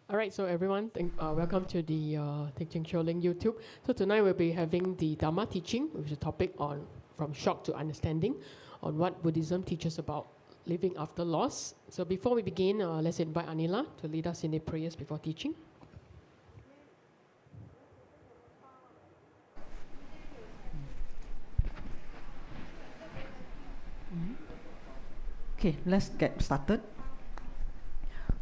All right, so everyone, welcome to the Teaching Choling YouTube. So tonight we'll be having the Dharma teaching, which is a topic on from shock to understanding, on what Buddhism teaches about living after loss. So before we begin, let's invite Anila to lead us in the prayers before teaching. Okay, let's get started.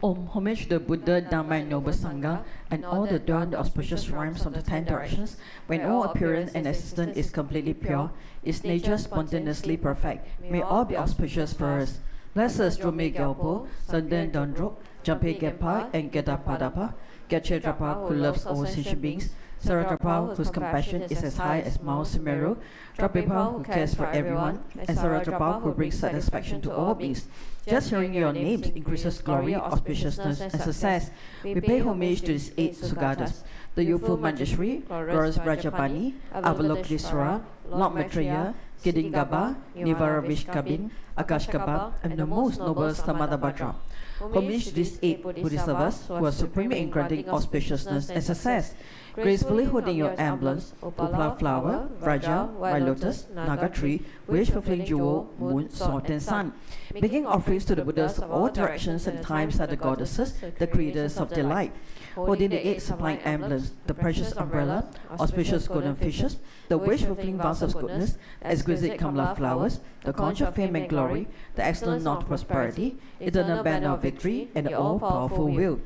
Homage to the Buddha, Dharma, and Noble Sangha, and all the dawn auspicious rhymes of the 10 directions, when all appearance and existence is completely pure, is nature spontaneously perfect. May all be auspicious for us. Bless us, Drome Gyalpo, Sanden Dondrok, Jampe Gepa, and Getapadapa, Gachedrapa, who loves all sentient beings, Saratrapa, whose compassion is as high as Mount Sumeru, Drapipa, who cares for everyone, and Saratrapa, who brings satisfaction to all beings. Just hearing your names increases glory, auspiciousness, and success. We pay homage to these 8 Sugatas, the youthful Manjashri, glorious Rajapani, Avalokitesvara, Lord Maitreya, Gidingaba, Nivaravishkabin, Akashkaba, and the most noble Samadabhadra. Homage to these 8 Bodhisattvas who are supreme in granting auspiciousness and success. Gracefully holding your emblems, Upala flower, Vraja, white lotus, Naga tree, wish-fulfilling jewel, moon, sword, and sun. Making offerings to the Buddhas of all directions and times are the goddesses, the creators of delight. Holding the 8 supplying emblems, the precious umbrella, auspicious golden fishes, the wish-fulfilling vase of goodness, exquisite Kamala flowers, the conch of fame and glory, the excellent knot of prosperity, eternal banner of victory, and the all-powerful will.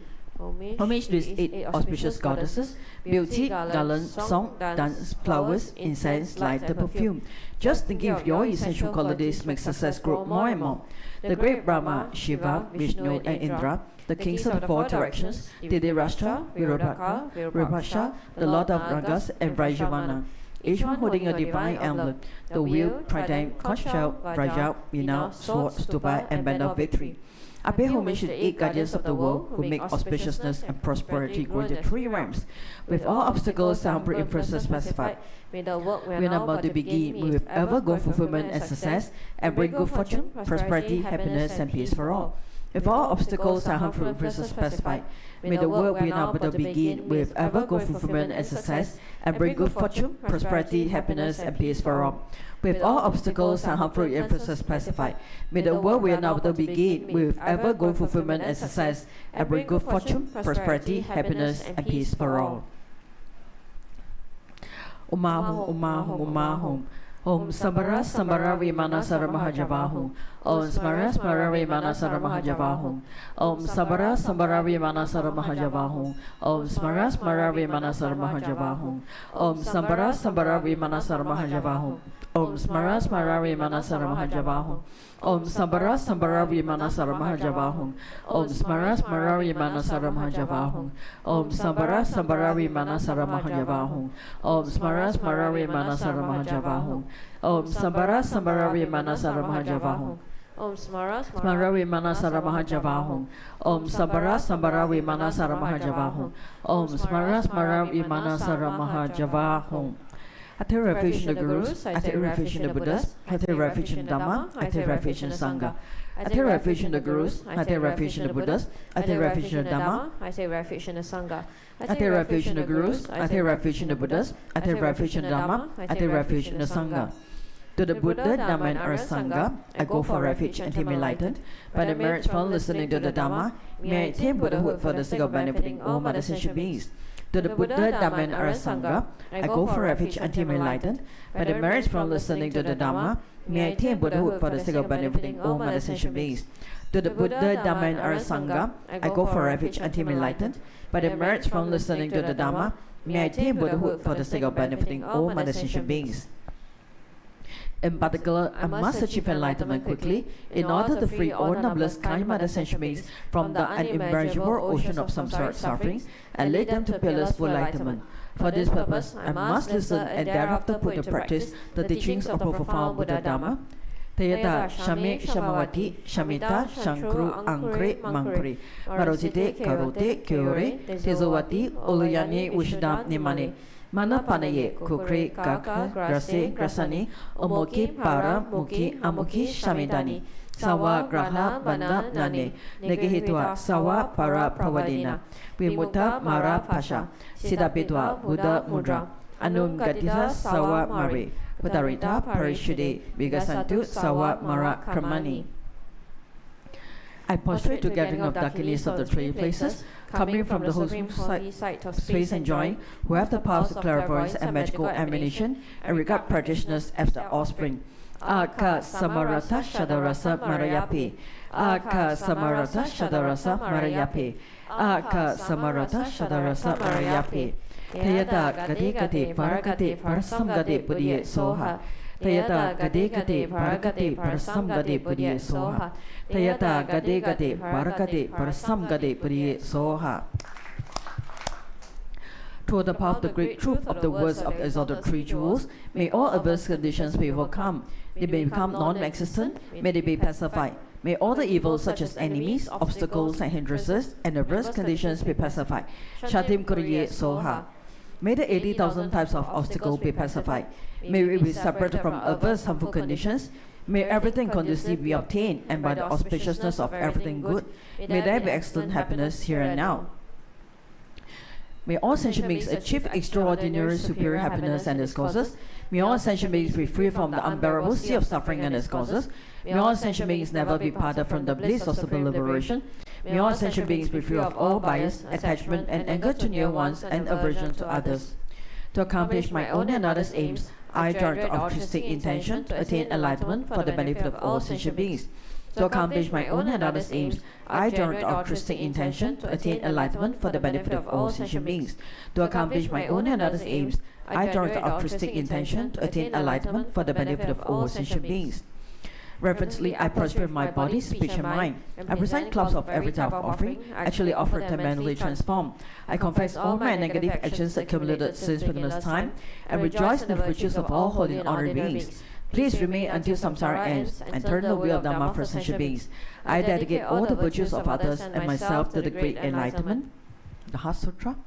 Homage to these 8 auspicious goddesses, beauty, garland, song, dance, flowers, incense, light, and perfume. Just thinking of your essential qualities makes success grow more and more. The great Brahma, Shiva, Vishnu, and Indra, the kings of the 4 directions, Tidirashtra, Virodhaka, Virupaksha, the Lord of Ragas, and Vrajavana, each one holding a divine emblem, the wheel, trident, conch shell, Vraja, Vina, sword, stupa, and banner of victory. I pay homage to the 8 guardians of the world who make auspiciousness and prosperity grow into 3 realms, with all obstacles and humble inferences specified. We are now about to begin with ever-go fulfillment and success, and bring good fortune, prosperity, happiness, and peace for all. With all obstacles and harmful influences specified, may the work we are now about to begin with ever-go fulfillment and success, and bring good fortune, prosperity, happiness, and peace for all. With all obstacles and harmful influences specified, may the work we are now about to begin with ever-go fulfillment and success, and bring good fortune, prosperity, happiness, and peace for all. Umahum, Umahum, Umahum. Om Sambara Sambara Vimana Saramahajavahum. Om Smara Smara Vimana Saramahajavahum. Om Sambara Sambara Vimana Saramahajavahum. Om Smara Smara Vimana Saramahajavahum. Om Sambara Sambara Vimana Saramahajavahum. Om Smara Smara Vimana Saramahajavahum. Om Sambara Sambara Vimana Saramahajavahum. Om Smara Smara Vimana Saramahajavahum. Om Sambara Sambara Vimana Saramahajavahum. Om Smara Smara Vimana Saramahajavahum. Om Sambara Sambara Vimana Saramahajavahum. Om Smara Vimana Saramahajavahum. Om Sambara Sambara Vimana Saramahajavahum. Om Smara Smara Vimana Saramahajavahum. I take refuge in the Gurus, I take refuge in the Buddhas, I take refuge in the Dhamma, I take refuge in the Sangha. I take refuge in the Gurus, I take refuge in the Buddhas, I take refuge in the Dhamma, I take refuge in the Sangha. I take refuge in the Gurus, I take refuge in the Buddhas, I take refuge in the Dhamma, I take refuge in the Sangha. To the Buddha, Dhamma, and Arya Sangha, I go for refuge and be enlightened. By the merits from listening to the Dhamma, may I attain Buddhahood for the sake of benefiting all other sentient beings. To the Buddha, Dhamma, and Arya Sangha, I go for refuge and be enlightened. By the merits from listening to the Dhamma, may I attain Buddhahood for the sake of benefiting all other sentient beings. To the Buddha, Dhamma, and Arya Sangha, I go for refuge and be enlightened. By the merits from listening to the Dhamma, may I attain Buddhahood for the sake of benefiting all other sentient beings. In particular, I must achieve enlightenment quickly in order to free all noblest kind-minded sentient beings from the unimmeasurable ocean of samsaric suffering and lead them to pillars for enlightenment. For this purpose, I must listen and thereafter put to practice the teachings of profound Buddha Dhamma. Teyata Shame Shamawati Shamita Shankru Ankre Mankre Marosite Karote Kyore Tezowati Oluyane Wishadam Nimane Mana Panaye Kukre Kaka Grase Grasani Omoki Para Muki Amuki Shamidani Sawa Graha Bana Nane, Negihitwa Sawa Para Pravadina, Vimuta Mara Pasha, Siddhapitwa Buddha Mudra, Anum Gatita Sawa Mari, Putarita Parishudi, Vigasantu Sawa Mara Kramani. I prostrate to gathering of Dakinis of the three places, coming from the wholesome site of space and joy, who have the powers of clairvoyance and magical emanation, and regard practitioners as the offspring. Aka Samarata Shadarasa Marayapi. Aka Samarata Shadarasa Marayapi. Aka Samarata Shadarasa Marayapi. Tayata Gade Gade Paragade Parasam Gade Buddhiye Soha. Tayata Gade Gade Paragade Parasam Gade Buddhiye Soha. Tayata Gade Gade Paragade Parasam Gade Buddhiye Soha. Toward the path of the great truth of the words of the exalted three jewels, may all adverse conditions be overcome. They may become non-existent, may they be pacified. May all the evils such as enemies, obstacles and hindrances and adverse conditions be pacified. Shatim Kuriye Soha. May the 80,000 types of obstacles be pacified. May we be separated from adverse harmful conditions. May everything conducive be obtained, and by the auspiciousness of everything good, may there be excellent happiness here and now. May all sentient beings achieve extraordinary superior happiness and its causes. May all sentient beings be free from the unbearable sea of suffering and its causes. May all sentient beings never be parted from the bliss of supreme liberation. May all sentient beings be free of all bias, attachment, and anger to near ones and aversion to others. To accomplish my own and others' aims, I join the altruistic intention to attain enlightenment for the benefit of all sentient beings. To accomplish my own and others' aims, I join the altruistic intention to attain enlightenment for the benefit of all sentient beings. To accomplish my own and others' aims, I join the altruistic intention to attain enlightenment for the benefit of all sentient beings. Reverently, I prostrate my body, speech, and mind. I present clubs of every type of offering, actually offered and mentally transformed. I confess all my negative actions accumulated since beginner's time, and rejoice in the virtues of all holy and honored beings. Please remain until samsara ends, and turn the wheel of Dharma for sentient beings. I dedicate all the virtues of others and myself to the great enlightenment. The Heart Sutra.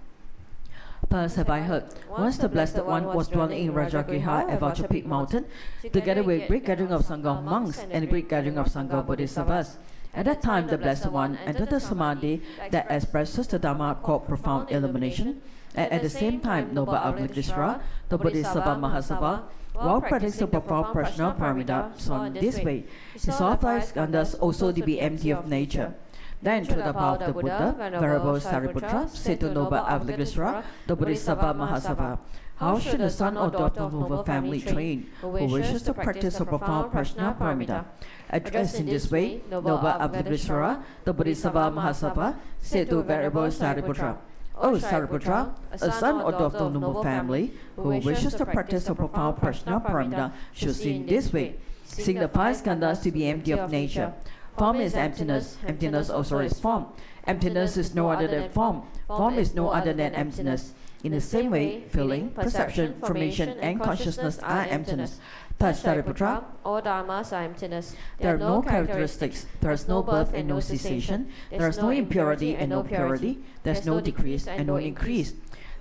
Thus have I heard, once the Blessed One was dwelling in Rajagriha at Vulture Peak Mountain, together with a great gathering of Sangha monks and a great gathering of Sangha Bodhisattvas. At that time, the Blessed One entered the Samadhi that expresses the Dharma called profound illumination, and at the same time, Noble Avalokiteshvara, the Bodhisattva Mahasava, while practicing profound prajna paramita, so in this way, his authorized skandhas also to be empty of nature. Then, through the power of the Buddha, Venerable Sariputra said to Noble Avalokiteshvara, the Bodhisattva Mahasava, how should the son or daughter of noble family train who wishes to practice a profound prajna paramita? Addressed in this way, Noble Avalokiteshvara, the Bodhisattva Mahasava, said to Venerable Sariputra, O Sariputra, a son or daughter of noble family who wishes to practice a profound prajna paramita should see in this way, seeing the five skandhas to be empty of nature. Form is emptiness, emptiness also is form. Emptiness is no other than form, form is no other than emptiness. In the same way, feeling, perception, formation, and consciousness are emptiness. Thus, Sariputra, all dharmas are emptiness. There are no characteristics, there is no birth and no cessation, there is no impurity and no purity, there is no decrease and no increase.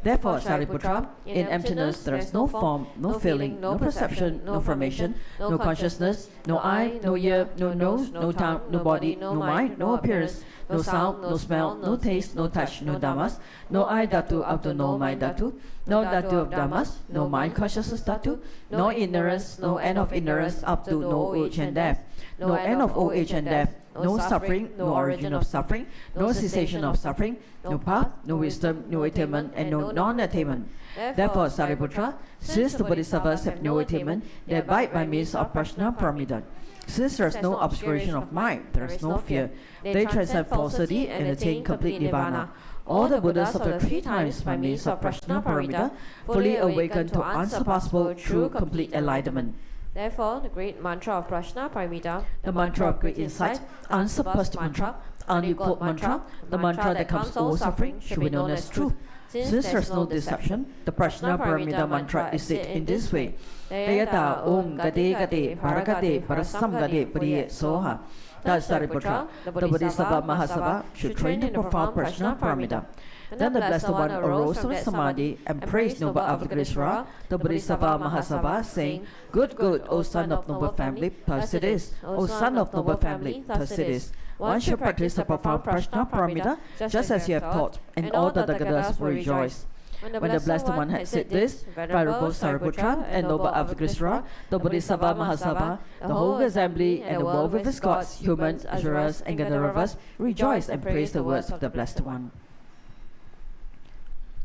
Therefore, Sariputra, in emptiness there is no form, no feeling, no perception, no formation, no consciousness, no eye, no ear, no nose, no tongue, no body, no mind, no appearance, no sound, no smell, no taste, no touch, no dhammas, no I dhatu up to no mind dhatu, no dhatu of dhammas, no mind consciousness dhatu, no ignorance, no end of ignorance up to no old age and death, no end of old age and death, no suffering, no origin of suffering, no cessation of suffering, no path, no wisdom, no attainment, and no non-attainment. Therefore, Sariputra, since the Bodhisattvas have no attainment, they abide by means of prajna paramita. Since there is no obscuration of mind, there is no fear. They transcend falsity and attain complete nirvana. All the Buddhas of the three times by means of prajna paramita fully awaken to unsurpassable true complete enlightenment. Therefore, the great mantra of prajna paramita, the mantra of great insight, unsurpassed mantra, unequaled mantra, the mantra that comes all suffering, should be known as truth. Since there is no deception, the prajna paramita mantra is said in this way: Tayata Om Gade Gade Paragade Parasam Gade Priye Soha. Thus Sariputra, the Bodhisattva Mahasabha, should train in the profound Prajna Paramita. Then the Blessed One arose from that Samadhi and praised noble Avalokiteshvara, the Bodhisattva Mahasabha, saying, Good, good, O son of noble family, thus it is. O son of noble family, thus it is. One should practice the profound Prajna Paramita, just as you have taught, and all the Tagadas will rejoice. When the Blessed One had said this, Venerable Sariputra and noble Avalokiteshvara, the Bodhisattva Mahasabha, the whole assembly, and the world with its gods, humans, asuras, and Gandharvas rejoiced and praised the words of the Blessed One.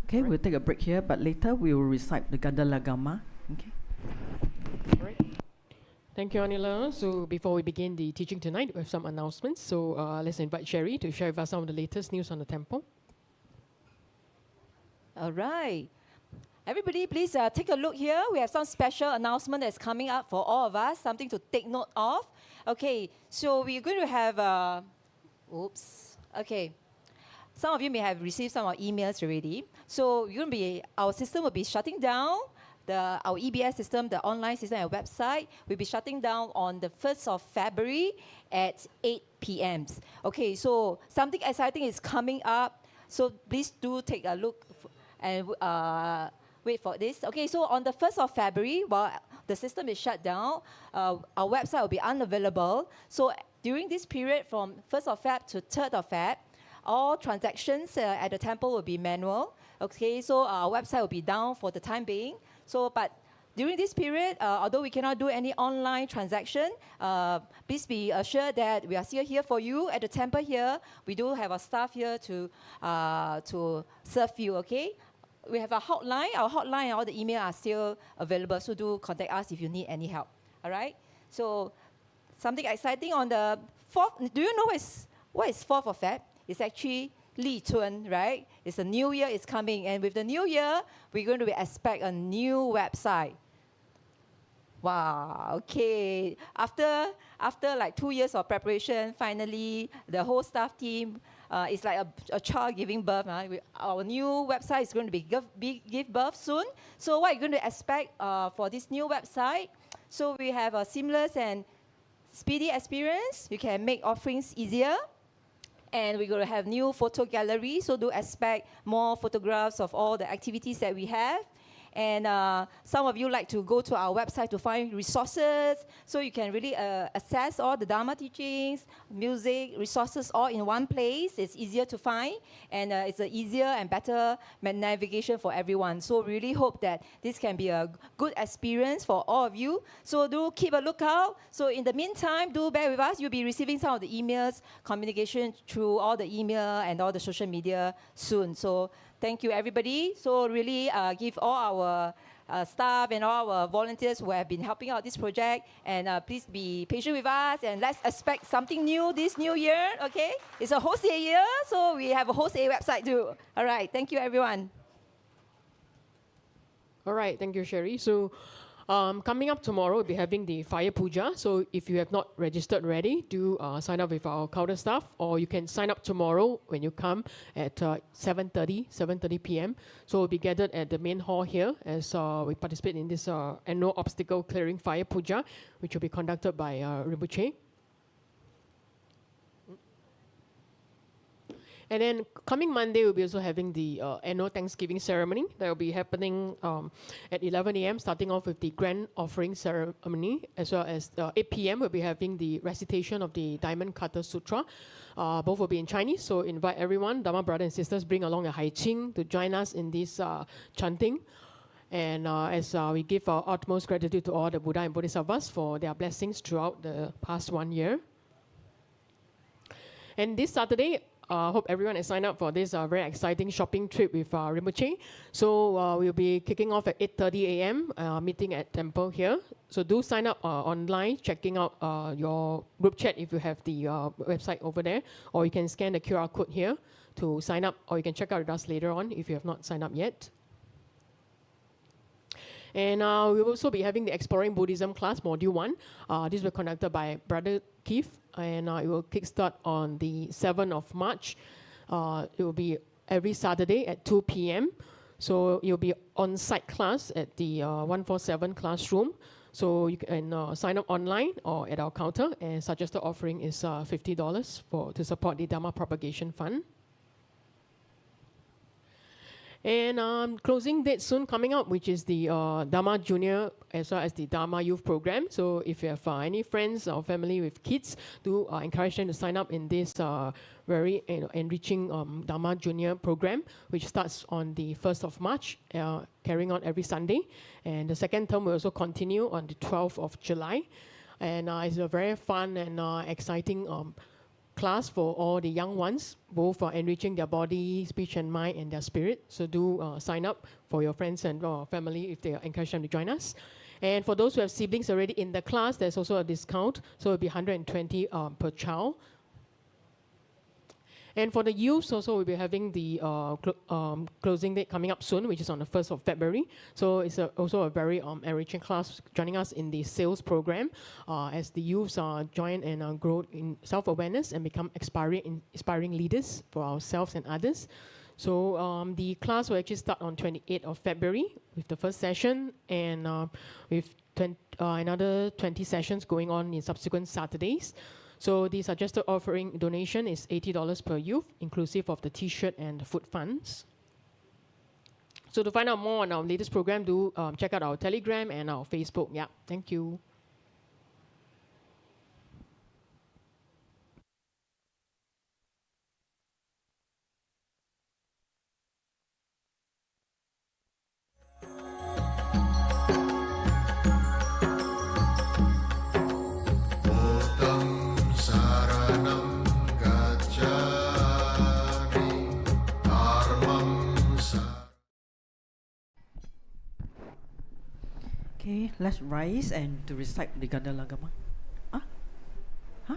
Okay, we'll take a break here, but later we will recite the Gandhalagama. Okay. Right. Thank you, Anila. So before we begin the teaching tonight, we have some announcements. So let's invite Sherry to share with us some of the latest news on the temple. All right. Everybody, please take a look here. We have some special announcement that's coming up for all of us, something to take note of. Okay, so we're going to have, okay. Some of you may have received some of our emails already. So our system will be shutting down. Our EBS system, the online system and website, will be shutting down on the 1st of February at 8 p.m. Okay, so something exciting is coming up. So please do take a look and wait for this. Okay, so on the 1st of February, while the system is shut down, our website will be unavailable. So during this period from 1st of Feb to 3rd of Feb, all transactions at the temple will be manual. Okay, so our website will be down for the time being. So, but during this period, although we cannot do any online transaction, please be assured that we are still here for you at the temple here. We do have our staff here to serve you, okay? We have a hotline. Our hotline and all the email are still available, so do contact us if you need any help, all right? So, something exciting on the 4th, do you know what is 4th of Feb? It's actually Li Tun, right? It's a new year is coming, and with the new year, we're going to expect a new website. Wow, okay. After like 2 years of preparation, finally, the whole staff team is like a child giving birth. Our new website is going to give birth soon. So what are you going to expect for this new website? So we have a seamless and speedy experience. You can make offerings easier. And we're going to have new photo gallery, so do expect more photographs of all the activities that we have. And some of you like to go to our website to find resources, so you can really access all the Dharma teachings, music, resources all in one place. It's easier to find, and it's an easier and better navigation for everyone. So really hope that this can be a good experience for all of you. So do keep a lookout. So in the meantime, do bear with us. You'll be receiving some of the emails, communication through all the email and all the social media soon. So thank you, everybody. So really give all our staff and all our volunteers who have been helping out this project. And please be patient with us. And let's expect something new this new year, okay? It's a host A year, so we have a host A website too. All right, thank you, everyone. All right, thank you, Sherry. So coming up tomorrow, we'll be having the fire puja. So if you have not registered already, do sign up with our counter staff, or you can sign up tomorrow when you come at 7:30 p.m. So we'll be gathered at the main hall here as we participate in this annual obstacle clearing fire puja, which will be conducted by Rinpoche. And then coming Monday, we'll be also having the annual Thanksgiving ceremony that will be happening at 11 a.m., starting off with the grand offering ceremony, as well as 8 p.m. we'll be having the recitation of the Diamond Cutter Sutra. Both will be in Chinese, so invite everyone, Dharma brothers and sisters, bring along a Hai Ching to join us in this chanting. And as we give our utmost gratitude to all the Buddha and Bodhisattvas for their blessings throughout the past 1 year. And this Saturday, hope everyone has signed up for this very exciting shopping trip with Rinpoche. So we'll be kicking off at 8:30 a.m., meeting at temple here. So do sign up online, checking out your group chat if you have the website over there, or you can scan the QR code here to sign up, or you can check out with us later on if you have not signed up yet. And we'll also be having the Exploring Buddhism class, Module 1. This will be conducted by Brother Keith, and it will kickstart on the 7th of March. It will be every Saturday at 2 p.m. So it will be on-site class at the 147 classroom. So you can sign up online or at our counter, and suggested offering is $50 to support the Dharma Propagation Fund. And closing date soon coming up, which is the Dharma Junior as well as the Dharma Youth Program. So if you have any friends or family with kids, do encourage them to sign up in this very enriching Dharma Junior program, which starts on the 1st of March, carrying on every Sunday. And the second term will also continue on the 12th of July. And it's a very fun and exciting class for all the young ones, both for enriching their body, speech and mind, and their spirit. So do sign up for your friends and family if they encourage them to join us. And for those who have siblings already in the class, there's also a discount. So it'll be 120 per child. And for the youth, also we'll be having the closing date coming up soon, which is on the 1st of February. So it's also a very enriching class joining us in the sales program as the youths join and grow in self-awareness and become inspiring leaders for ourselves and others. So the class will actually start on 28th of February with the first session, and with another 20 sessions going on in subsequent Saturdays. So the suggested offering donation is $80 per youth, inclusive of the T-shirt and the food funds. So to find out more on our latest program, do check out our Telegram and our Facebook. Yeah, thank you. Okay, let's rise and to recite the Gandalagama. Huh? Huh?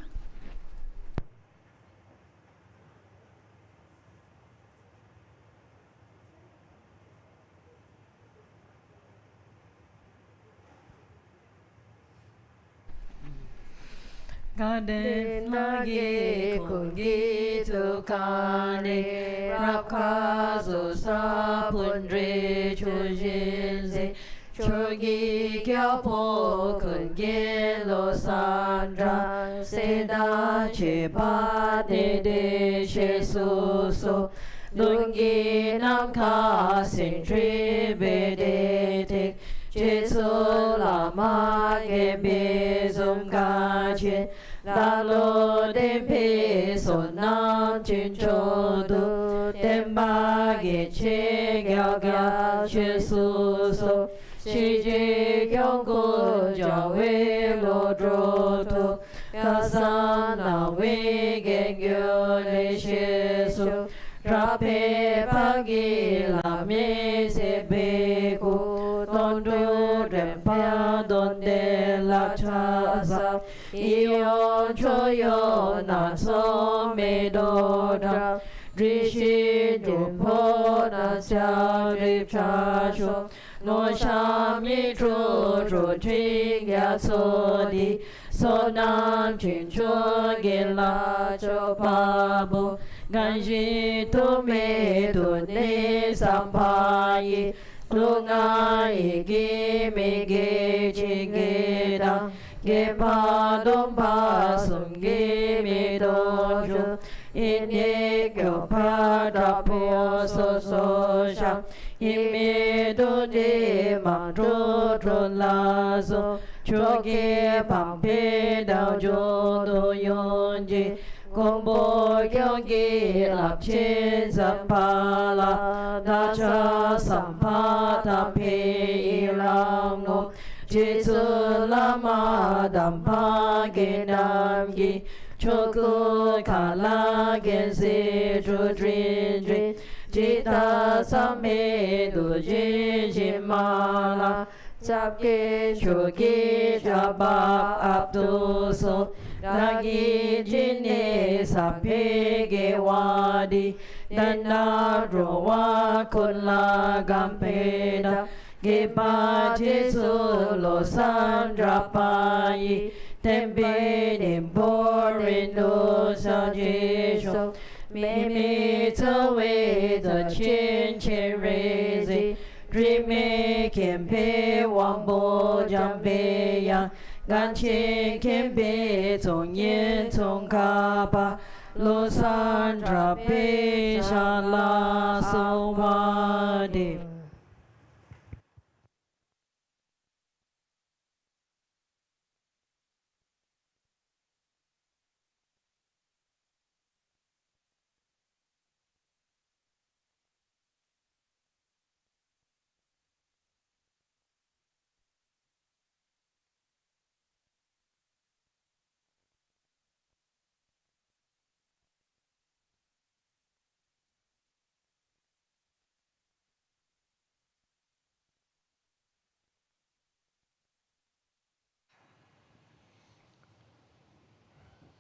Gaden lagi kungi tukane rakhazo sapundre chujinze chogi kyapo kungi lo sandra seda chepa de shesuso lungi namka sintri bedete Jesu lama gebe zumgache lalo dempe sonam chinchodu demba geche gyaga Jesu so shiji kyongo jawe lo droto kasana we gengyo le Jesu Rape pagi la me se beku Tondo rempa donde la chasa Iyo choyo na so me doda Rishi jumpo na sia rip chasho No shami tru tru ching ya so di So nam chin cho gila cho pabu Ganji tu me tu ne sampayi Tu ngai gi me ge chi ge da Ge pa dom pa sum ge me do ju In ye kyo pa da po so so sha In me do de ma tro tro la so Cho ge pa pe da jo do yon ji Gombo gyongi lapchin zampala Dacha sampata pe ilango Jitsu lama dampa ginamgi Choku kala genzi judrinji Jita same duji jimala Sabki choki jaba abduso Nagi jini sapege wadi Nana rowa kunla gampeda Gipa jesu lo sandra payi Tempe nimborindo sajesho Mimi tawe the chin chin raising Dreamy kim pe wang bo jang pe yang gan chen kim pe zong yin zong ka pa lo san tra pe shan la so wa de.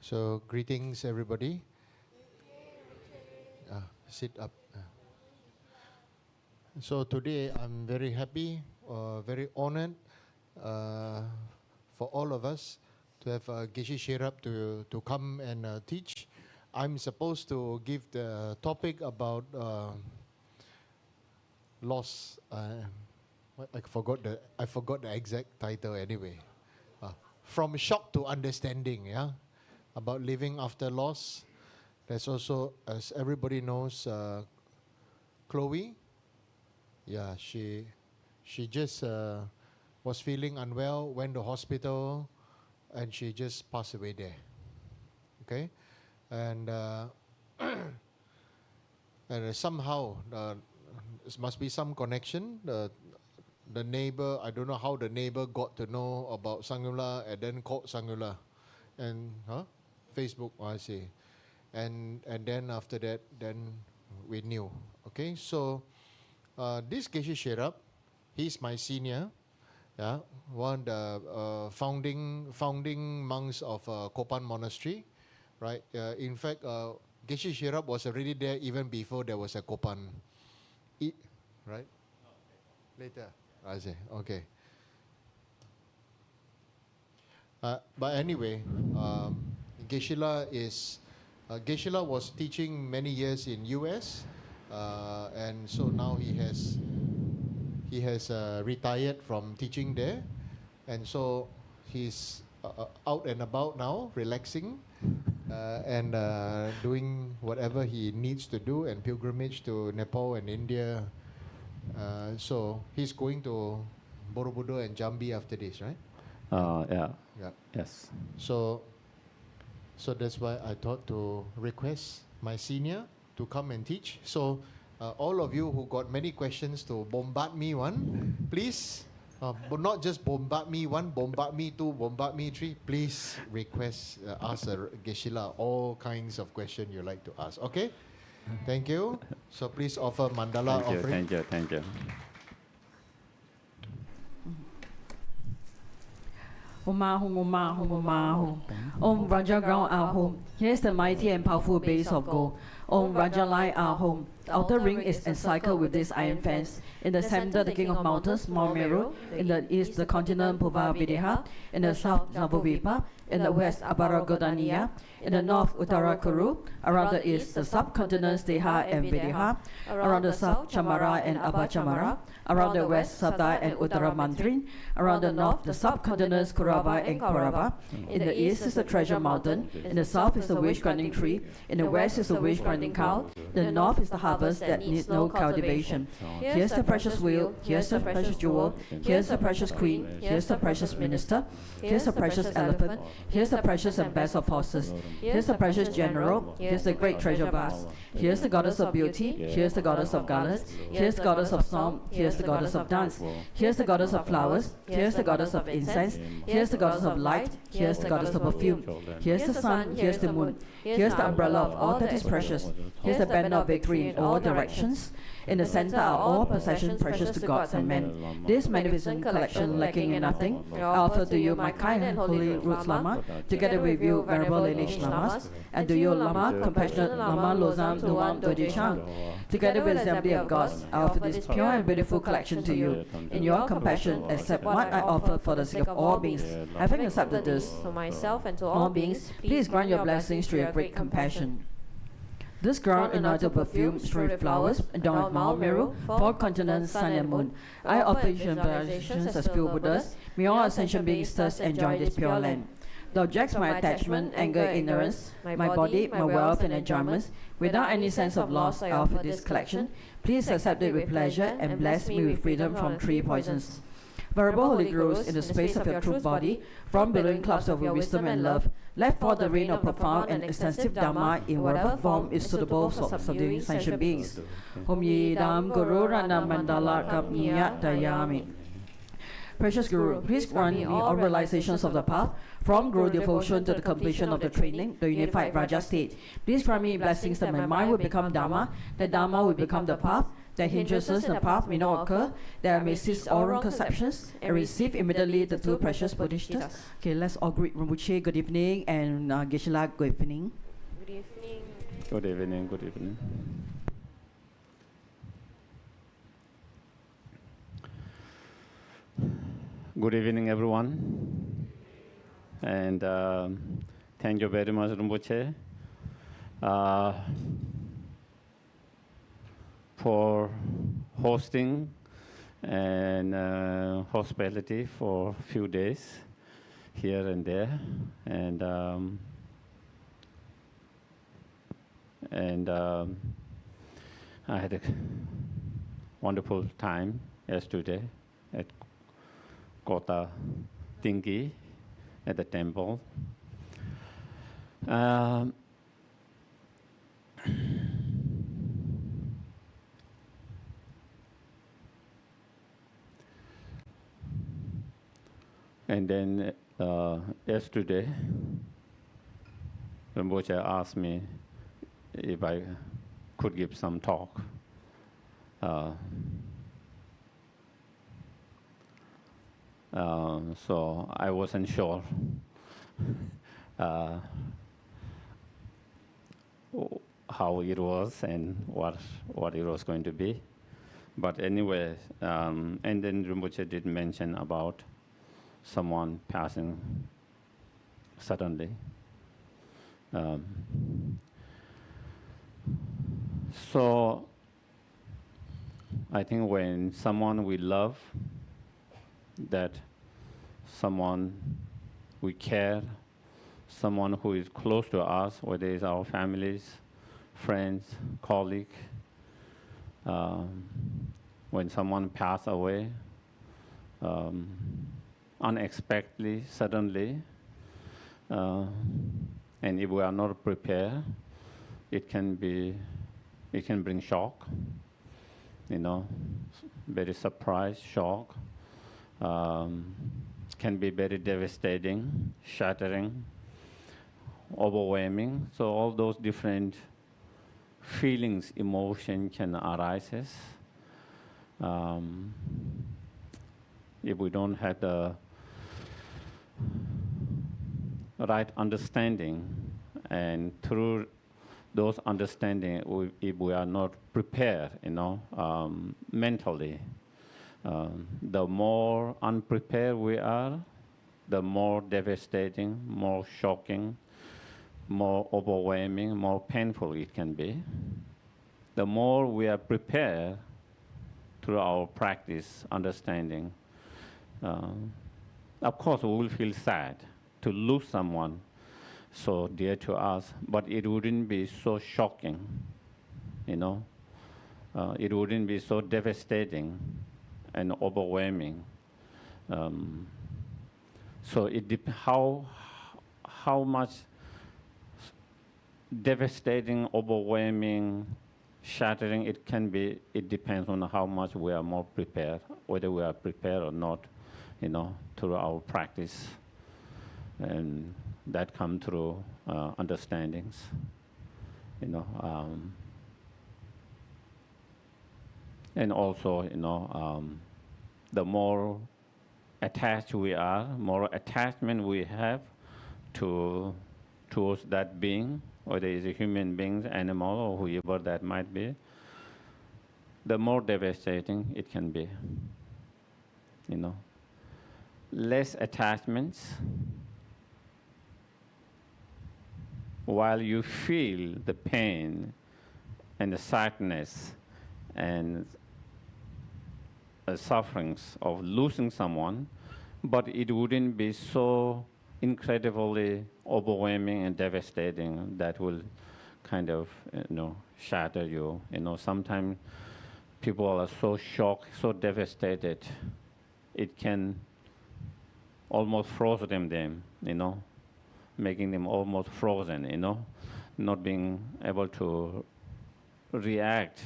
So, greetings everybody. Sit up. So today I'm very happy, very honored for all of us to have Geshe Sherab to come and teach. I'm supposed to give the topic about loss. I forgot the exact title anyway. From shock to understanding, yeah, about living after loss. There's also, as everybody knows, Chloe. Yeah, she just was feeling unwell, went to hospital, and she just passed away there. Okay, and and somehow there must be some connection. The neighbor, I don't know how the neighbor got to know about Sangula and then called Sangula, and Facebook, I see. And then after that, then we knew. Okay, so this Geshe Sherab, he's my senior, yeah, one of the founding monks of Kopan Monastery, right? In fact, Geshe Sherab was already there even before there was a Kopan, right? Later, I see. Okay. But anyway, Geshe-la was teaching many years in US, and so now he has retired from teaching there, and so he's out and about now, relaxing, and doing whatever he needs to do, and pilgrimage to Nepal and India. So he's going to Borobudur and Jambi after this, right? Yeah. Yes. So that's why I thought to request my senior to come and teach. So all of you who got many questions to bombard me one, please, but not just bombard me one, bombard me two, bombard me three. Please request, ask Geshe-la all kinds of questions you like to ask. Okay? Thank you. So please offer mandala offering. Thank you. Om Raja ground our home. Here's the mighty and powerful base of gold. Om Raja lie our home. The outer ring is encircled with this iron fence. In the center, the king of mountains, Mount Meru. In the east, the continent Puva Videha. In the south, Navavipa. In the west, Abaragodania. In the north, Uttarakuru. Around the east, the subcontinents Deha and Videha. Around the south, Chamara and Abachamara. Around the west, Sata and Uttaramandrin. Around the north, the subcontinents Kurava and Korava. In the east is the treasure mountain. In the south is the wish-granting tree. In the west is the wish-granting cow. In the north is the harvest that needs no cultivation. Here's the precious wheel. Here's the precious jewel. Here's the precious queen. Here's the precious minister. Here's the precious elephant. Here's the precious and best of horses. Here's the precious general. Here's the great treasure vase. Here's the goddess of beauty. Here's the goddess of garlands. Here's the goddess of song. Here's the goddess of dance. Here's the goddess of flowers. Here's the goddess of incense. Here's the goddess of light. Here's the goddess of perfume. Here's the sun. Here's the moon. Here's the umbrella of all that is precious. Here's the banner of victory in all directions. In the center are all possessions precious to gods and men. This magnificent collection, lacking in nothing, I offer to you my kind and holy Roots Lama, together with you, venerable lineage Lamas, and to you, Lama, compassionate Lama Losam Nuam Doji Chang. Together with the assembly of gods, I offer this pure and beautiful collection to you. In your compassion, accept what I offer for the sake of all beings. Having accepted this, to myself and to all beings, please grant your blessings through your great compassion. This ground anointed perfume, strewn with flowers, adorned Mount Meru, four continents, sun and moon. I offer visualizations as pure Buddhas. May all ascension beings thus enjoy this pure land. The objects my attachment, anger, ignorance, my body, my wealth and enjoyments, without any sense of loss, I offer this collection. Please accept it with pleasure and bless me with freedom from three poisons. Venerable Holy Gurus, in the space of your truth body, from billowing clouds of your wisdom and love, let fall the rain of profound and extensive Dharma in whatever form is suitable for subduing sentient beings. Hum Yidam Guru Rana Mandala Kapniya Dayami. Precious Guru, please grant me all realizations of the path, from Guru devotion to the completion of the training, the unified Raja state. Please grant me blessings that my mind will become Dharma, that Dharma will become the path, that hindrances in the path may not occur, that I may cease all wrong conceptions and receive immediately the two precious Bodhisattvas. Okay, let's all greet Rinpoche, good evening, and Geshe-la, good evening. Good evening. Good evening, good evening. Good evening, everyone. And thank you very much, Rinpoche, for hosting and hospitality for a few days here and there. And I had a wonderful time yesterday at Kota Tinggi at the temple. And then yesterday, Rinpoche asked me if I could give some talk. So I wasn't sure how it was and what it was going to be. But anyway, and then Rinpoche did mention about someone passing suddenly. So I think when someone we love, that someone we care, someone who is close to us, whether it's our families, friends, colleagues, when someone passes away, unexpectedly, suddenly, and if we are not prepared, it can bring shock, very surprise, shock, can be very devastating, shattering, overwhelming. So all those different feelings, emotion can arise. If we don't have the right understanding, and through those understanding, if we are not prepared, mentally, the more unprepared we are, the more devastating, more shocking, more overwhelming, more painful it can be. The more we are prepared through our practice, understanding, of course we will feel sad to lose someone so dear to us, but it wouldn't be so shocking, it wouldn't be so devastating and overwhelming. So how much devastating, overwhelming, shattering it can be, it depends on how much we are more prepared, whether we are prepared or not, through our practice. And that comes through understandings, and also, the more attached we are, more attachment we have towards that being, whether it's a human being, animal, or whoever that might be, the more devastating it can be. Less attachments, while you feel the pain, and the sadness and sufferings of losing someone, but it wouldn't be so incredibly overwhelming and devastating that will kind of, shatter you. Sometimes people are so shocked, so devastated, it can almost froze them, making them almost frozen, not being able to react,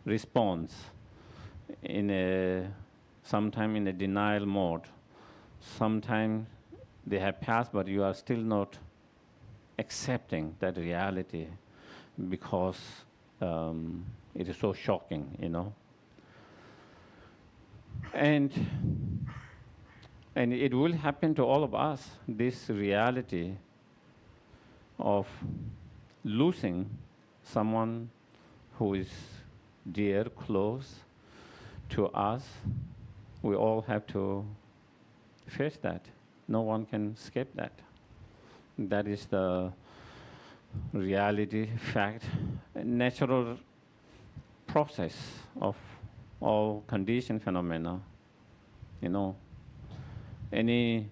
response sometime in a denial mode. Sometimes they have passed, but you are still not accepting that reality because it is so shocking, And it will happen to all of us, this reality of losing someone who is dear, close to us. We all have to face that. No one can escape that. That is the reality, fact, natural process of all conditioned phenomena. Any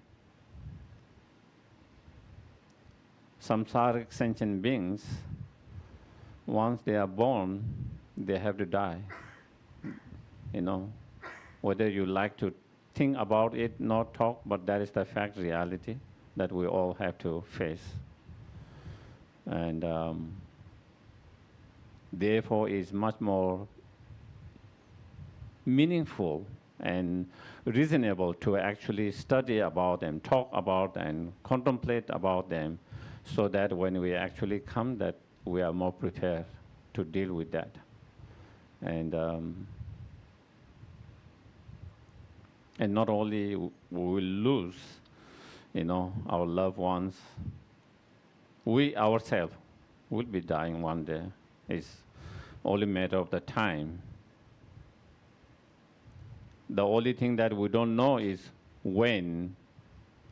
samsaric sentient beings, once they are born, they have to die. Whether you like to think about it, not talk, but that is the fact, reality that we all have to face. And therefore is much more meaningful and reasonable to actually study about them, talk about and contemplate about them, so that when we actually come, that we are more prepared to deal with that. And not only we will lose, our loved ones, we ourselves will be dying one day. It's only a matter of the time. The only thing that we don't know is when,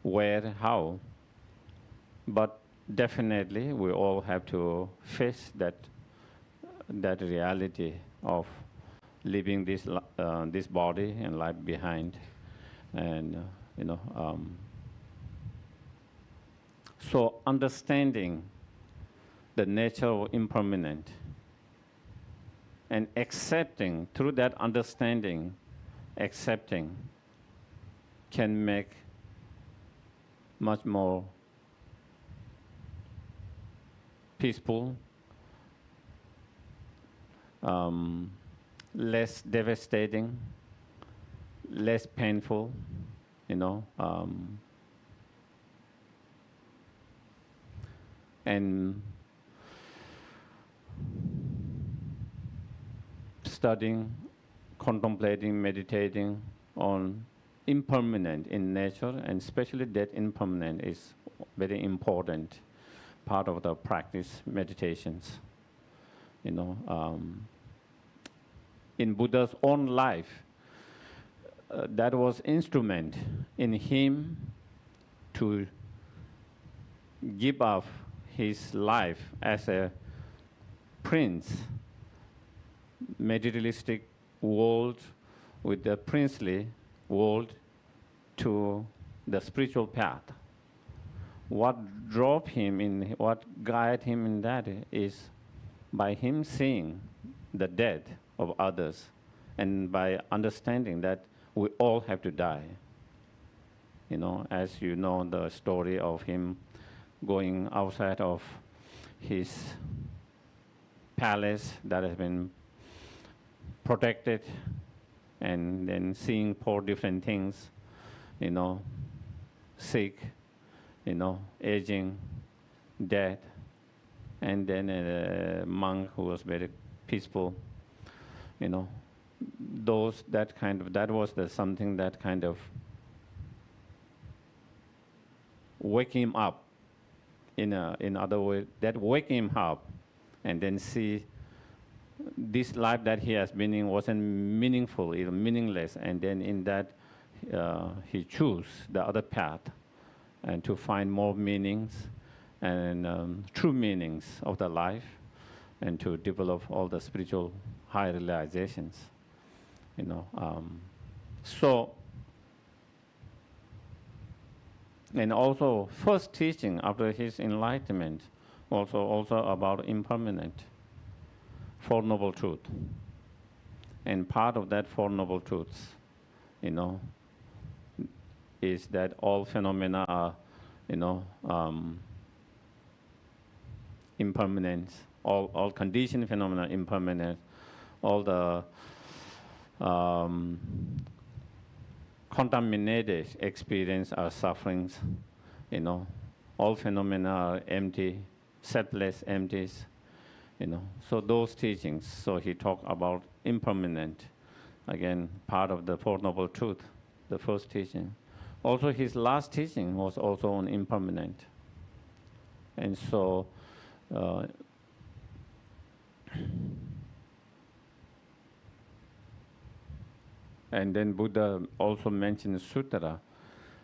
where, how. But definitely we all have to face that reality of leaving this body and life behind. And so understanding the nature of impermanent and accepting, through that understanding, accepting can make much more peaceful, less devastating, less painful, and studying, contemplating, meditating on impermanent in nature, and especially that impermanent is very important part of the practice meditations. In Buddha's own life, that was instrument in him to give up his life as a prince, materialistic world with the princely world, to the spiritual path. What drove him in, what guided him in that is by him seeing the death of others and by understanding that we all have to die. As you know, the story of him going outside of his palace that has been protected, and then seeing 4 different things, sick, aging, dead, and then a monk who was very peaceful, that was something that kind of wake him up. In other words, that wake him up, and then see this life that he has been in wasn't meaningful, even meaningless, and then in that he chose the other path, and to find more meanings and true meanings of the life, and to develop all the spiritual high realizations. So, and also first teaching after his enlightenment, also about impermanent, Four Noble Truths. And part of that Four Noble Truths, is that all phenomena are, impermanent. All conditioned phenomena impermanent. All the contaminated experience are sufferings. All phenomena are empty, selfless, empties. So those teachings. So he talked about impermanent. Again, part of the Four Noble Truths, the first teaching. Also, his last teaching was also on impermanent. And so, and then Buddha also mentioned Sutra.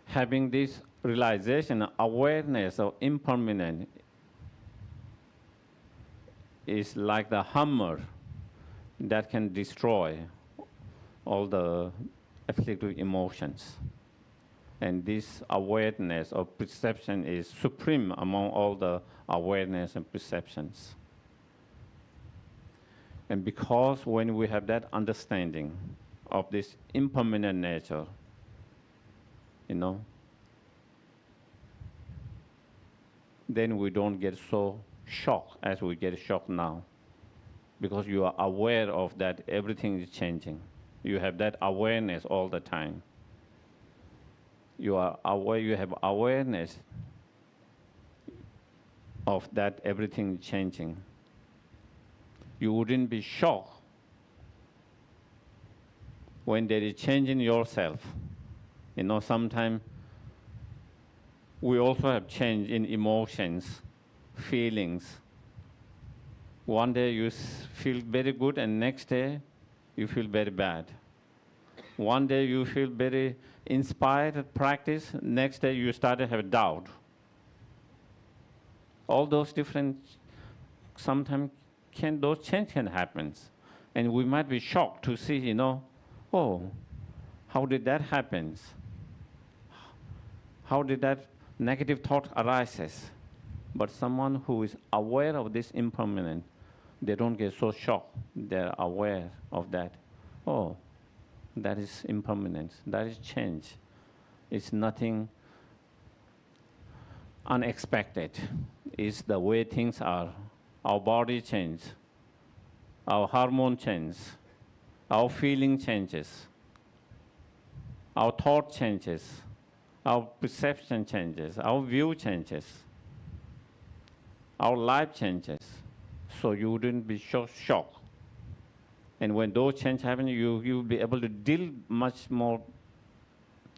Having this realization, awareness of impermanent is like the hammer that can destroy all the afflictive emotions. And this awareness of perception is supreme among all the awareness and perceptions. And because when we have that understanding of this impermanent nature, then we don't get so shocked as we get shocked now. Because you are aware of that everything is changing. You have that awareness all the time. You are aware, you have awareness of that everything is changing. You wouldn't be shocked when there is change in yourself. Sometimes we also have change in emotions, feelings. One day you feel very good and next day you feel very bad. One day you feel very inspired at practice, next day you start to have doubt. All those different, sometimes those change can happen. And we might be shocked to see, oh, how did that happen? How did that negative thought arises? But someone who is aware of this impermanent, they don't get so shocked. They're aware of that. Oh, that is impermanence. That is change. It's nothing unexpected. It's the way things are. Our body changes. Our hormone changes. Our feeling changes. Our thought changes. Our perception changes. Our view changes. Our life changes. So you wouldn't be so shocked. And when those changes happen, you'll be able to deal much more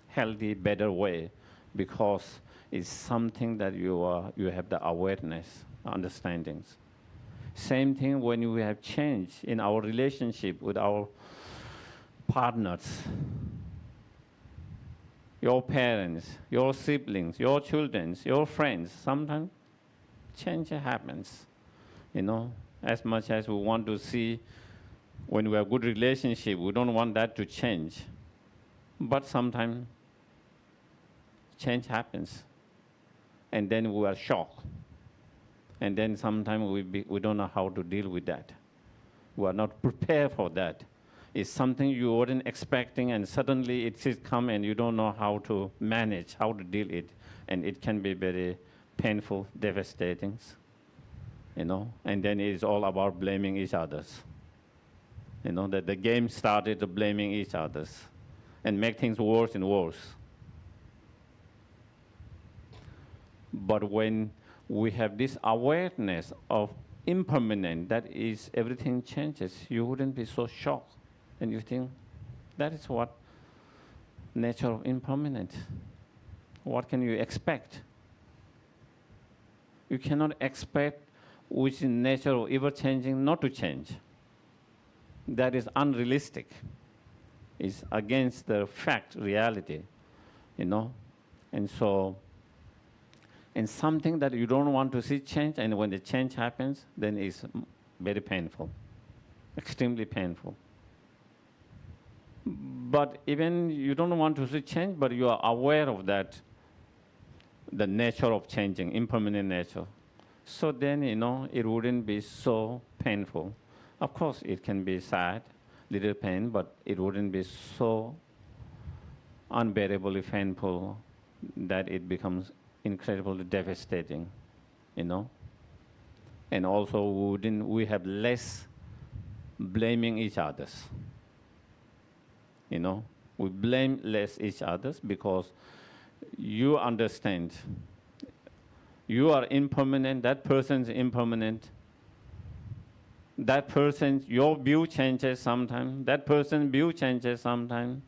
healthy, better way, because it's something that you have the awareness, understandings. Same thing when we have change in our relationship with our partners, your parents, your siblings, your children, your friends. Sometimes change happens, as much as we want to see when we have good relationship, we don't want that to change. But sometimes change happens. And then we are shocked. And then sometimes we don't know how to deal with that. We are not prepared for that. It's something you weren't expecting, and suddenly it has come and you don't know how to manage, how to deal it. And it can be very painful, devastating, And then it is all about blaming each other. That the game started to blaming each other and make things worse and worse. But when we have this awareness of impermanent, that is, everything changes, you wouldn't be so shocked. And you think, that is what nature of impermanent. What can you expect? You cannot expect which is nature of ever changing not to change. That is unrealistic. It's against the fact, reality, And so and something that you don't want to see change, and when the change happens, then it's very painful, extremely painful. But even you don't want to see change, but you are aware of that, the nature of changing, impermanent nature. So then, it wouldn't be so painful. Of course, it can be sad, little pain, but it wouldn't be so unbearably painful that it becomes incredibly devastating, And also, we have less blaming each others. We blame less each others because you understand you are impermanent, that person's impermanent, your view changes sometimes, that person's view changes sometimes,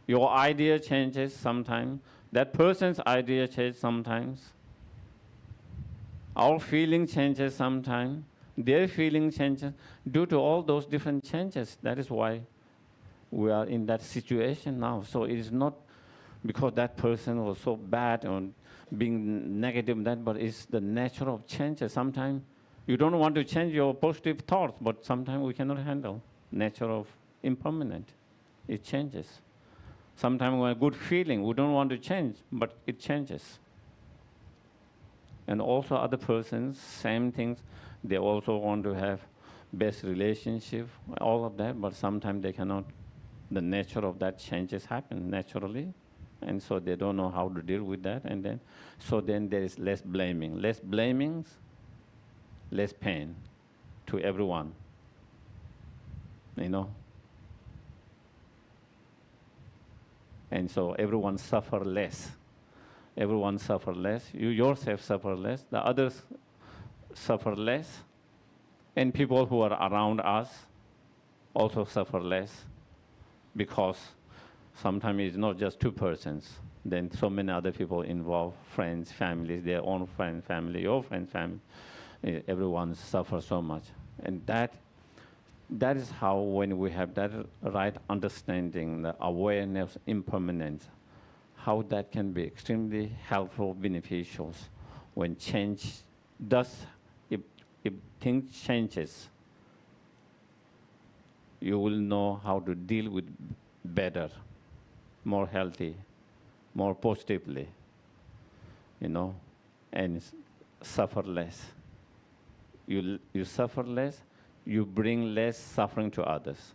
your idea changes sometimes, that person's idea changes sometimes, our feeling changes sometimes, their feeling changes. Due to all those different changes, that is why we are in that situation now. So it is not because that person was so bad or being negative, but it's the nature of changes. Sometimes you don't want to change your positive thoughts, but sometimes we cannot handle nature of impermanent. It changes. Sometimes we have a good feeling, we don't want to change, but it changes. And also other persons, same things, they also want to have best relationship, all of that, but sometimes they cannot. The nature of that changes happen naturally, and so they don't know how to deal with that, and then there is less blaming, less pain to everyone, And so everyone suffer less. Everyone suffer less. You yourself suffer less. The others suffer less. And people who are around us also suffer less, because sometimes it's not just two persons. Then so many other people involved, friends, families, their own friend, family, your friend, family. Everyone suffers so much. And that is how, when we have that right understanding, the awareness, impermanence, how that can be extremely helpful, beneficial when change does, if things changes, you will know how to deal with better, more healthy, more positively, and suffer less. You suffer less, you bring less suffering to others.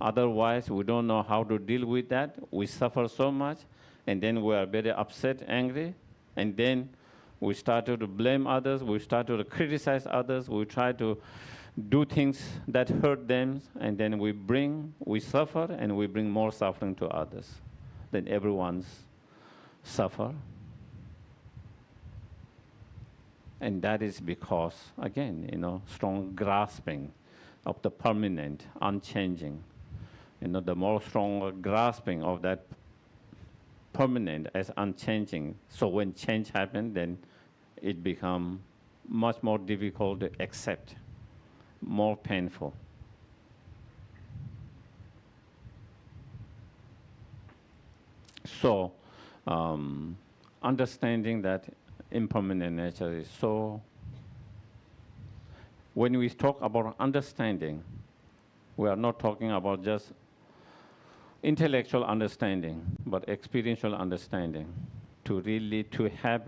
Otherwise, we don't know how to deal with that. We suffer so much, and then we are very upset, angry, and then we start to blame others, we start to criticize others, we try to do things that hurt them, and then we suffer, and we bring more suffering to others. Then everyone's suffer. And that is because, again, strong grasping of the permanent, unchanging. The more stronger grasping of that permanent as unchanging. So when change happens, then it becomes much more difficult to accept, more painful. So understanding that impermanent nature is so. When we talk about understanding, we are not talking about just intellectual understanding, but experiential understanding, to have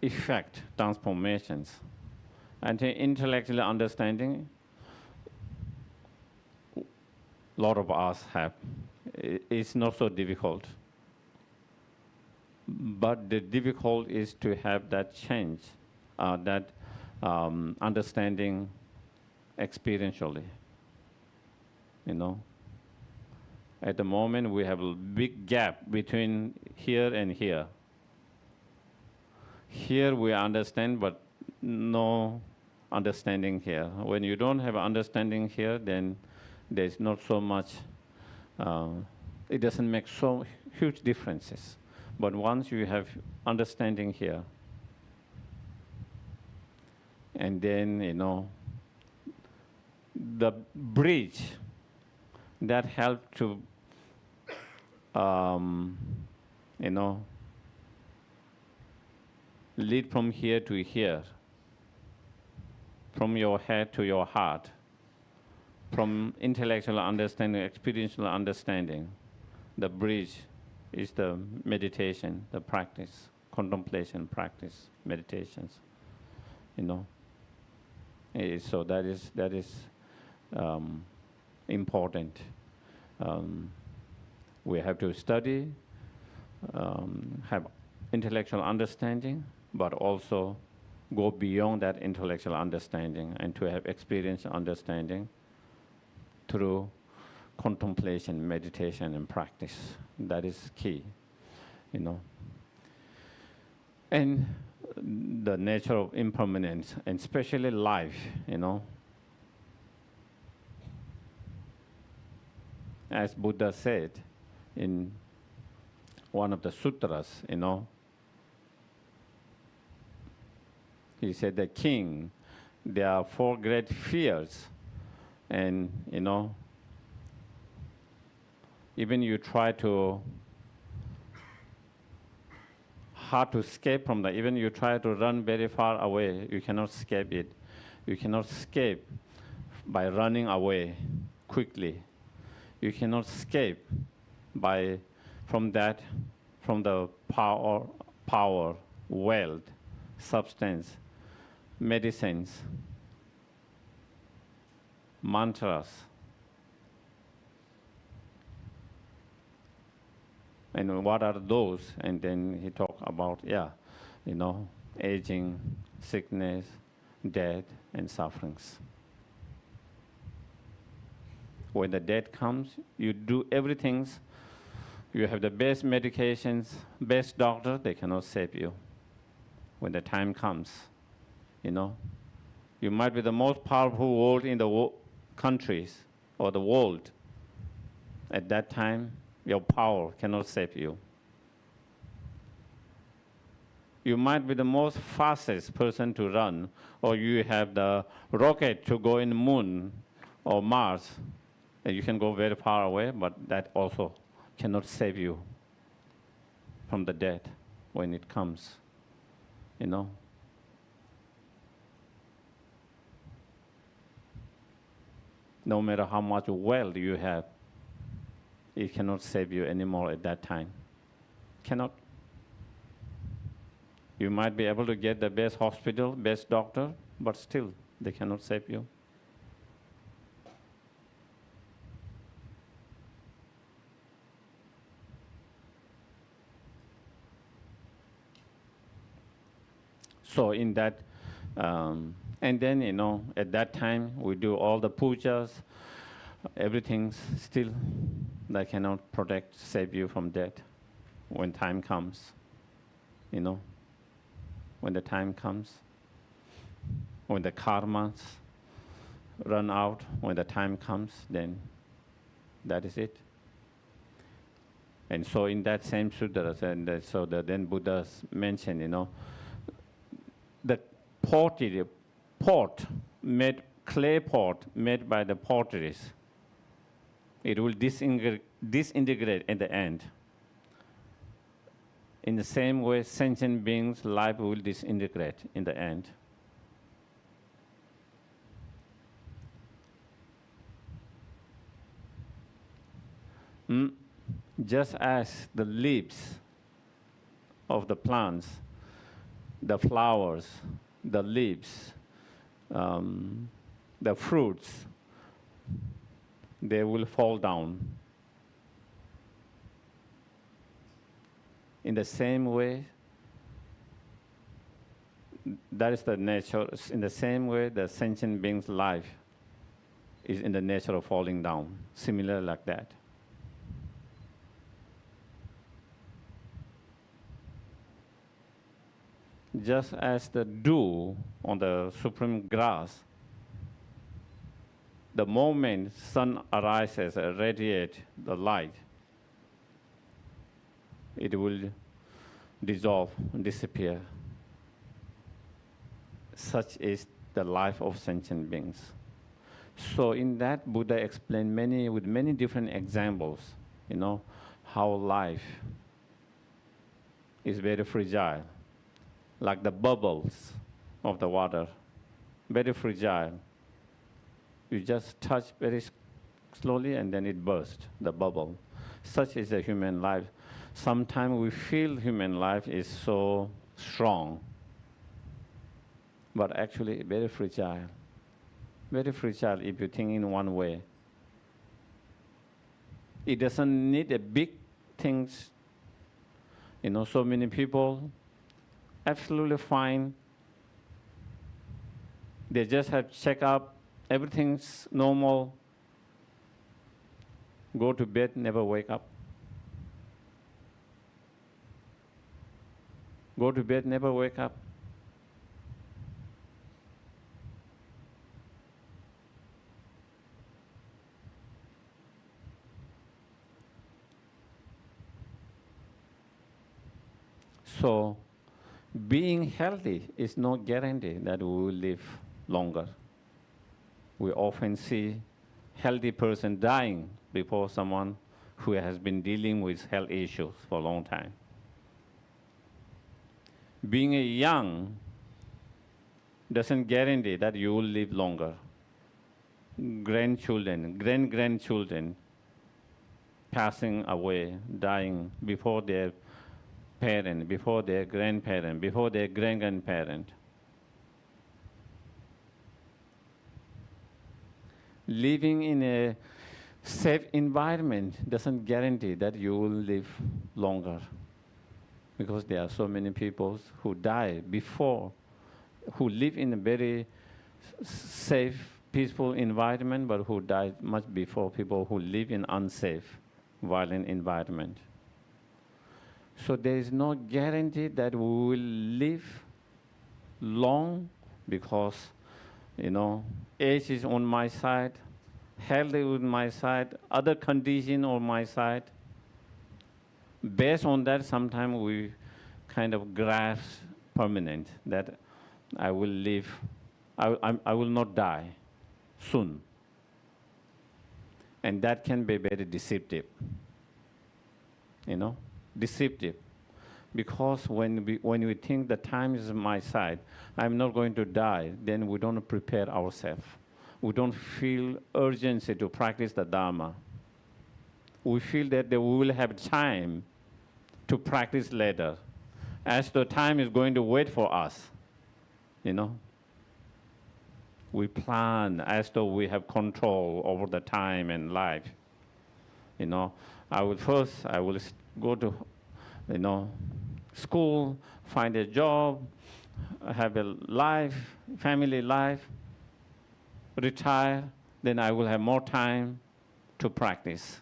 effect transformations. And intellectual understanding, a lot of us have. It's not so difficult. But the difficult is to have that change, that understanding experientially. At the moment, we have a big gap between here and here. Here we understand, but no understanding here. When you don't have understanding here, then there's not so much, it doesn't make so huge differences. But once you have understanding here, and then, the bridge that helps to um, you know, lead from here to here, from your head to your heart, from intellectual understanding, experiential understanding. The bridge is the meditation, the practice, contemplation practice, meditations, you know. So that is important. We have to study, have intellectual understanding, but also go beyond that intellectual understanding and to have experiential understanding through contemplation, meditation, and practice. That is key, you know. And the nature of impermanence, and especially life, you know. As Buddha said in one of the sutras, you know, he said, the king, there are 4 great fears, and, you know, even you try to hard to escape from that. Even you try to run very far away, you cannot escape it. You cannot escape by running away quickly. You cannot escape from the power, wealth, substance, medicines, mantras. And what are those? And then he talked about, you know, aging, sickness, death, and sufferings. When the death comes, you do everything. You have the best medications, best doctor, they cannot save you. When the time comes, you know, you might be the most powerful world in the countries or the world. At that time, your power cannot save you. You might be the most fastest person to run, or you have the rocket to go in the moon or Mars, and you can go very far away, but that also cannot save you from the death when it comes, you know. No matter how much wealth you have, it cannot save you anymore at that time. Cannot. You might be able to get the best hospital, best doctor, but still, they cannot save you. So in that, and then, you know, at that time, we do all the pujas, everything still, they cannot protect, save you from death when time comes, you know. When the time comes, when the karmas run out, when the time comes, then that is it. And so in that same sutras, and so then Buddha mentioned, you know, the clay pot made by the potteries, it will disintegrate at the end. In the same way, sentient beings' life will disintegrate in the end. Just as the leaves of the plants, the flowers, the leaves, the fruits, they will fall down. In the same way, that is the nature. In the same way, the sentient being's life is in the nature of falling down, similar like that. Just as the dew on the supreme grass, the moment sun arises and radiates the light, it will dissolve and disappear. Such is the life of sentient beings. So in that, Buddha explained with many different examples, you know, how life is very fragile, like the bubbles of the water, very fragile. You just touch very slowly and then it bursts, the bubble. Such is the human life. Sometimes we feel human life is so strong, but actually very fragile. Very fragile if you think in one way. It doesn't need a big things. You know, so many people absolutely fine. They just have check up, everything's normal. Go to bed, never wake up. Go to bed, never wake up. So, being healthy is no guarantee that we will live longer. We often see healthy person dying before someone who has been dealing with health issues for a long time. Being a young doesn't guarantee that you will live longer. Grandchildren, great-grandchildren passing away, dying before their parent, before their grandparent, before their great-grandparent. Living in a safe environment doesn't guarantee that you will live longer, because there are so many people who die before, who live in a very safe, peaceful environment, but who die much before people who live in unsafe, violent environment. So there is no guarantee that we will live long, because, you know, age is on my side, health is on my side, other condition on my side. Based on that, sometimes we kind of grasp permanent, that I will live, I will not die soon. And that can be very deceptive, you know, deceptive. Because when we think the time is on my side, I'm not going to die, then we don't prepare ourselves. We don't feel urgency to practice the Dharma. We feel that we will have time to practice later, as the time is going to wait for us, you know. We plan as though we have control over the time and life. You know, I will go to, you know, school, find a job, have a life, family life, retire, then I will have more time to practice.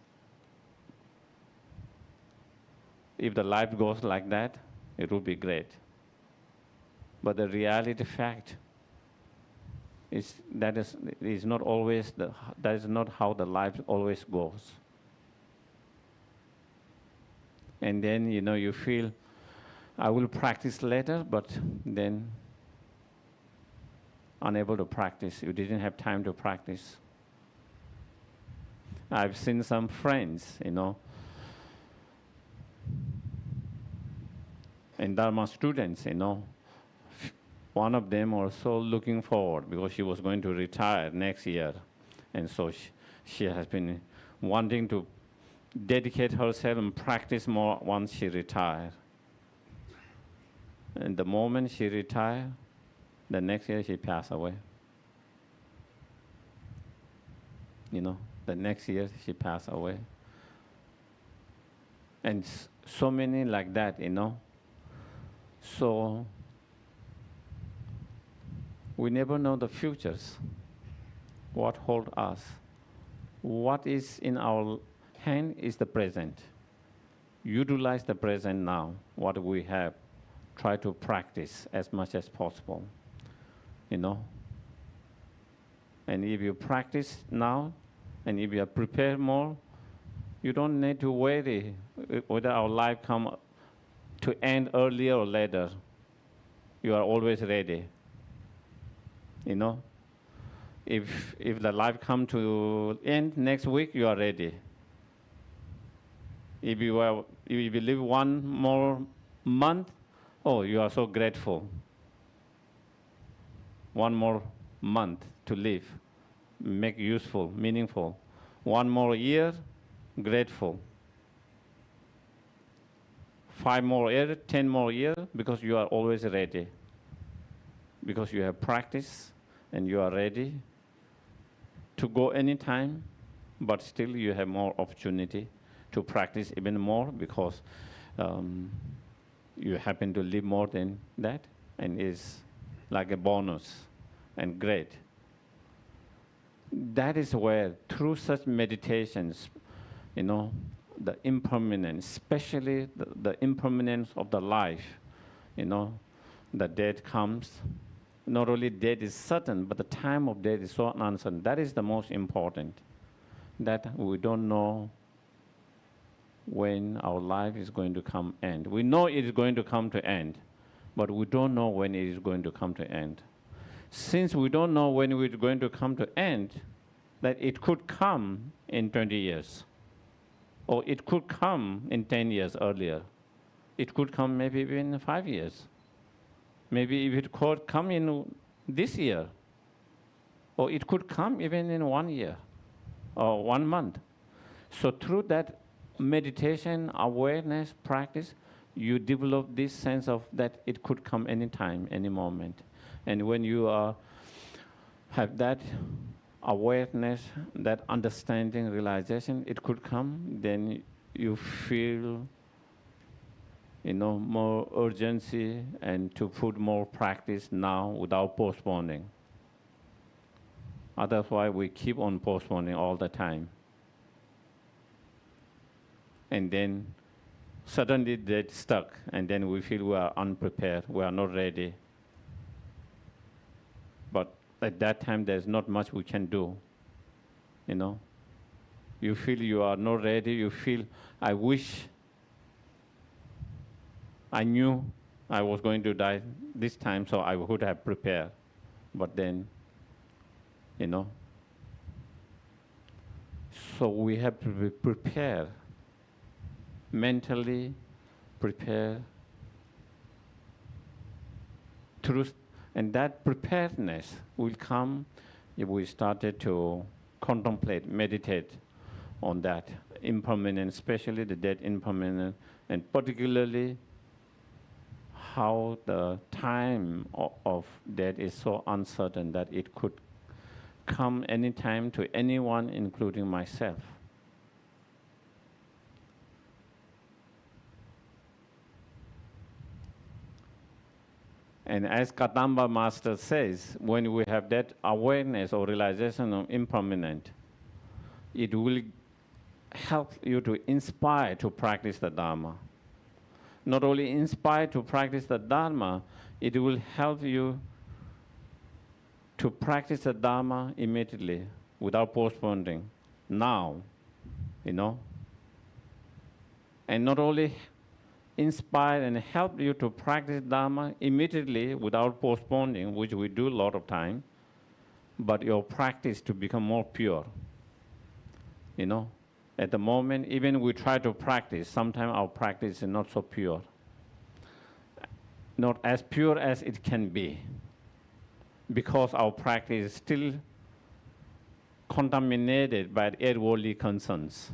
If the life goes like that, it will be great. But the reality fact is that is not always that is not how the life always goes. And then, you know, you feel, I will practice later, but then unable to practice. You didn't have time to practice. I've seen some friends, you know, and Dharma students, you know, one of them also looking forward because she was going to retire next year. And so she has been wanting to dedicate herself and practice more once she retires. And the moment she retired, the next year she passed away. You know, the next year she passed away. And so many like that, you know. So we never know the futures, what hold us. What is in our hand is the present. Utilize the present now, what we have. Try to practice as much as possible, you know. And if you practice now, and if you are prepared more, you don't need to worry whether our life come to end earlier or later. You are always ready, you know. If the life come to end next week, you are ready. If you live one more month, oh, you are so grateful. One more month to live, make useful, meaningful. One more year, grateful. 5 more years, 10 more years, because you are always ready. Because you have practice and you are ready to go anytime, but still you have more opportunity to practice even more because you happen to live more than that, and it's like a bonus and great. That is where, through such meditations, the impermanence, especially the impermanence of the life, the death comes. Not only death is certain, but the time of death is so uncertain. That is the most important, that we don't know when our life is going to come end. We know it is going to come to end, but we don't know when it is going to come to end. Since we don't know when it's going to come to end, that it could come in 20 years, or it could come in 10 years earlier. It could come maybe in 5 years. Maybe if it could come in this year, or it could come even in 1 year or 1 month. So through that meditation, awareness, practice, you develop this sense of that it could come anytime, any moment. And when you have that awareness, that understanding, realization, it could come, then you feel more urgency and to put more practice now without postponing. Otherwise, we keep on postponing all the time. And then suddenly they stuck, and then we feel we are unprepared, we are not ready. But at that time, there's not much we can do. You feel you are not ready, you feel, I wish I knew I was going to die this time, so I would have prepared. But then, so we have to be prepared, mentally prepared, and that preparedness will come if we started to contemplate, meditate on that impermanence, especially the death impermanence, and particularly how the time of death is so uncertain that it could come anytime to anyone, including myself. And as Kadamba Master says, when we have that awareness or realization of impermanent, it will help you to inspire to practice the Dharma. Not only inspire to practice the Dharma, it will help you to practice the Dharma immediately without postponing, now, And not only inspire and help you to practice Dharma immediately without postponing, which we do a lot of time, but your practice to become more pure. At the moment, even we try to practice, sometimes our practice is not so pure. Not as pure as it can be, because our practice is still contaminated by the 8 worldly concerns.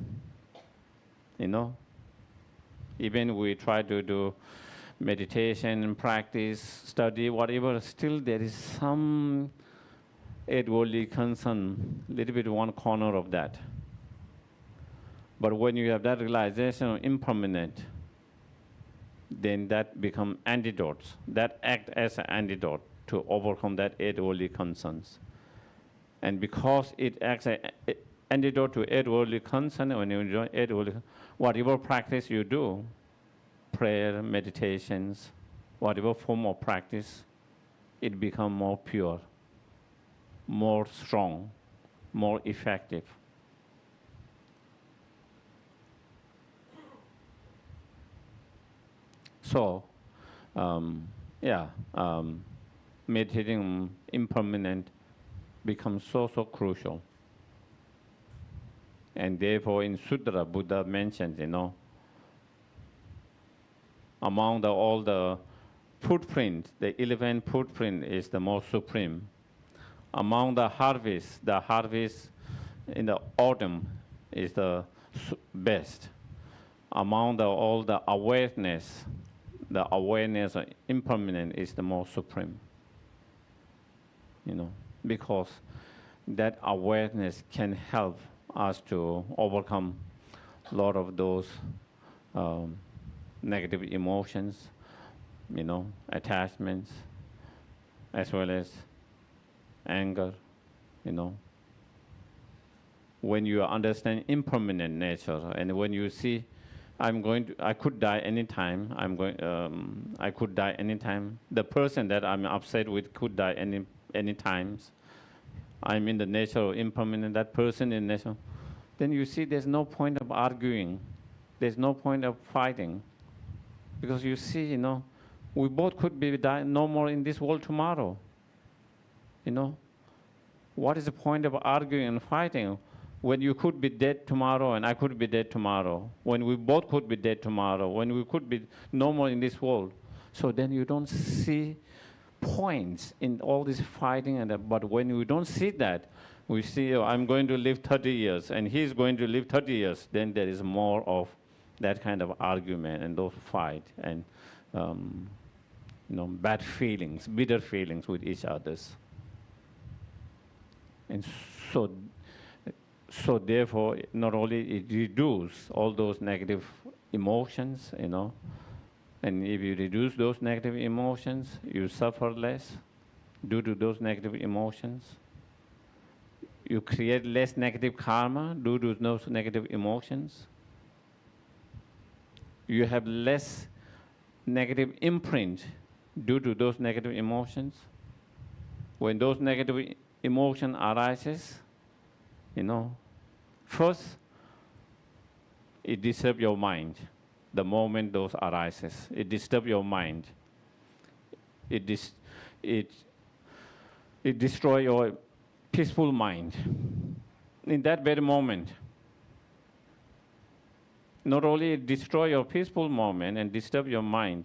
Even we try to do meditation, practice, study, whatever, still there is some 8 worldly concern, little bit one corner of that. But when you have that realization of impermanent, then that become antidotes, that act as an antidote to overcome that 8 worldly concerns. And because it acts as an antidote to 8 worldly concerns, when you enjoy 8 worldly, whatever practice you do, prayer, meditations, whatever form of practice, it becomes more pure, more strong, more effective. So, meditating on impermanent becomes so crucial. And therefore, in Sutra, Buddha mentions, Among all the footprint, the 11 footprint is the most supreme. Among the harvest in the autumn is the best. Among all the awareness of impermanence is the most supreme. Because that awareness can help us to overcome a lot of those negative emotions, attachments, as well as anger, When you understand impermanent nature, and when you see, I could die anytime. I could die anytime. The person that I'm upset with could die any times. I'm in the nature of impermanent. That person in nature. Then you see, there's no point of arguing. There's no point of fighting, because you see, we both could be no more in this world tomorrow. What is the point of arguing and fighting when you could be dead tomorrow and I could be dead tomorrow, when we both could be dead tomorrow, when we could be no more in this world? So then you don't see points in all this fighting, but when we don't see that, we see, I'm going to live 30 years and he's going to live 30 years, then there is more of that kind of argument and those fight and bad feelings, bitter feelings with each others. And so therefore, not only it reduces all those negative emotions, and if you reduce those negative emotions, you suffer less due to those negative emotions. You create less negative karma due to those negative emotions. You have less negative imprint due to those negative emotions. When those negative emotion arises, first, it disturbs your mind. The moment those arises, it disturbs your mind. It destroys your peaceful mind. In that very moment, not only it destroys your peaceful moment and disturbs your mind,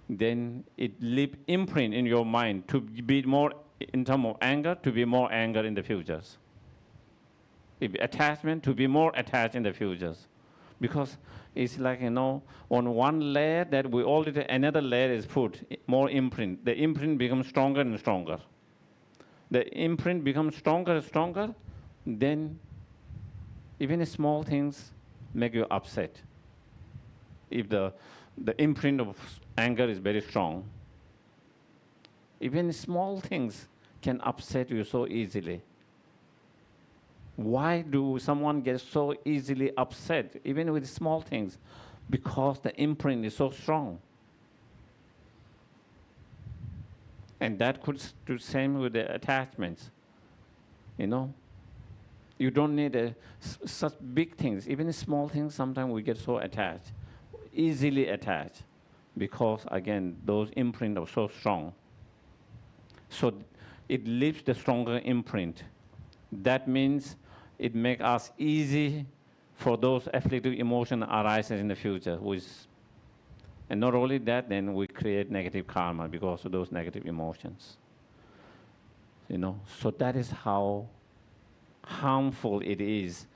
then it leaves imprint in your mind to be more, in terms of anger, to be more anger in the futures. If attachment, to be more attached in the futures. Because it's like, on one layer that we already, another layer is put, more imprint. The imprint becomes stronger and stronger. The imprint becomes stronger and stronger, then even small things make you upset. If the imprint of anger is very strong, even small things can upset you so easily. Why do someone get so easily upset, even with small things? Because the imprint is so strong. And that could do the same with the attachments. You don't need such big things. Even small things, sometimes we get so attached, easily attached, because, again, those imprints are so strong. So it leaves the stronger imprint. That means it makes us easy for those afflictive emotions arising in the future. And not only that, then we create negative karma because of those negative emotions. So that is how harmful it is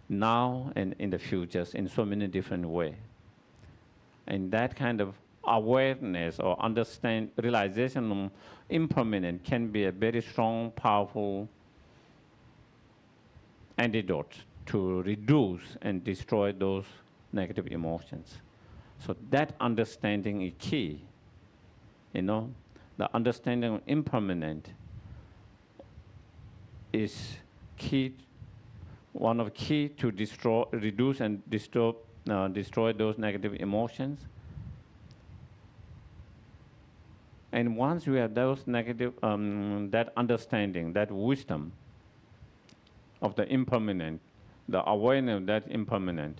now and in the futures in so many different ways. And that kind of awareness or realization of impermanence can be a very strong, powerful antidote to reduce and destroy those negative emotions. So that understanding is key. The understanding of impermanent is key, one of key to reduce and destroy those negative emotions. And once you have those negative, that understanding, that wisdom of the impermanent, the awareness of that impermanent,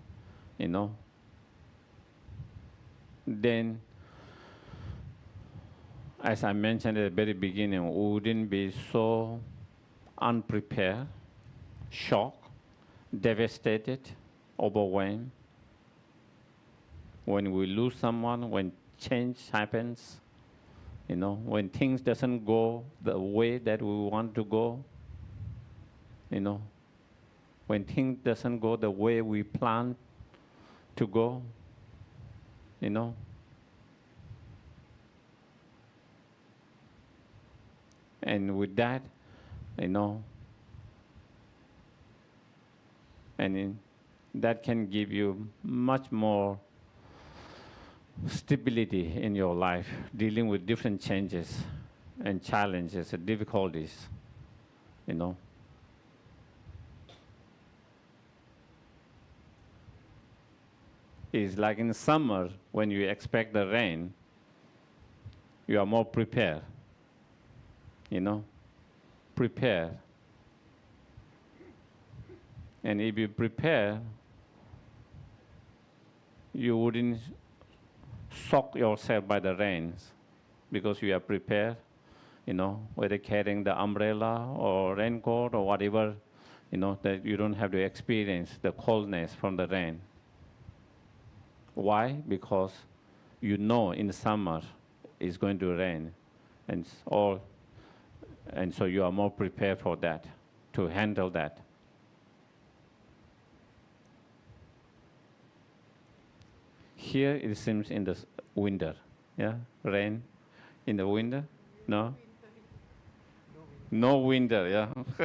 then, as I mentioned at the very beginning, we wouldn't be so unprepared, shocked, devastated, overwhelmed. when we lose someone, when change happens, when things doesn't go the way that we want to go, when things doesn't go the way we plan to go, and with that, that can give you much more stability in your life, dealing with different changes and challenges and difficulties, It's like in summer, when you expect the rain, you are more prepared, prepare. And if you prepare, you wouldn't soak yourself by the rains because you are prepared, whether carrying the umbrella or raincoat or whatever, that you don't have to experience the coldness from the rain. Why? Because in the summer it's going to rain, and so you are more prepared for that, to handle that. Here it seems in the winter, rain in the winter, no? No winter, yeah. Only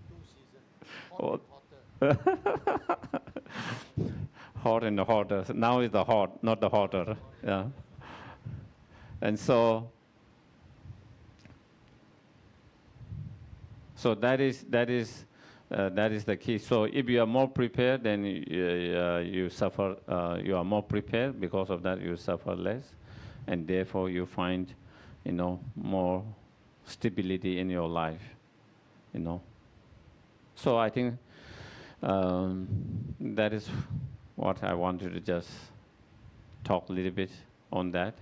2 seasons. Hot and hotter. Hot and hotter. Now it's the hot, not the hotter. Yeah. And so that is the key. So if you are more prepared, then you suffer. You are more prepared. Because of that, you suffer less, and therefore you find, more stability in your life. So I think that is what I wanted to just talk a little bit on that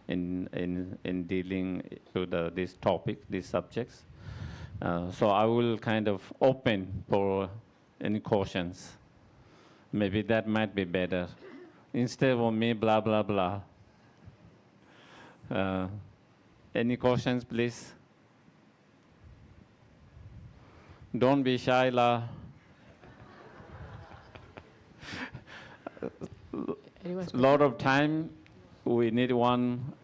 in dealing with this topic, these subjects. So I will kind of open for any questions. Maybe that might be better. Instead of me, blah, blah, blah. Any questions, please? Don't be shy, La. Anyone? A lot of time, we need one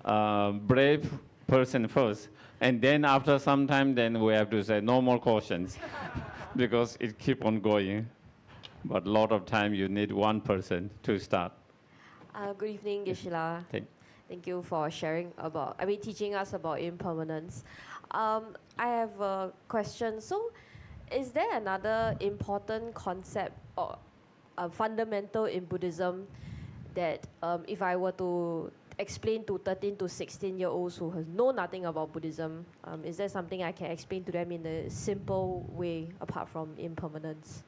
brave person first. And then after some time, then we have to say no more questions because it keep on going. But a lot of time, you need one person to start. Good evening, Gishila. Thank you for teaching us about impermanence. I have a question. So, is there another important concept or fundamental in Buddhism that if I were to explain to 13 to 16-year-olds who know nothing about Buddhism, is there something I can explain to them in a simple way apart from impermanence?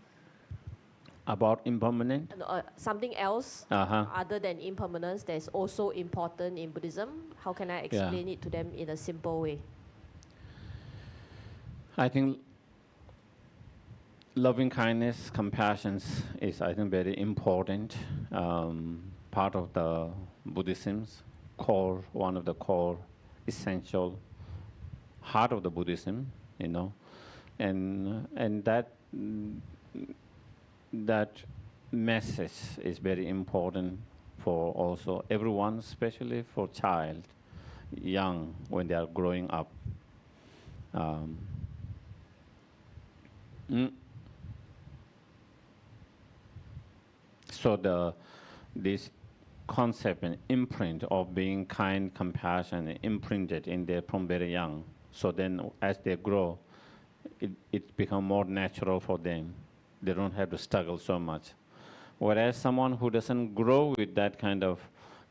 About impermanent? Something else other than impermanence that is also important in Buddhism. How can I explain it to them in a simple way? I think loving kindness, compassion is, I think, very important part of the Buddhism's core, one of the core essential heart of the Buddhism, and that message is very important for also everyone, especially for child, young, when they are growing up. So this concept and imprint of being kind, compassion, imprinted in them from very young. So then as they grow, it becomes more natural for them. They don't have to struggle so much. Whereas someone who doesn't grow with that kind of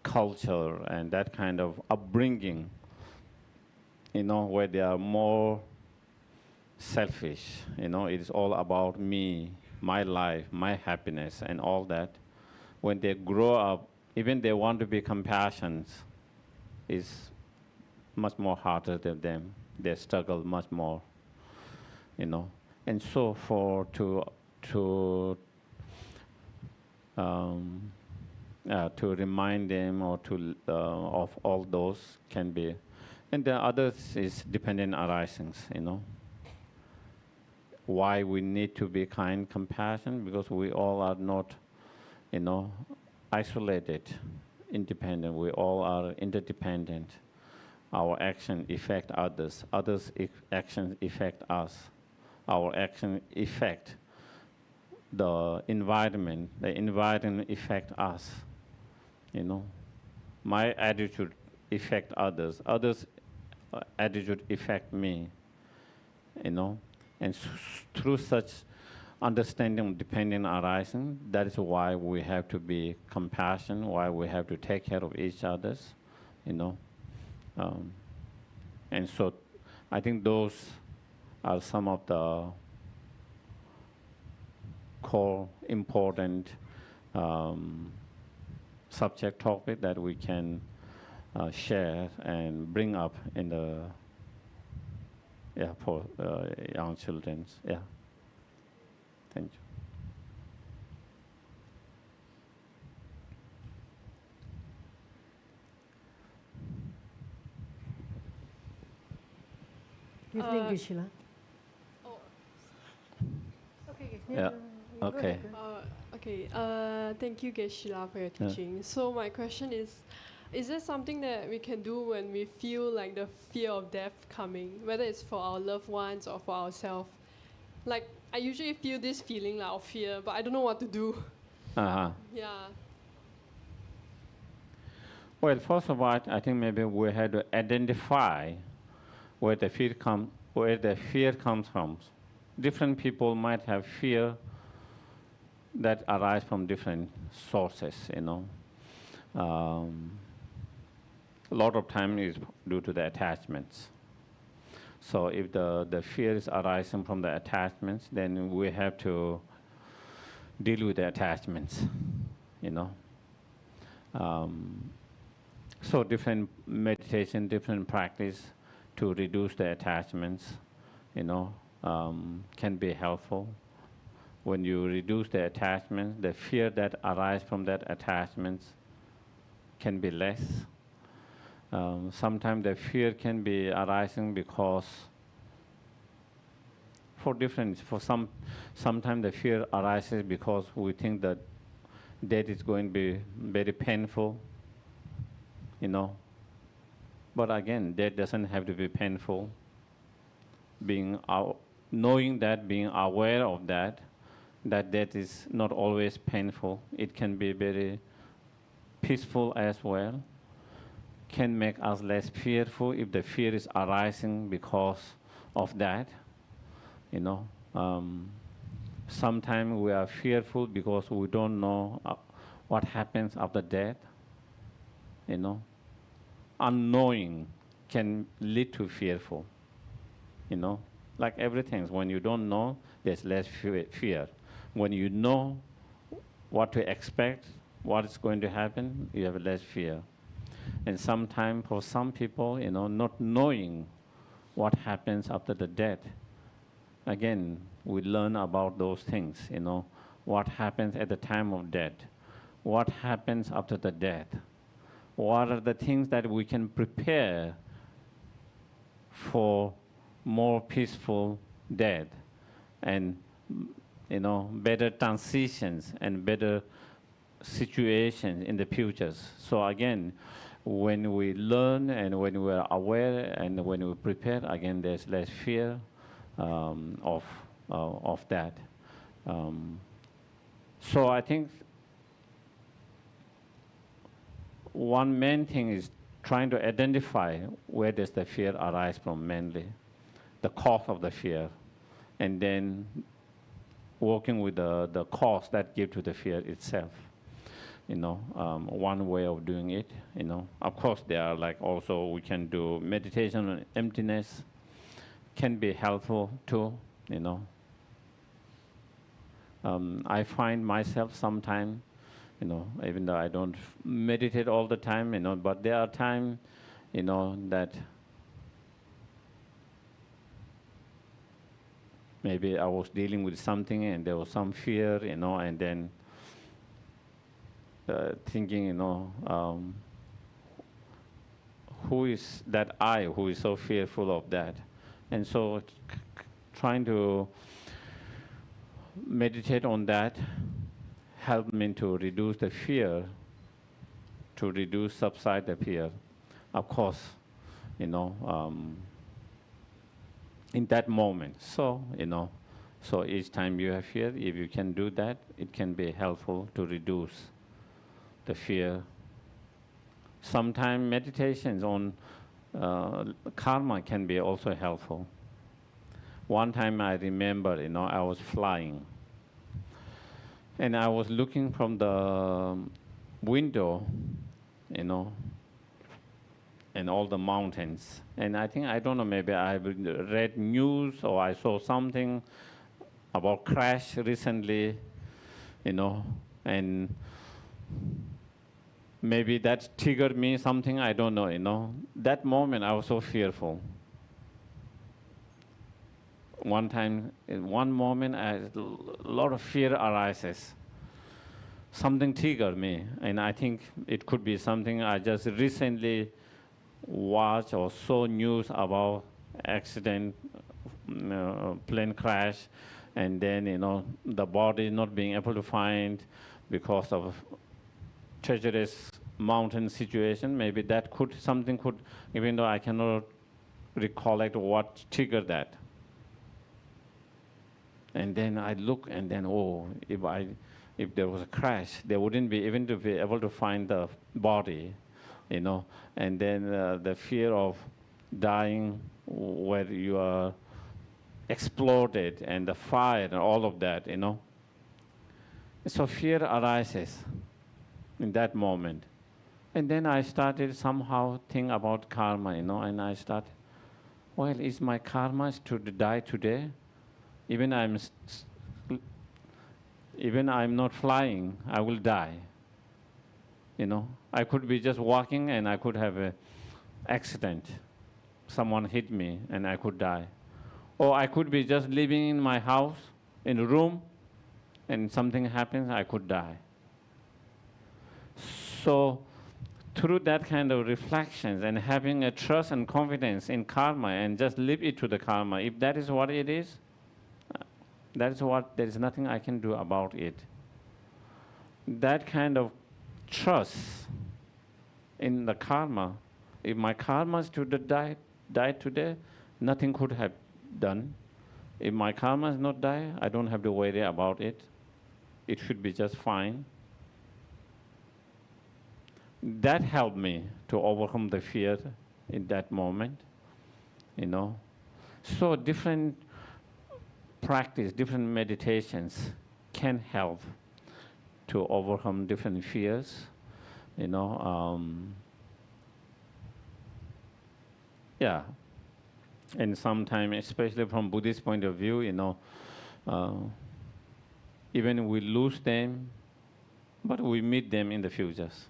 culture and that kind of upbringing, where they are more selfish, it is all about me, my life, my happiness, and all that. When they grow up, even they want to be compassionate, is much more harder than them. They struggle much more, And so to remind them or to of all those can be, and the others is dependent arisings. Why we need to be kind, compassion, because we all are not, isolated, independent. We all are interdependent. Our action affect others. Others' actions affect us. Our action affect the environment. The environment affect us. My attitude affect others. Others' attitude affect me. And through such understanding of dependent arising, that is why we have to be compassionate, why we have to take care of each others, and so I think those are some of the core important subject topic that we can share and bring up in the for young children. Thank you. Good evening, Gishila. Okay. Yeah. Okay. Thank you, Geshe-la, for your teaching. So my question is there something that we can do when we feel like the fear of death coming, whether it's for our loved ones or for ourselves? Like, I usually feel this feeling like of fear, but I don't know what to do. Uh-huh. Yeah. Well, first of all, I think maybe we had to identify where the fear comes from. Different people might have fear that arise from different sources. A lot of time is due to the attachments. So if the fear is arising from the attachments, then we have to deal with the attachments. So different meditation, different practice to reduce the attachments, can be helpful. When you reduce the attachments, the fear that arises from that attachments can be less. Sometimes the fear can be arising because sometimes the fear arises because we think that death is going to be very painful, But again, death doesn't have to be painful. Knowing that, being aware of that death is not always painful. It can be very peaceful as well. Can make us less fearful if the fear is arising because of that. Sometimes we are fearful because we don't know what happens after death. Unknowing can lead to fearful. Like everything, when you don't know, there's less fear. When you know what to expect, what is going to happen, you have less fear. And sometimes for some people, not knowing what happens after the death, again, we learn about those things, what happens at the time of death, what happens after the death, what are the things that we can prepare for more peaceful death and, better transitions and better situations in the futures. So again, when we learn and when we are aware and when we prepare, again, there's less fear of that. So I think one main thing is trying to identify where does the fear arise from mainly, the cause of the fear, and then working with the cause that gives to the fear itself. One way of doing it, Of course, there are also we can do meditation on emptiness, can be helpful too, I find myself sometimes, even though I don't meditate all the time, but there are times, that maybe I was dealing with something and there was some fear, and then thinking, who is that I who is so fearful of that? And so trying to meditate on that helped me to reduce the fear, to subside the fear. Of course, in that moment. So, so each time you have fear, if you can do that, it can be helpful to reduce the fear. Sometimes meditations on karma can be also helpful. One time I remember, I was flying, and I was looking from the window, and all the mountains. And I don't know, maybe I read news or I saw something about crash recently, and maybe that triggered me something, I don't know, That moment I was so fearful. One time, in one moment, a lot of fear arises. Something triggered me, and I think it could be something I just recently watched or saw news about accident, plane crash, and then, the body not being able to find because of treacherous mountain situation. Maybe that something could, even though I cannot recollect what triggered that. And then I look, and then, if there was a crash, they wouldn't be even to be able to find the body, And then the fear of dying where you are exploded, and the fire and all of that, So fear arises in that moment. And then I started somehow think about karma, and I started, is my karma to die today? Even I'm not flying, I will die. I could be just walking and I could have an accident. Someone hit me and I could die. Or I could be just living in my house, in a room, and something happens, I could die. So through that kind of reflections and having a trust and confidence in karma and just leave it to the karma, if that is what it is, there is nothing I can do about it. That kind of trust in the karma, if my karma is to die today, nothing could have done. If my karma is not die, I don't have to worry about it. It should be just fine. That helped me to overcome the fear in that moment, So different practice, different meditations can help to overcome different fears, Yeah. And sometimes, especially from Buddhist point of view, even we lose them, but we meet them in the futures.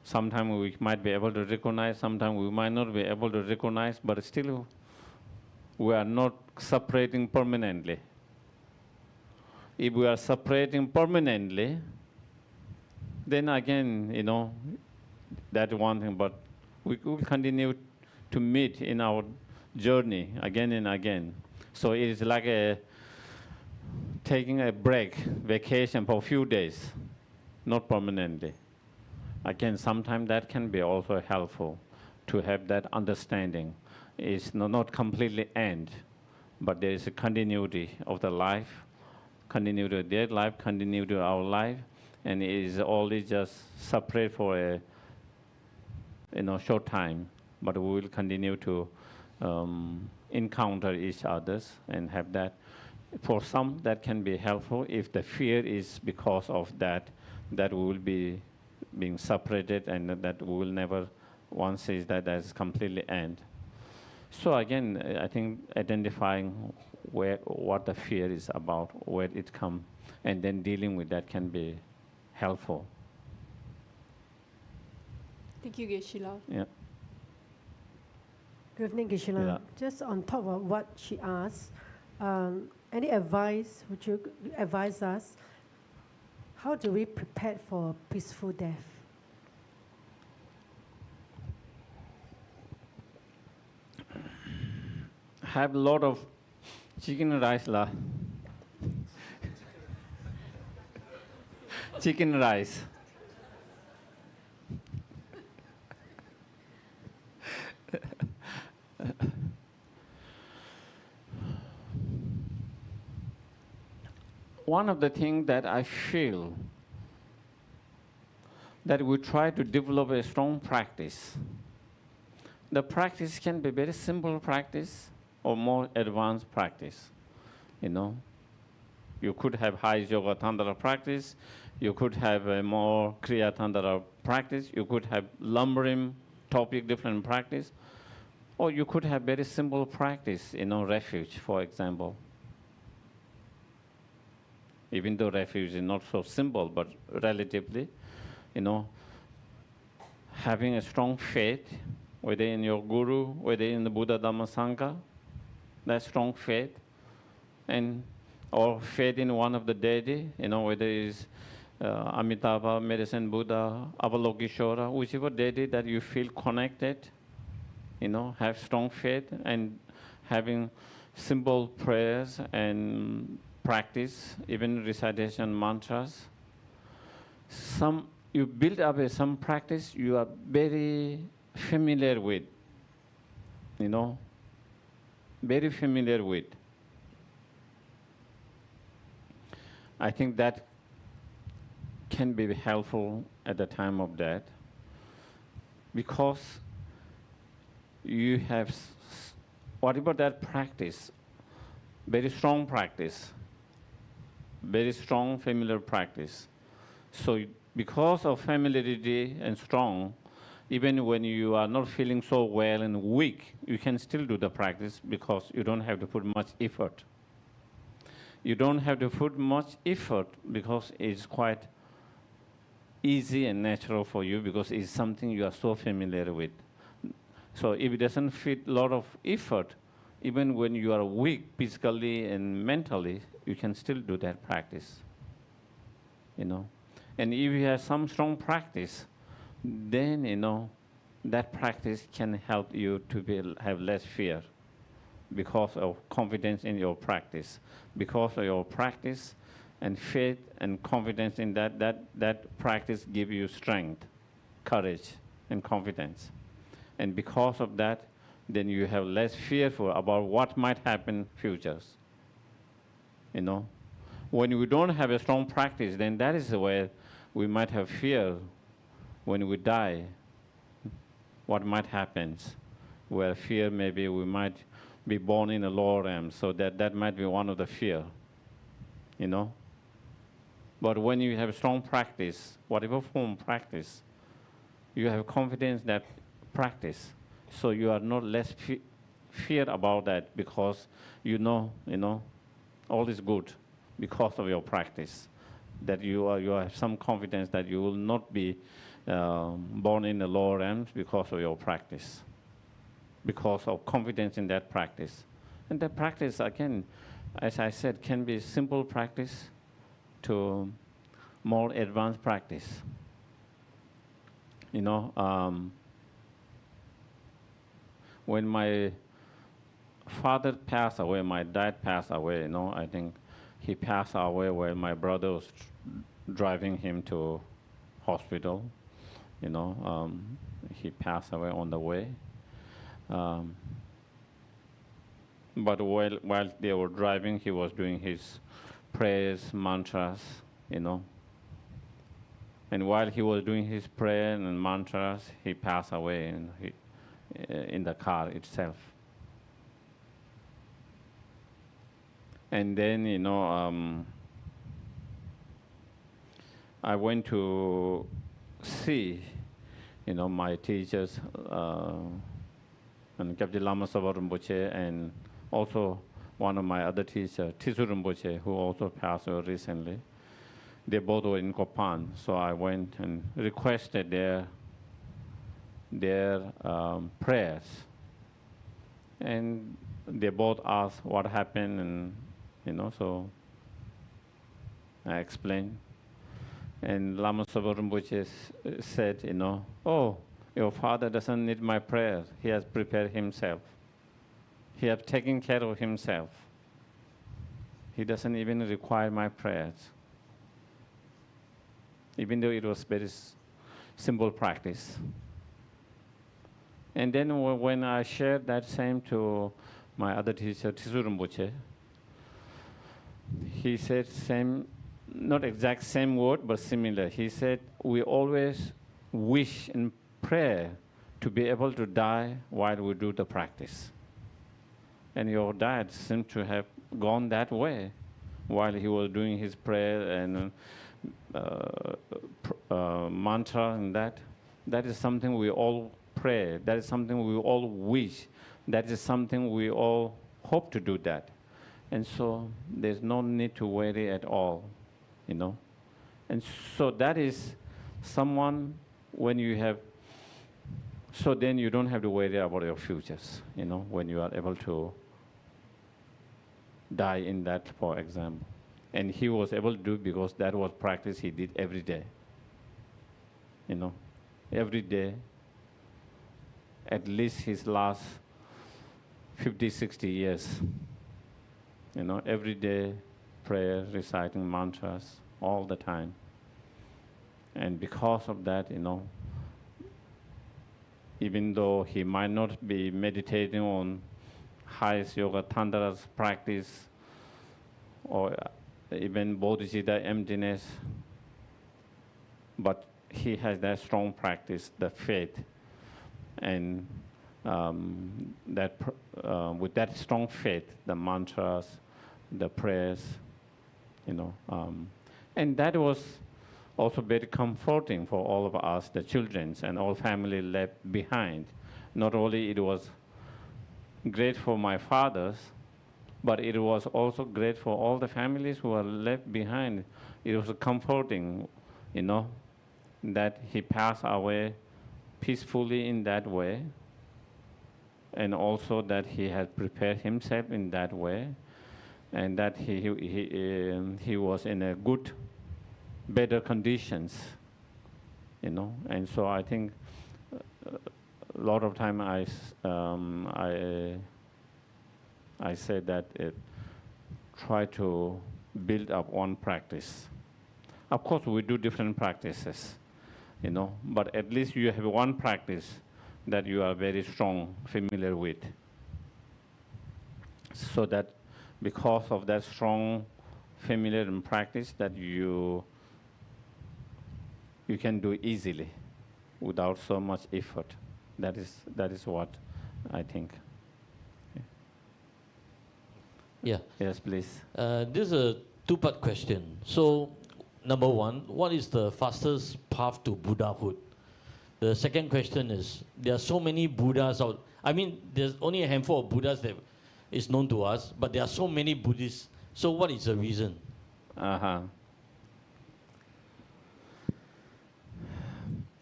Sometimes we might be able to recognize, sometimes we might not be able to recognize, but still we are not separating permanently. If we are separating permanently, then again, that's one thing, but we will continue to meet in our journey again and again. So it is like taking a break, vacation for a few days, not permanently. Again, sometimes that can be also helpful to have that understanding. It's not completely end, but there is a continuity of the life, continuity of their life, continuity of our life, and it is only just separate for a short time, but we will continue to encounter each others and have that. For some, that can be helpful if the fear is because of that we will be being separated and that we will never, one says that as completely end. So again, I think identifying what the fear is about, where it comes, and then dealing with that can be helpful. Thank you, Geshe-la. Yeah. Good evening, Geshe-la. Yeah. Just on top of what she asked, any advice would you advise us How do we prepare for a peaceful death? Have a lot of chicken rice lah. Chicken rice. One of the things that I feel that we try to develop a strong practice. The practice can be very simple practice or more advanced practice. You know, you could have high yoga tantra practice. You could have a more kriya tantra practice. You could have lumbering topic different practice. Or you could have very simple practice, you know, refuge, for example. Even though refuge is not so simple, but relatively, you know, having a strong faith, whether in your guru, whether in the Buddha, Dhamma, Sangha, that strong faith, and or faith in one of the deity, you know, whether it's Amitabha, Medicine Buddha, Avalokiteshvara, whichever deity that you feel connected, you know, have strong faith, and having simple prayers and practice, even recitation mantras. You build up some practice you are very familiar with, you know, very familiar with. I think that can be helpful at the time of death, because you have whatever that practice, very strong practice, very strong familiar practice. So because of familiarity and strong, even when you are not feeling so well and weak, you can still do the practice because you don't have to put much effort. You don't have to put much effort because it's quite easy and natural for you because it's something you are so familiar with. So if it doesn't fit a lot of effort, even when you are weak physically and mentally, you can still do that practice, you know. And if you have some strong practice, then, you know, that practice can help you to have less fear because of confidence in your practice. Because of your practice and faith and confidence in that practice give you strength, courage, and confidence. And because of that, then you have less fearful about what might happen futures. You know, when we don't have a strong practice, then that is where we might have fear when we die, what might happen, where fear maybe we might be born in a lower realm, so that might be one of the fear, you know. But when you have strong practice, whatever form practice, you have confidence that practice, so you are not less fear about that because you know, all is good because of your practice. That you have some confidence that you will not be born in the lower realms because of your practice, because of confidence in that practice. And that practice, again, as I said, can be simple practice to more advanced practice. You know, when my father passed away, my dad passed away, you know, I think he passed away when my brother was driving him to hospital. You know, he passed away on the way. But while they were driving, he was doing his prayers, mantras, you know. And while he was doing his prayer and mantras, he passed away in the car itself. And then, you know, I went to see, you know, my teachers, and Kapti Lama Savar Rinpoche, and also one of my other teachers, Tisu Rinpoche, who also passed away recently. They both were in Kopan, so I went and requested their prayers. And they both asked what happened, and, you know, so I explained. And Lama Zopa Rinpoche said, oh, your father doesn't need my prayer. He has prepared himself. He has taken care of himself. He doesn't even require my prayers. Even though it was very simple practice. And then when I shared that same to my other teacher, Tisu Rinpoche, he said same, not exact same word, but similar. He said, we always wish in prayer to be able to die while we do the practice. And your dad seemed to have gone that way while he was doing his prayer and mantra and that. That is something we all pray. That is something we all wish. That is something we all hope to do that. And so there's no need to worry at all, And so that is someone when you have, so then you don't have to worry about your futures, when you are able to die in that, for example. And he was able to do because that was practice he did every day. Every day, at least his last 50, 60 years. Every day, prayer, reciting mantras, all the time. And because of that, even though he might not be meditating on highest yoga tantras practice, or even bodhicitta emptiness, but he has that strong practice, the faith, and with that strong faith, the mantras, the prayers, and that was also very comforting for all of us, the children and all family left behind. Not only it was great for my fathers, but it was also great for all the families who are left behind. It was comforting, that he passed away peacefully in that way, and also that he had prepared himself in that way, and that he was in a good, better conditions, And so I think a lot of time I say that try to build up one practice. Of course, we do different practices, but at least you have one practice that you are very strong, familiar with. So that because of that strong, familiar practice that you can do easily without so much effort. That is what I think. Yeah. Yes, please. This is a two-part question. So, number one, what is the fastest path to Buddhahood? The second question is, there are so many Buddhas out. I mean, there's only a handful of Buddhas that is known to us, but there are so many Buddhists. So what is the reason?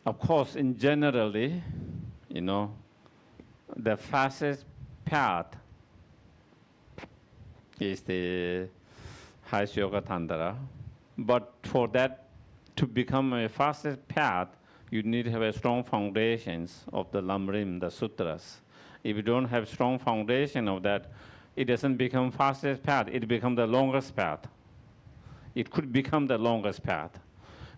Of course, in generally, the fastest path is the highest yoga tantra. But for that to become a fastest path, you need to have a strong foundations of the Lamrim, the sutras. If you don't have strong foundation of that, it doesn't become fastest path, it becomes the longest path. It could become the longest path.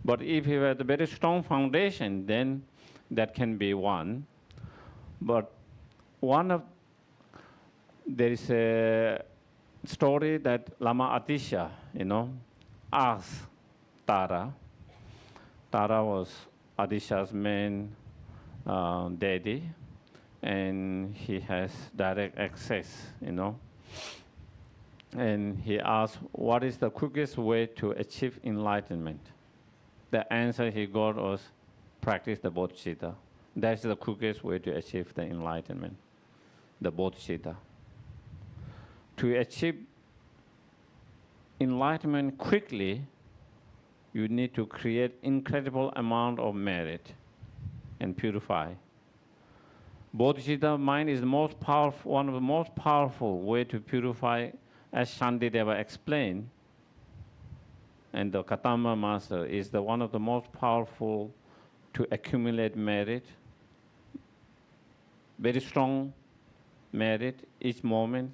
But if you have a very strong foundation, then that can be one. But there is a story that Lama Atisha, asked Tara. Tara was Atisha's main daddy, and he has direct access, And he asked, what is the quickest way to achieve enlightenment? The answer he got was, practice the bodhicitta. That's the quickest way to achieve the enlightenment, the bodhicitta. To achieve enlightenment quickly, you need to create incredible amount of merit and purify. Bodhicitta mind is the most powerful, one of the most powerful way to purify, as Shantideva explained. and the Katama master is the one of the most powerful to accumulate merit, very strong merit each moment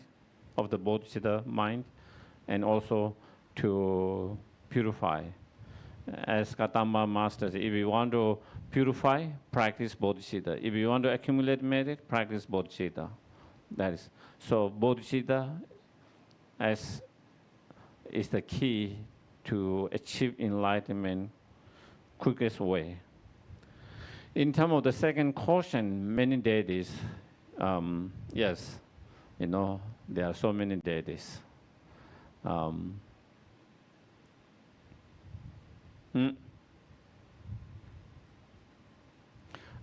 of the Bodhisattva mind, and also to purify. As Katama masters, if you want to purify, practice Bodhisattva. If you want to accumulate merit, practice Bodhisattva. That is. So Bodhisattva is the key to achieve enlightenment quickest way. In terms of the second question, many deities, yes, there are so many deities.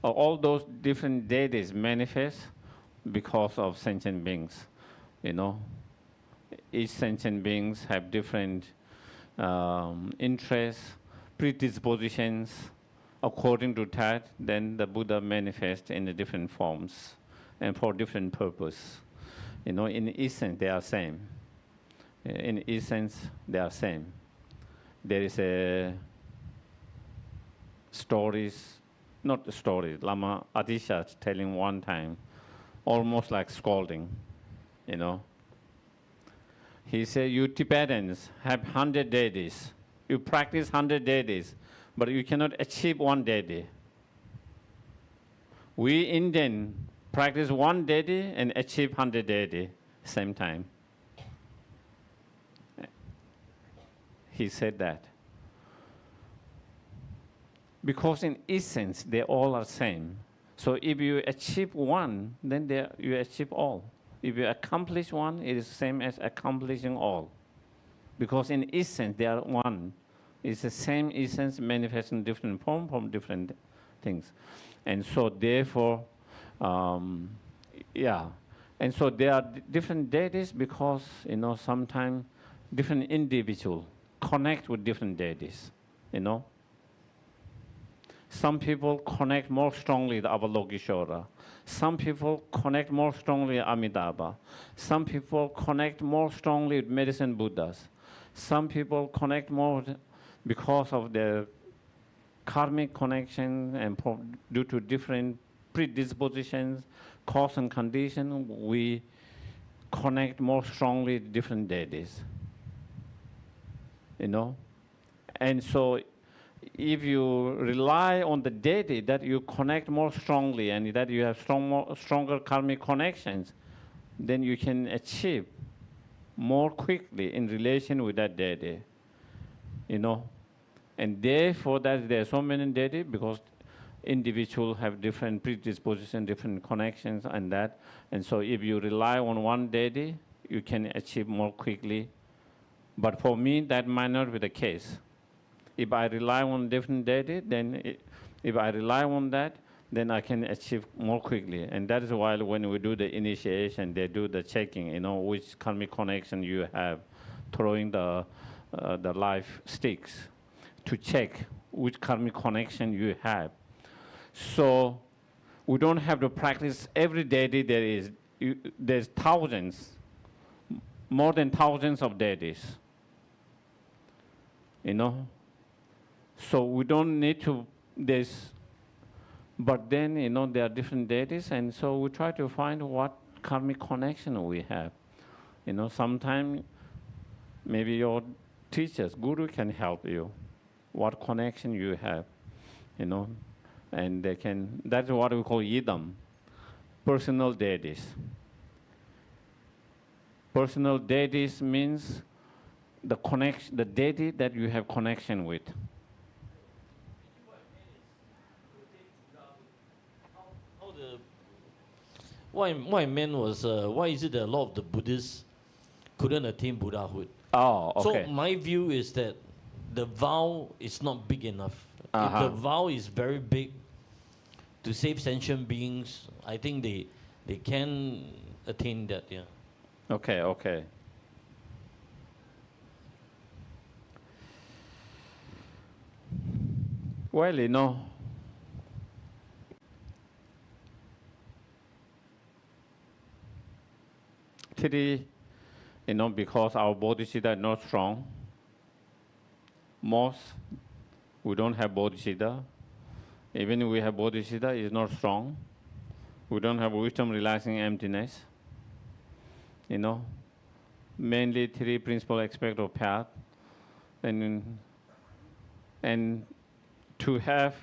All those different deities manifest because of sentient beings, Each sentient beings have different interests, predispositions. According to that, then the Buddha manifests in the different forms and for different purpose. In essence, they are same. In essence, they are same. There is a not stories, Lama Adisha telling one time, almost like scolding, He said, you Tibetans have 100 deities. You practice 100 deities, but you cannot achieve one deity. We Indian practice one deity and achieve 100 deity same time. He said that. Because in essence, they all are same. So if you achieve one, then you achieve all. If you accomplish one, it is the same as accomplishing all. Because in essence, they are one. It's the same essence manifest in different form from different things. And so therefore, And so there are different deities because, sometimes different individuals connect with different deities, Some people connect more strongly with Avalokiteshvara. Some people connect more strongly with Amitabha. Some people connect more strongly with medicine Buddhas. Some people connect more because of their karmic connection and due to different predispositions, cause and condition, we connect more strongly with different deities. And so if you rely on the deity that you connect more strongly and that you have stronger karmic connections, then you can achieve more quickly in relation with that deity. And therefore that there are so many deities because individuals have different predispositions, different connections and that. And so if you rely on one deity, you can achieve more quickly. But for me, that might not be the case. If I rely on different deity, then if I rely on that, then I can achieve more quickly. And that is why when we do the initiation, they do the checking, which karmic connection you have, throwing the life sticks to check which karmic connection you have. So we don't have to practice every deity there is. There's thousands, more than thousands of deities. So we don't need to, but then, there are different deities, and so we try to find what karmic connection we have. Sometimes maybe your teachers, guru can help you, what connection you have, and that's what we call yidam, personal deities. Personal deities means the deity that you have connection with. What I meant was, why is it that a lot of the Buddhists couldn't attain Buddhahood? Oh, okay. So my view is that the vow is not big enough. If the vow is very big to save sentient beings, I think they can attain that, yeah. Okay. Well, today, because our bodhisattva is not strong, Most, we don't have bodhicitta. Even if we have bodhicitta, it's not strong. We don't have wisdom realizing emptiness. You know, mainly three principal aspects of path. And to have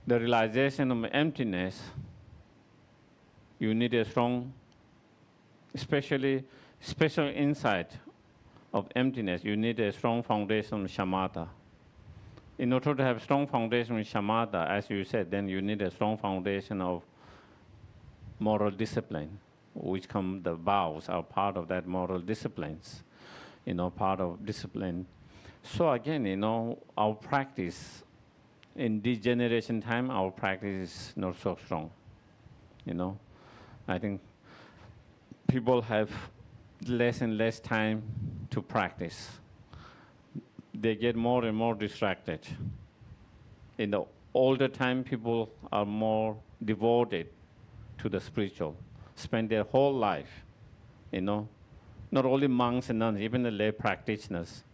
the realization of emptiness, you need a strong, special insight of emptiness. You need a strong foundation of shamatha. In order to have strong foundation of shamatha, as you said, then you need a strong foundation of moral discipline, which the vows are part of that moral disciplines, part of discipline. So again, our practice, in this generation time, our practice is not so strong, I think people have less and less time to practice. They get more and more distracted. In the older time, people are more devoted to the spiritual, spend their whole life, not only monks and nuns, even the lay practitioners,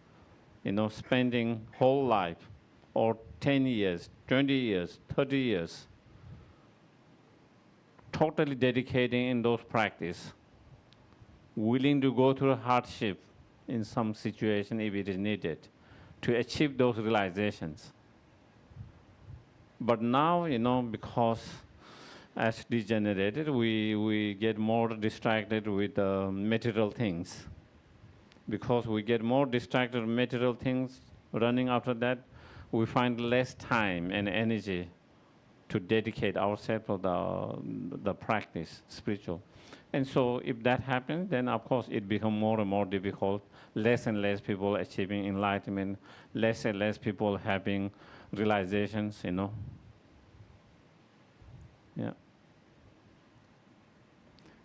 spending whole life, or 10 years, 20 years, 30 years, totally dedicating in those practice, willing to go through hardship in some situation if it is needed to achieve those realizations. But now, because as degenerated, we get more distracted with material things. Because we get more distracted with material things, running after that, we find less time and energy to dedicate ourselves to the practice, spiritual. And so if that happens, then of course it becomes more and more difficult, less and less people achieving enlightenment, less and less people having realizations, Yeah.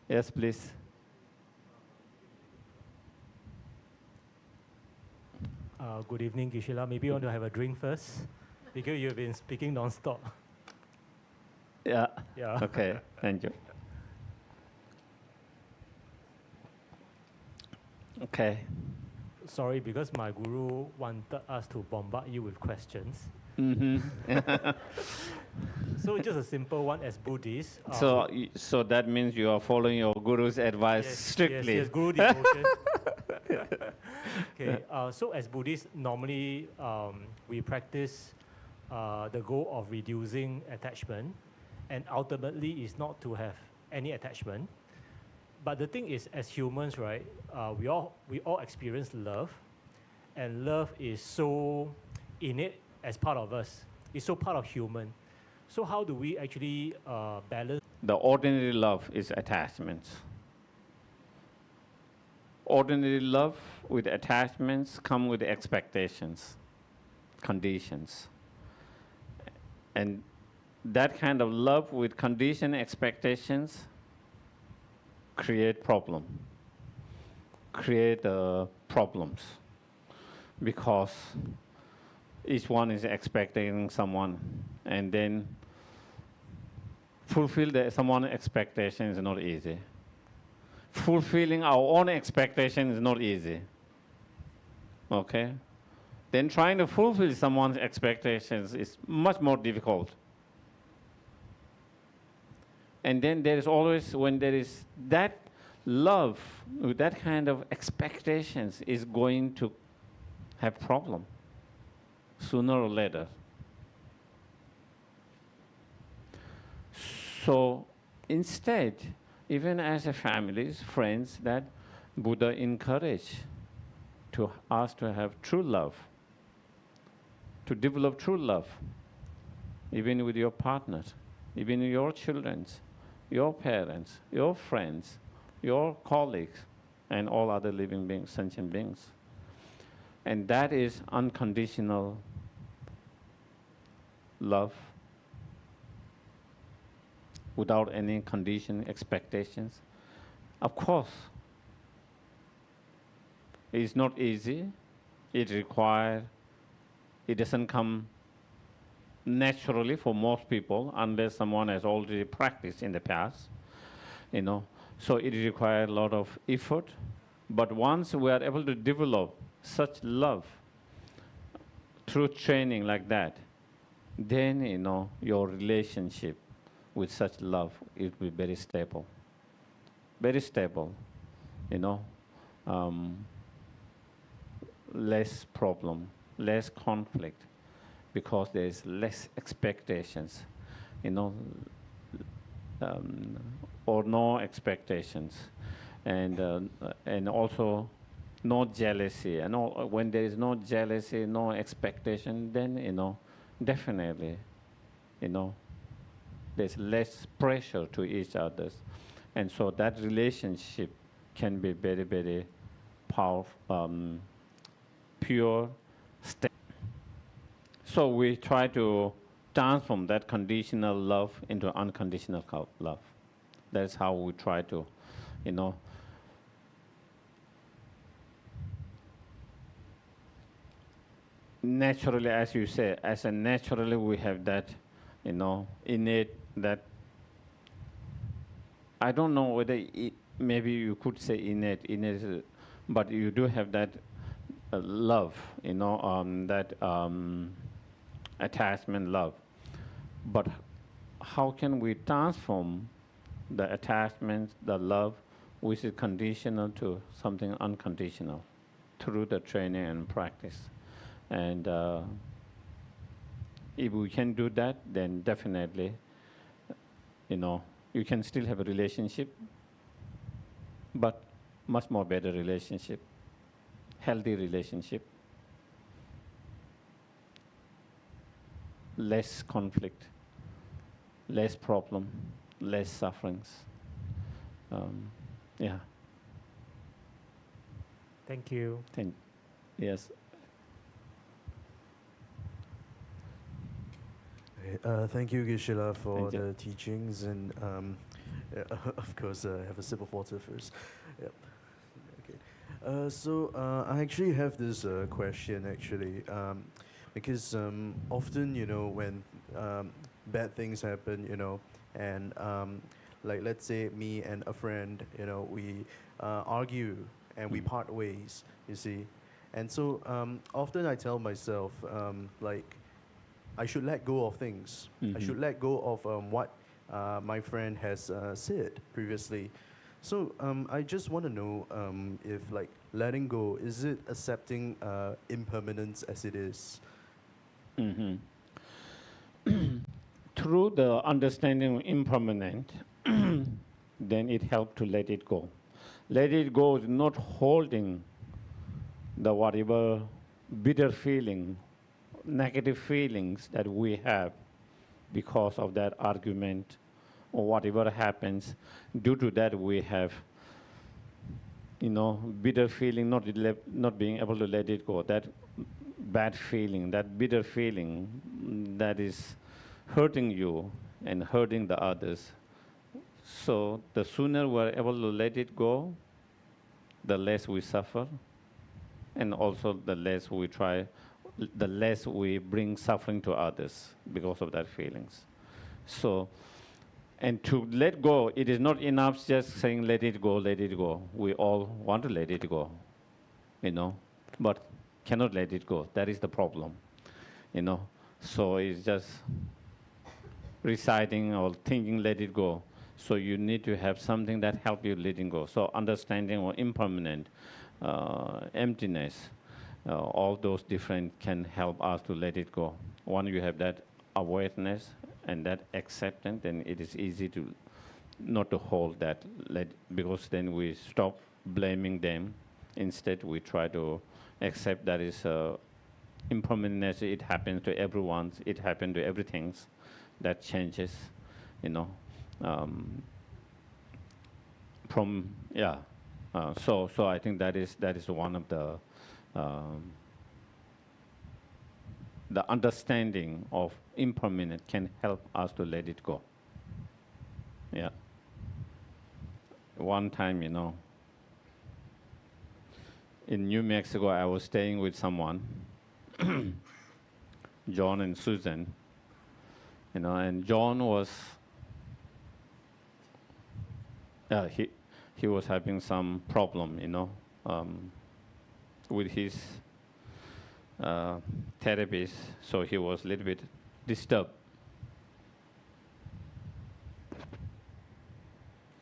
Yes, please. Good evening, Gishila. Maybe you want to have a drink first, because you've been speaking non-stop. Yeah. Yeah. Okay, thank you. Okay. Sorry, because my guru wanted us to bombard you with questions. Mm-hmm. So just a simple one as Buddhists. So that means you are following your guru's advice strictly. Yes, guru devotion. Okay. So as Buddhists, normally we practice the goal of reducing attachment, and ultimately is not to have any attachment. But the thing is, as humans, right, we all experience love, and love is so innate as part of us. It's so part of human. So how do we actually balance? The ordinary love is attachments. Ordinary love with attachments come with expectations, conditions. And that kind of love with condition expectations create problems, because each one is expecting someone, and then fulfill someone's expectation is not easy. Fulfilling our own expectation is not easy. Okay? Then trying to fulfill someone's expectations is much more difficult. And then there is always, when there is that love, with that kind of expectations, is going to have problem, sooner or later. So instead, even as a families, friends, that Buddha encouraged to us to have true love, to develop true love, even with your partners, even your children, your parents, your friends, your colleagues, and all other living beings, sentient beings. And that is unconditional love, without any condition, expectations. Of course, it's not easy. It doesn't come naturally for most people unless someone has already practiced in the past, So it requires a lot of effort. But once we are able to develop such love through training like that, then, you know, your relationship with such love, it will be very stable. Very stable, you know. Less problem, less conflict, because there is less expectations, you know, or no expectations, and also no jealousy. And all, when there is no jealousy, no expectation, then, you know, definitely, you know, there's less pressure to each other, and so that relationship can be very, very powerful, pure state. So we try to transform that conditional love into unconditional love. That's how we try to, you know, naturally, as you say, naturally we have that, you know, innate, that, I don't know whether maybe you could say innate, but you do have that love, you know, that attachment love. But how can we transform the attachment, the love, which is conditional, to something unconditional through the training and practice? And if we can do that, then definitely, you know, you can still have a relationship, but much more better relationship, healthy relationship, less conflict, less problem, less sufferings. Yeah. Thank you. Yes. Thank you, Geshe-la, for Thank you. the teachings, and of course, have a sip of water first. Yep. Okay. So I actually have this question, actually, because often, you know, when bad things happen, you know, and like, let's say me and a friend, you know, we argue and we part ways, you see. And so often I tell myself, like, I should let go of things. I should let go of what my friend has said previously. So I just want to know if, like, letting go, is it accepting impermanence as it is? Through the understanding of impermanent, then it helps to let it go. Let it go is not holding the whatever bitter feeling, negative feelings that we have because of that argument or whatever happens. Due to that, we have, you know, bitter feeling, not being able to let it go. That bad feeling, that bitter feeling, that is hurting you and hurting the others. So the sooner we're able to let it go, the less we suffer, and also the less we bring suffering to others because of that feelings. So, and to let go, it is not enough just saying let it go, let it go. We all want to let it go, you know, but cannot let it go. That is the problem, you know. So it's just reciting or thinking let it go. So you need to have something that help you letting go. So understanding or impermanent, emptiness, all those different can help us to let it go. Once you have that awareness and that acceptance, then it is easy to not to hold that, because then we stop blaming them. Instead, we try to accept that is impermanence. It happens to everyone. It happens to everything. That changes, you know. So I think that is one of the understanding of impermanent can help us to let it go. Yeah. One time, you know, in New Mexico, I was staying with someone, John and Susan, you know, and John was, he was having some problem, you know. with his therapist, so he was a little bit disturbed.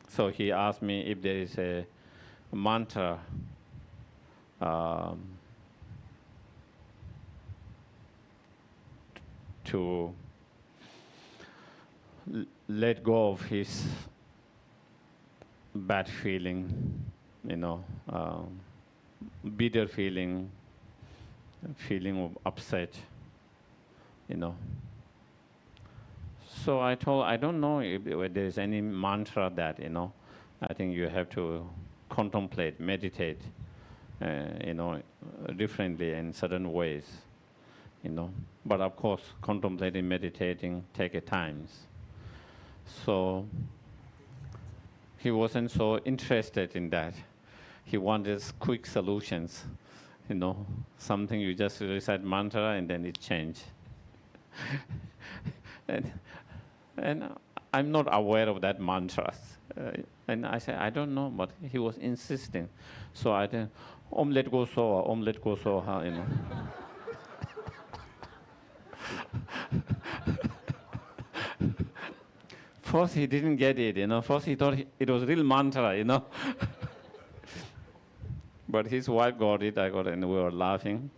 So he asked me if there is a mantra to let go of his bad feeling, bitter feeling of upset, So I told, I don't know if there is any mantra that, I think you have to contemplate, meditate, differently in certain ways, But of course, contemplating, meditating take a time. So he wasn't so interested in that. He wanted quick solutions, something you just recite mantra and then it change. and I'm not aware of that mantras. And I said, I don't know, but he was insisting. So I said, Om Let Go Soha, Om Let Go Soha, First he didn't get it, First he thought it was real mantra, But his wife got it, I got it, and we were laughing.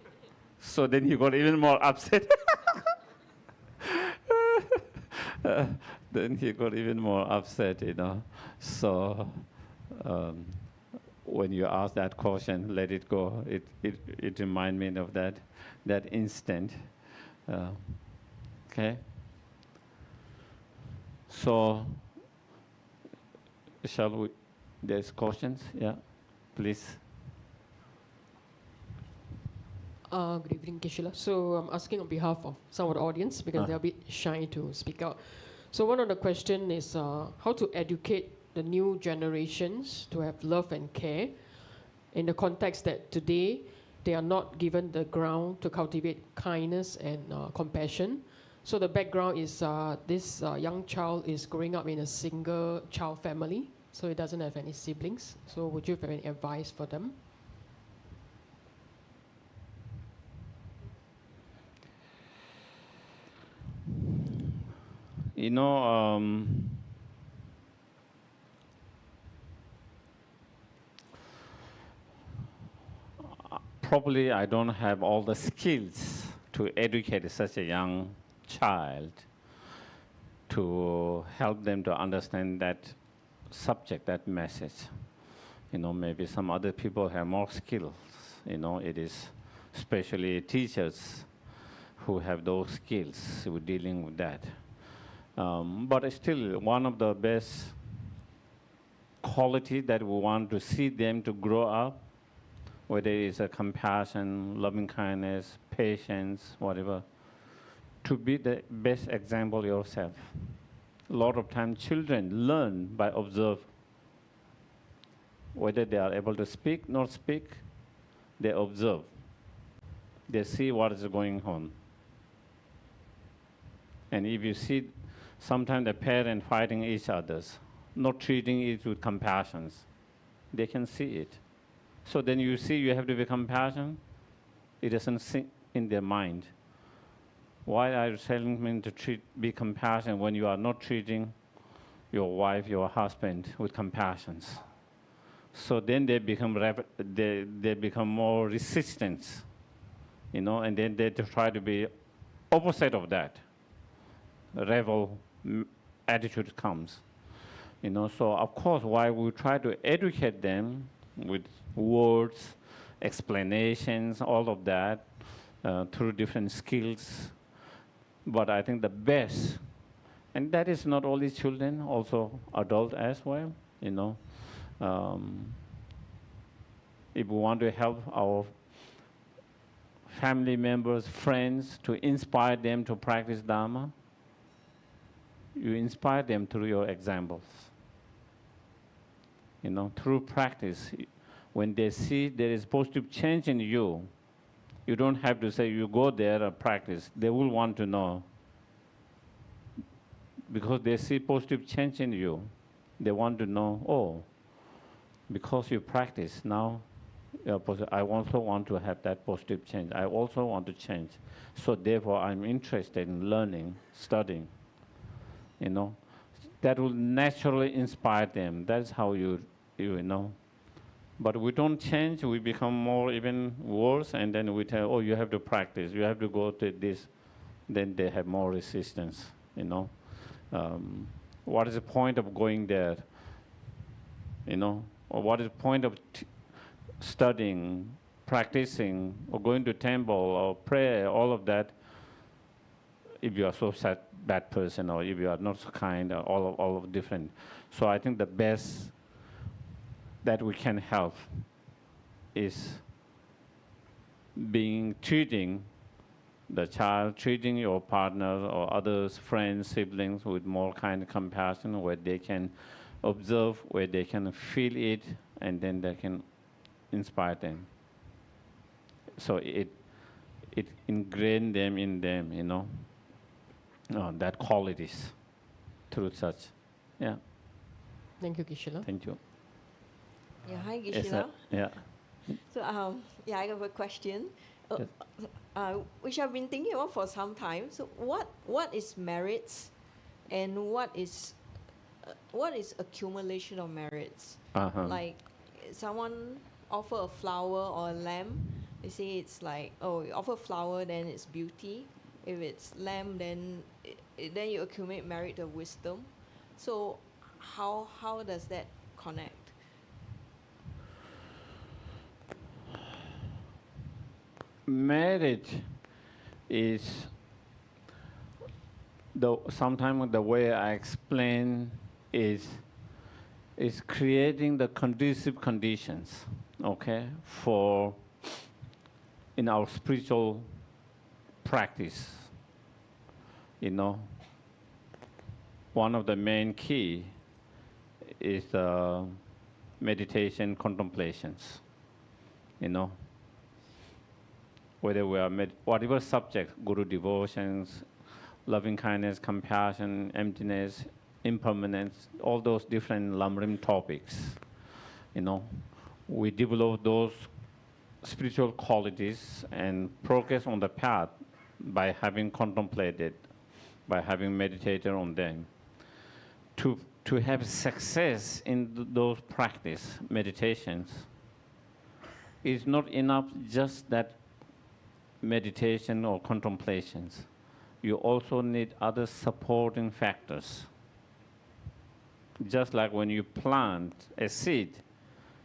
So then he got even more upset. Then he got even more upset, So when you ask that question, let it go, it reminds me of that instant. Okay? So, shall we, there's questions? Yeah, please. Good evening, Kishila. So I'm asking on behalf of some of the audience because they're a bit shy to speak out. So one of the questions is how to educate the new generations to have love and care in the context that today they are not given the ground to cultivate kindness and compassion. So the background is this young child is growing up in a single child family, so he doesn't have any siblings. So would you have any advice for them? Probably I don't have all the skills to educate such a young child to help them to understand that subject, that message. Maybe some other people have more skills. It is especially teachers who have those skills with dealing with that. But still, one of the best qualities that we want to see them to grow up, whether it's a compassion, loving kindness, patience, whatever, to be the best example yourself. A lot of times children learn by observe. Whether they are able to speak, not speak, they observe. They see what is going on. And if you see sometimes the parents fighting each other, not treating it with compassion, they can see it. So then you see you have to be compassionate, it doesn't sink in their mind. Why are you telling me to be compassionate when you are not treating your wife, your husband with compassion? So then they become they become more resistant, and then they try to be opposite of that. Rebel attitude comes, So of course, why we try to educate them with words, explanations, all of that, through different skills. But I think the best, and that is not only children, also adults as well, If we want to help our family members, friends, to inspire them to practice Dharma, you inspire them through your examples. Through practice, when they see there is positive change in you, you don't have to say you go there and practice. They will want to know. Because they see positive change in you. They want to know, oh, because you practice, now I also want to have that positive change. I also want to change. So therefore, I'm interested in learning, studying. That will naturally inspire them. That's how you know. But we don't change, we become more even worse, and then we tell, oh, you have to practice, you have to go to this. Then they have more resistance, What is the point of going there, Or what is the point of studying, practicing, or going to temple, or prayer, all of that, if you are so sad, bad person, or if you are not so kind, or all of different. So I think the best that we can help is treating the child, treating your partner or others, friends, siblings with more kind of compassion, where they can observe, where they can feel it, and then they can inspire them. So it ingrained them in them, that qualities through such. Yeah. Thank you, Gishila. Thank you. Yeah, hi Yes, Gishila. yeah. So I have a question, Yes. which I've been thinking about for some time. So what is merits, and what is accumulation of merits? Uh-huh. Like someone offer a flower or a lamb, they say it's like, oh, you offer flower, then it's beauty. If it's lamb, then then you accumulate merit of wisdom. So how does that connect? Marriage is sometimes the way I explain is creating the conducive conditions, okay, for in our spiritual practice. One of the main key is meditation contemplations. Whether we are whatever subject, guru devotions, loving kindness, compassion, emptiness, impermanence, all those different lamrim topics, we develop those spiritual qualities and progress on the path by having contemplated, by having meditated on them. To have success in those practice, meditations, is not enough just that meditation or contemplations. You also need other supporting factors. Just like when you plant a seed,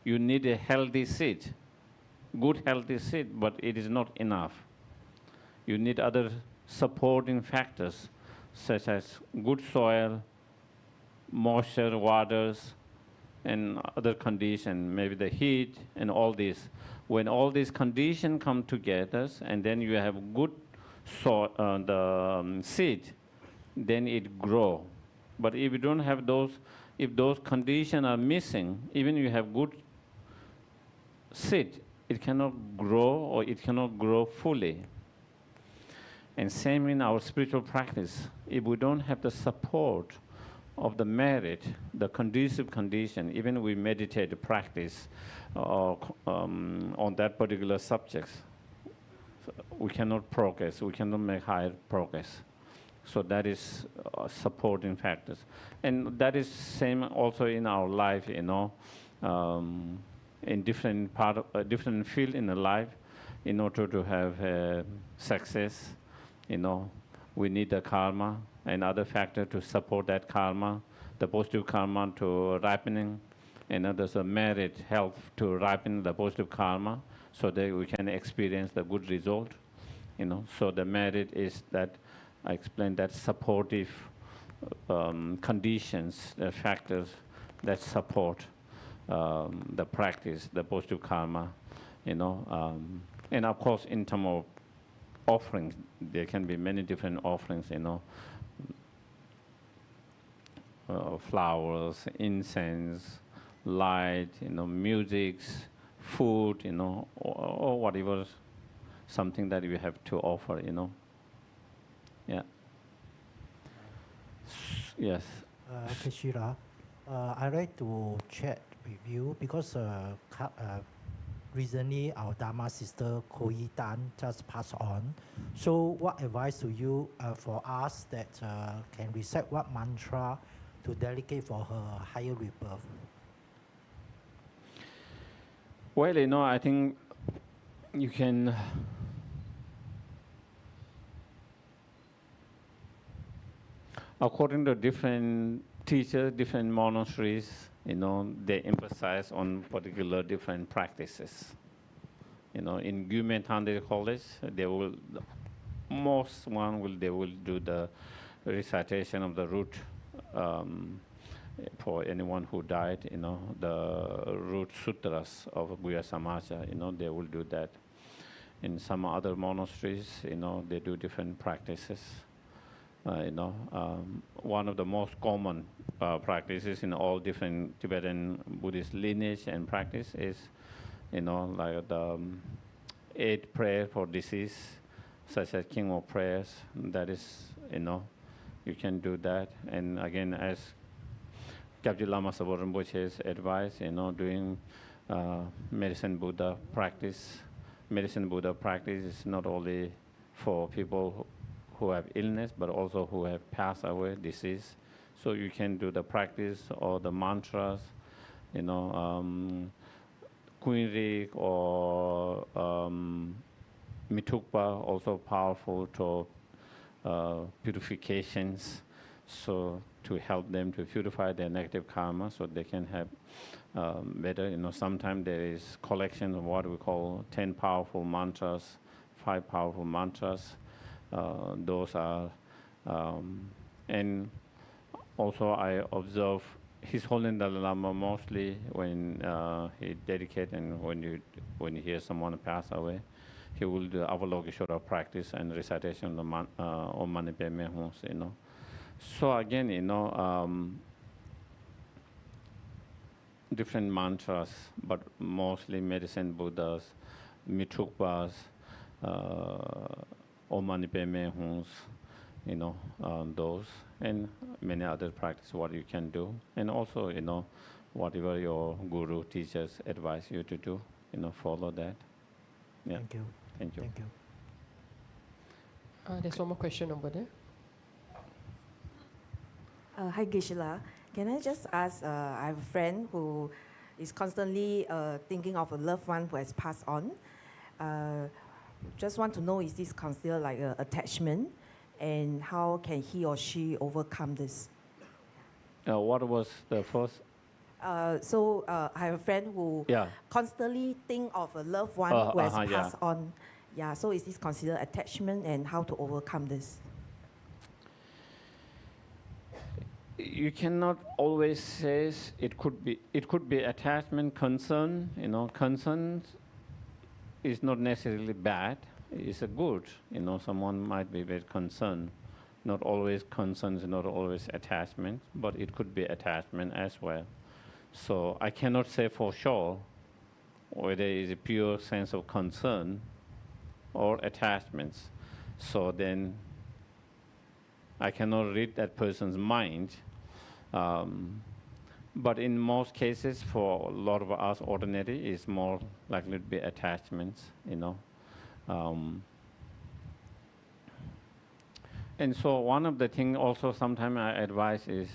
you need a healthy seed, good healthy seed, but it is not enough. You need other supporting factors, such as good soil, moisture, waters, and other conditions, maybe the heat and all this. When all these conditions come together, and then you have good seed, then it grow. But if you don't have those, if those conditions are missing, even you have good seed, it cannot grow, or it cannot grow fully. And same in our spiritual practice. If we don't have the support of the merit, the conducive condition, even we meditate, practice on that particular subject, we cannot progress, we cannot make higher progress. So that is supporting factors. And that is same also in our life, in different different field in the life. In order to have success, we need the karma and other factor to support that karma, the positive karma to ripening, and others a merit help to ripen the positive karma, so that we can experience the good result. So the merit is that I explained that supportive conditions, the factors that support the practice, the positive karma, and of course in terms of offerings, there can be many different offerings, flowers, incense, light, music, food, or whatever, something that we have to offer, Yeah. Yes. Keshira, I'd like to chat with you because recently our Dharma sister Koi Tan just passed on. So what advice do you for us that can recite what mantra to delegate for her higher rebirth? Well, I think you can according to different teachers, different monasteries, they emphasize on particular different practices. In Gumentan College, they will do the recitation of the root for anyone who died, the root sutras of Guya Samaja, they will do that. In some other monasteries, they do different practices. One of the most common practices in all different Tibetan Buddhist lineage and practice is, like the 8 prayer for disease, such as King of Prayers. That is, you can do that. And again, as Kyabji Lama Sabor Rinpoche's advice, doing medicine Buddha practice. Medicine Buddha practice is not only for people who have illness, but also who have passed away, deceased. So you can do the practice or the mantras, Kunrik or Mitukpa, also powerful to purifications, so to help them to purify their negative karma so they can have better, sometimes there is collection of what we call 10 powerful mantras, 5 powerful mantras. Those are, and also I observe His Holiness Dalai Lama mostly when he dedicates and when you hear someone pass away, he will do Avalokiteshvara practice and recitation of Om Mani Padme Hum, So again, different mantras, but mostly medicine Buddhas, Mitukpas, Om Mani Padme Hum, those, and many other practices what you can do. And also, whatever your guru teachers advise you to do, follow that. Yeah. Thank you. Thank you. Thank you. There's one more question over there. Hi, Geshe-la. Can I just ask, I have a friend who is constantly thinking of a loved one who has passed on. Just want to know, is this considered like an attachment? And how can he or she overcome this? What was the first? I have a friend who constantly think of a loved one who has passed on. Yeah, so is this considered attachment, and how to overcome this? You cannot always say it could be attachment, concern. Concern is not necessarily bad. It's a good. Someone might be very concerned. Not always concerns, not always attachment, but it could be attachment as well. So I cannot say for sure whether it is a pure sense of concern or attachments. So then I cannot read that person's mind. But in most cases, for a lot of us ordinary, it's more likely to be attachments, And so one of the things also sometimes I advise is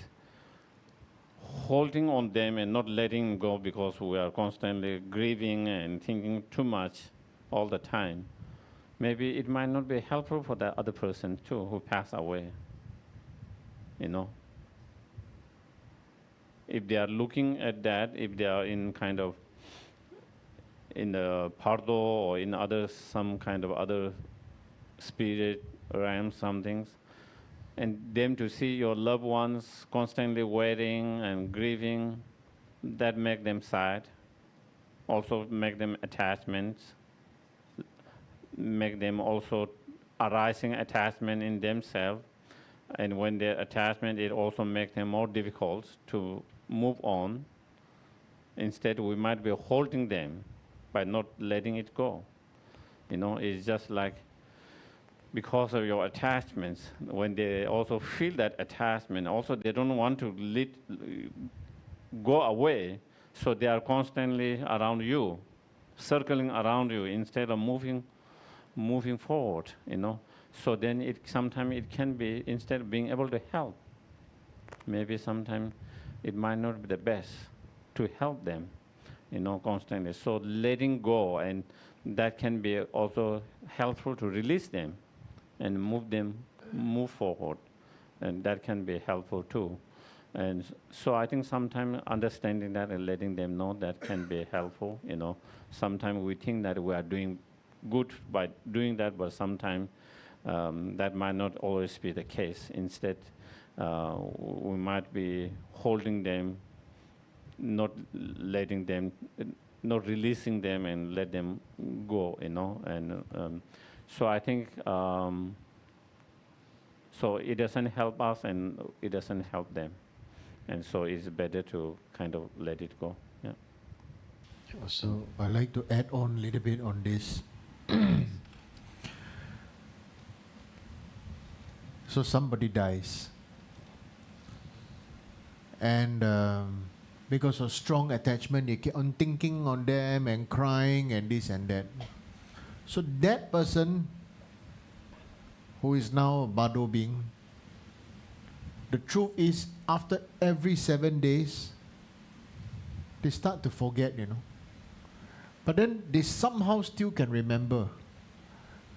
holding on them and not letting go, because we are constantly grieving and thinking too much all the time. Maybe it might not be helpful for that other person too who passed away. If they are looking at that, if they are in kind of in the pardo or in some kind of other spirit realm, some things, and them to see your loved ones constantly waiting and grieving, that make them sad. Also make them attachments, make them also arising attachment in themselves. And when their attachment, it also makes them more difficult to move on. Instead, we might be holding them by not letting it go. It's just like because of your attachments, when they also feel that attachment, also they don't want to go away, so they are constantly around you. circling around you instead of moving forward, So then sometimes it can be, instead of being able to help, maybe sometimes it might not be the best to help them, constantly. So letting go, and that can be also helpful to release them and move forward. And that can be helpful too. And so I think sometimes understanding that and letting them know that can be helpful, Sometimes we think that we are doing good by doing that, but sometimes that might not always be the case. Instead, we might be holding them, not letting them, not releasing them and let them go, And so I think, so it doesn't help us and it doesn't help them. And so it's better to kind of let it go. Yeah. So I'd like to add on a little bit on this. So somebody dies, and because of strong attachment, you keep on thinking on them and crying and this and that. So that person who is now a Bado being, the truth is, after every 7 days, they start to forget, But then they somehow still can remember.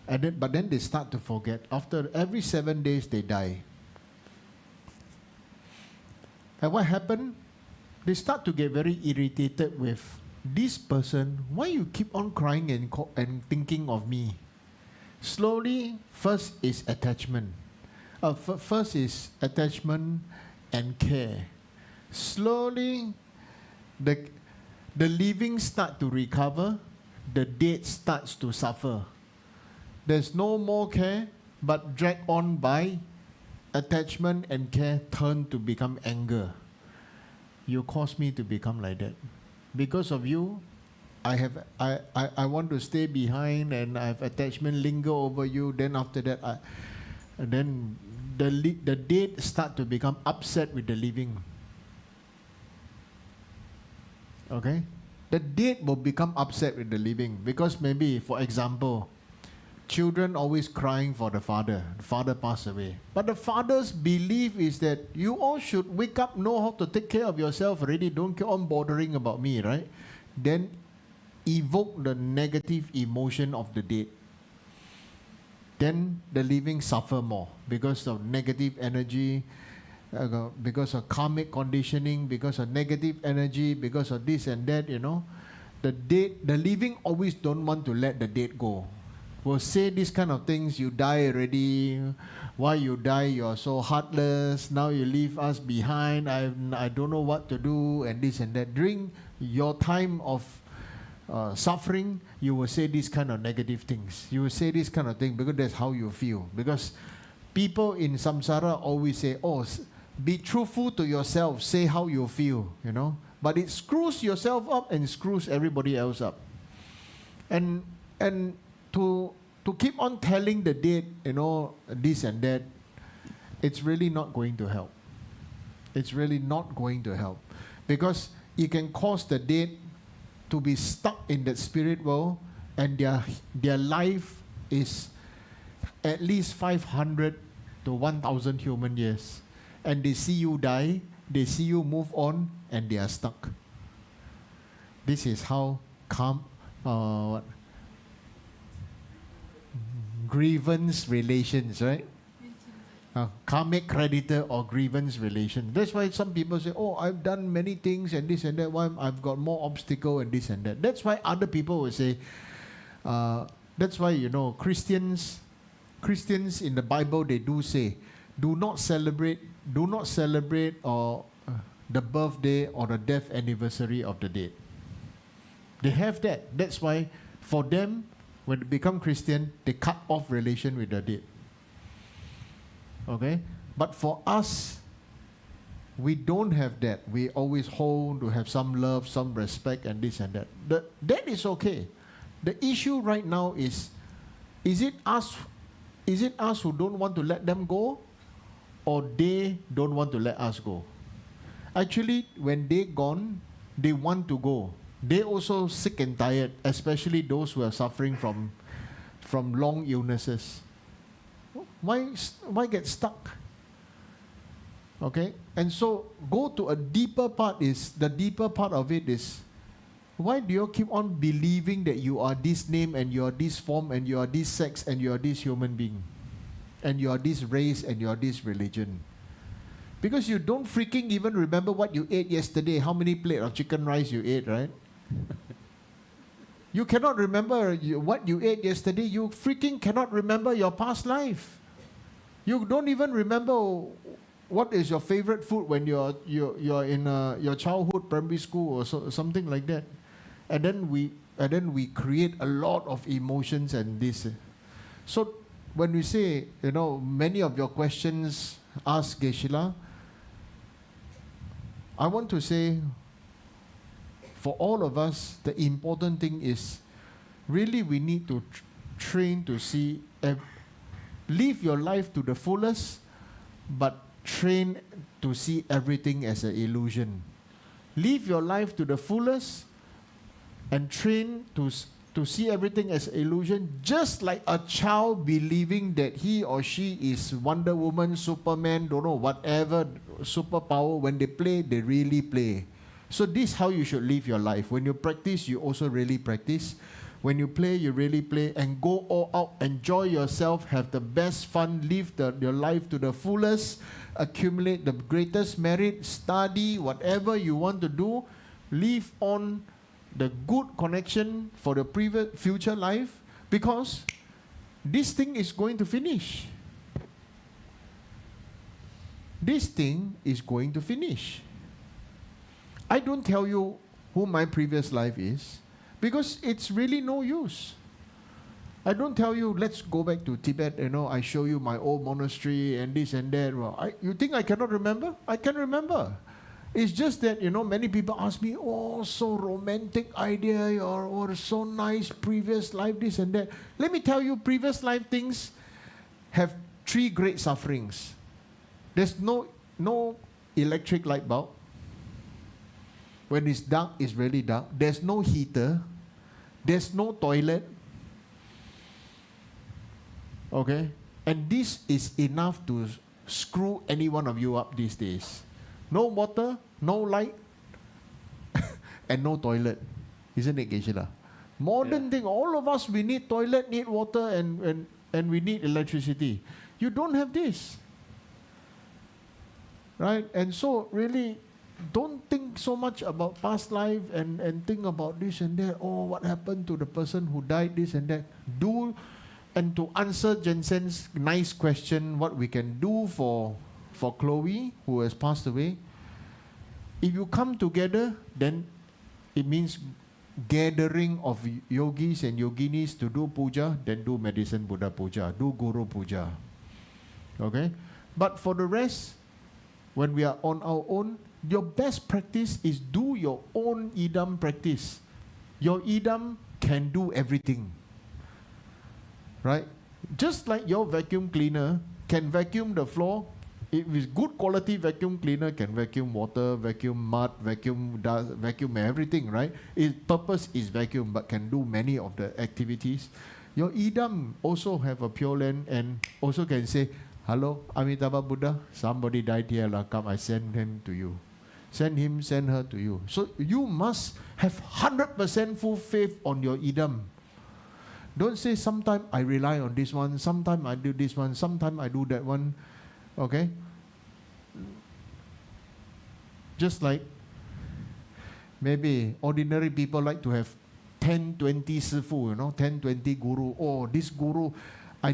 But then they start to forget. After every 7 days, they die. And what happened? They start to get very irritated with this person. Why you keep on crying and thinking of me? Slowly, first is attachment. First is attachment and care. Slowly, the living start to recover. The dead starts to suffer. There's no more care, but dragged on by attachment and care turn to become anger. You caused me to become like that. Because of you, I want to stay behind and I have attachment linger over you. Then after that, then the dead start to become upset with the living. Okay? The dead will become upset with the living because maybe, for example, children always crying for the father. The father passed away. But the father's belief is that you all should wake up, know how to take care of yourself already. Don't keep on bothering about me, right? Then evoke the negative emotion of the dead. Then the living suffer more because of negative energy, because of karmic conditioning, because of negative energy, because of this and that, The living always don't want to let the dead go. Will say these kind of things, you die already, why you die, you're so heartless, now you leave us behind, I don't know what to do, and this and that. During your time of suffering, you will say these kind of negative things. You will say this kind of thing because that's how you feel. Because people in samsara always say, be truthful to yourself, say how you feel, But it screws yourself up and screws everybody else up. And to keep on telling the dead, this and that, it's really not going to help. It's really not going to help. Because it can cause the dead to be stuck in that spirit world, and their life is at least 500 to 1,000 human years. And they see you die, they see you move on, and they are stuck. This is how grievance relations, right? Karmic creditor or grievance relation. That's why some people say, I've done many things and this and that, why I've got more obstacle and this and that. That's why other people will say, that's why, Christians in the Bible, they do say, do not celebrate or the birthday or the death anniversary of the dead. They have that. That's why for them, when they become Christian, they cut off relation with the dead. Okay? But for us, we don't have that. We always hold to have some love, some respect, and this and that. That is okay. The issue right now is it us who don't want to let them go, or they don't want to let us go? Actually, when they're gone, they want to go. They also sick and tired, especially those who are suffering from long illnesses. Why get stuck? Okay? And so go to a deeper part the deeper part of it is, why do you keep on believing that you are this name and you are this form and you are this sex and you are this human being and you are this race and you are this religion? Because you don't freaking even remember what you ate yesterday, how many plates of chicken rice you ate, right? You cannot remember what you ate yesterday. You freaking cannot remember your past life. You don't even remember what is your favorite food when you're in your childhood primary school or something like that. And then we create a lot of emotions and this. So when we say, many of your questions asked Geshe-la, I want to say, for all of us, the important thing is, really we need to train to see, live your life to the fullest, but train to see everything as an illusion. Live your life to the fullest and train to see everything as illusion, just like a child believing that he or she is Wonder Woman, Superman, don't know, whatever superpower. When they play, they really play. So this is how you should live your life. When you practice, you also really practice. When you play, you really play, and go all out, enjoy yourself, have the best fun, live your life to the fullest, accumulate the greatest merit, study, whatever you want to do, live on the good connection for the future life, because this thing is going to finish. This thing is going to finish. I don't tell you who my previous life is, because it's really no use. I don't tell you, let's go back to Tibet, I show you my old monastery and this and that. Well, you think I cannot remember? I can remember. It's just that, many people ask me, oh, so romantic idea, or so nice previous life, this and that. Let me tell you, previous life things have 3 great sufferings. There's no electric light bulb. When it's dark, it's really dark. There's no heater. There's no toilet. Okay? And this is enough to screw any one of you up these days. No water, no light, and no toilet. Isn't it, Geshe-la? Modern thing, all of us, we need toilet, need water, and we need electricity. You don't have this. Right? And so, really, don't think so much about past life and think about this and that. Oh, what happened to the person who died, this and that. And to answer Jensen's nice question, what we can do for Chloe, who has passed away, if you come together, then it means gathering of yogis and yoginis to do puja, then do medicine Buddha puja, do Guru puja. Okay? But for the rest, when we are on our own, your best practice is do your own idam practice. Your idam can do everything. Right? Just like your vacuum cleaner can vacuum the floor. If it's good quality vacuum cleaner, can vacuum water, vacuum mud, vacuum dust, vacuum everything, right? Its purpose is vacuum, but can do many of the activities. Your idam also have a pure land and also can say, hello, Amitabha Buddha, somebody died here, come, I send him to you. Send him, send her to you. So you must have 100% full faith on your idam. Don't say, sometime I rely on this one, sometime I do this one, sometime I do that one. Okay? Just like maybe ordinary people like to have 10, 20 sifu, 10, 20 guru. Oh, this guru, I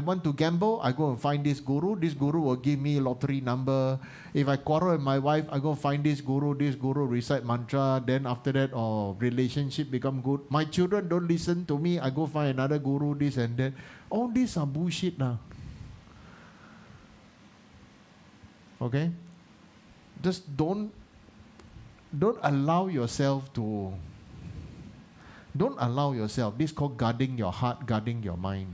want to gamble, I go and find this guru will give me lottery number. If I quarrel with my wife, I go find this guru recite mantra, then after that, relationship become good. My children don't listen to me, I go find another guru, this and that. All these are bullshit now. Okay? Just don't allow yourself to, this is called guarding your heart, guarding your mind.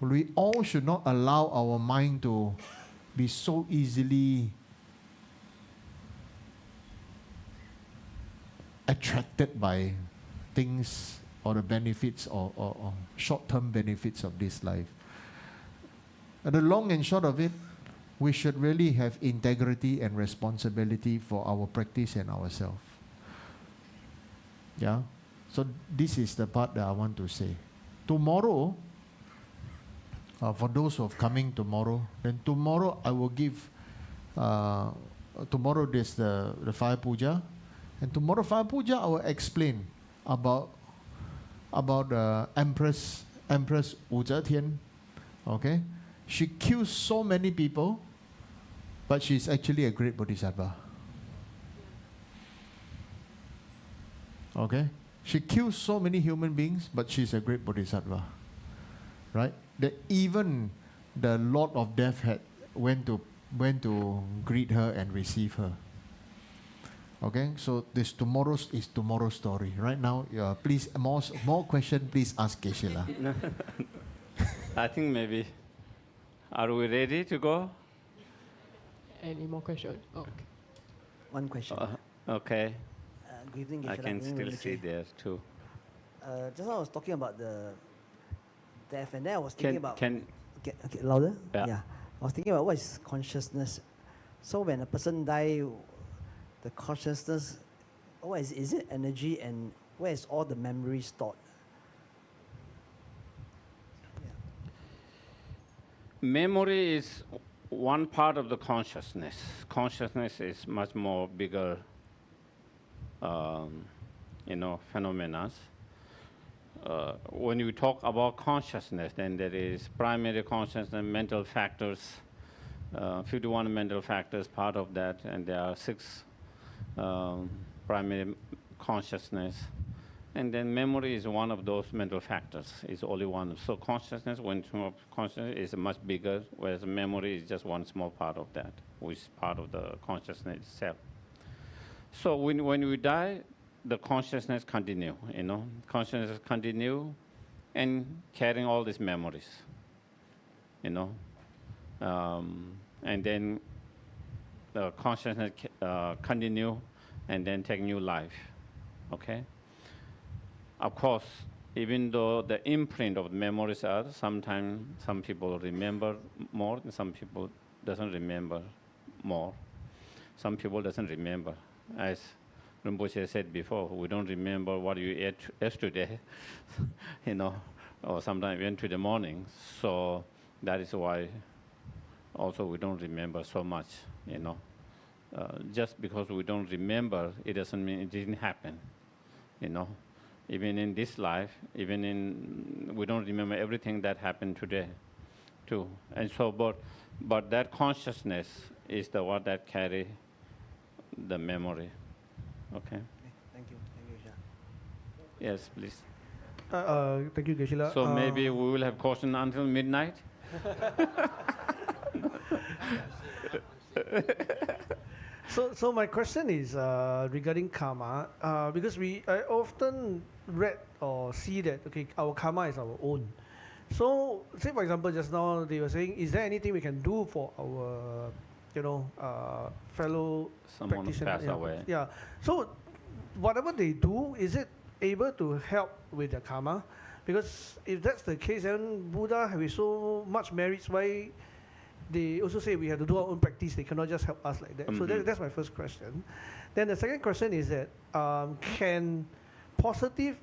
We all should not allow our mind to be so easily attracted by things or the benefits or short-term benefits of this life. And the long and short of it, we should really have integrity and responsibility for our practice and ourselves. Yeah? So this is the part that I want to say. Tomorrow, for those who are coming tomorrow, then tomorrow I will give, tomorrow there's the fire puja, and tomorrow fire puja I will explain about Empress Wu Zetian. Okay? She kills so many people, but she's actually a great bodhisattva. Okay? She kills so many human beings, but she's a great bodhisattva. Right? That even the Lord of Death went to greet her and receive her. Okay? So this tomorrow's story. Right now, please, more question, please ask Geshe-la. I think maybe. Are we ready to go? Any more questions? Oh, okay. One question. Okay. Good evening, I Geshe-la. can Good evening, still see Rinpoche. there too. Just now I was talking about the death, and then I was thinking about. Okay, louder? Yeah. I was thinking about what is consciousness. So when a person dies, the consciousness, what is it energy, and where is all the memory stored? Memory is one part of the consciousness. Consciousness is much more bigger, phenomena. When you talk about consciousness, then there is primary consciousness, mental factors, 51 mental factors, part of that, and there are 6 primary consciousness. And then memory is one of those mental factors. It's only one. So consciousness, when consciousness is much bigger, whereas memory is just one small part of that, which is part of the consciousness itself. So when we die, the consciousness continue, Consciousness continue and carrying all these memories, And then the consciousness continue and then take new life, okay? Of course, even though the imprint of the memories are, sometimes some people remember more and some people doesn't remember more. Some people doesn't remember. As Rinpoche said before, we don't remember what you ate yesterday, or sometimes even to the morning. So that is why also we don't remember so much, Just because we don't remember, it doesn't mean it didn't happen, Even in this life, we don't remember everything that happened today, too. And so, but that consciousness is the one that carry the memory. Okay. Thank you. Thank you, Geshe-la. Yes, please. Thank you, Geshe-la. So maybe we will have caution until midnight. So my question is regarding karma, because I often read or see that our karma is our own. So say for example just now they were saying, is there anything we can do for our fellow Someone practitioners? pass away. Yeah. So whatever they do, is it able to help with their karma? Because if that's the case, then Buddha have so much merits. Why? They also say we have to do our own practice. They cannot just help us like that. So that's my first question. Then the second question is that can positive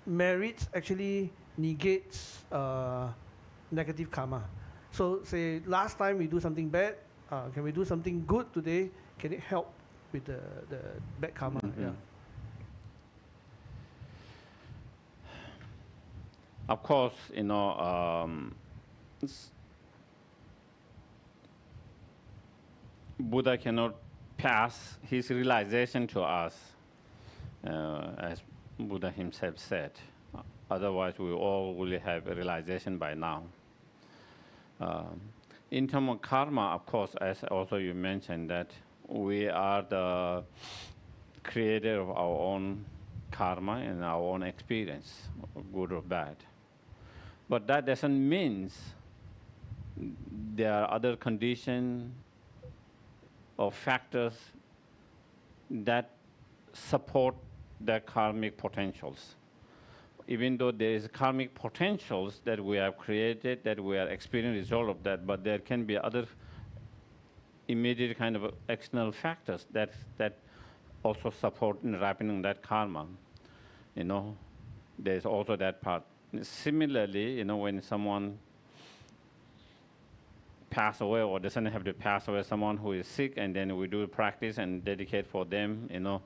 merits actually negate negative karma? So say last time we do something bad, can we do something good today? Can it help with the bad karma? Yeah. Of course, Buddha cannot pass his realization to us, as Buddha himself said. Otherwise, we all will have a realization by now. In terms of karma, of course, as also you mentioned, that we are the creator of our own karma and our own experience, good or bad. But that doesn't mean there are other conditions or factors that support their karmic potentials. Even though there is karmic potentials that we have created, that we are experiencing result of that, but there can be other immediate kind of external factors that also support in ripening that karma. You know, there's also that part. Similarly, you know, when someone pass away or doesn't have to pass away, someone who is sick, and then we do practice and dedicate for them, you know,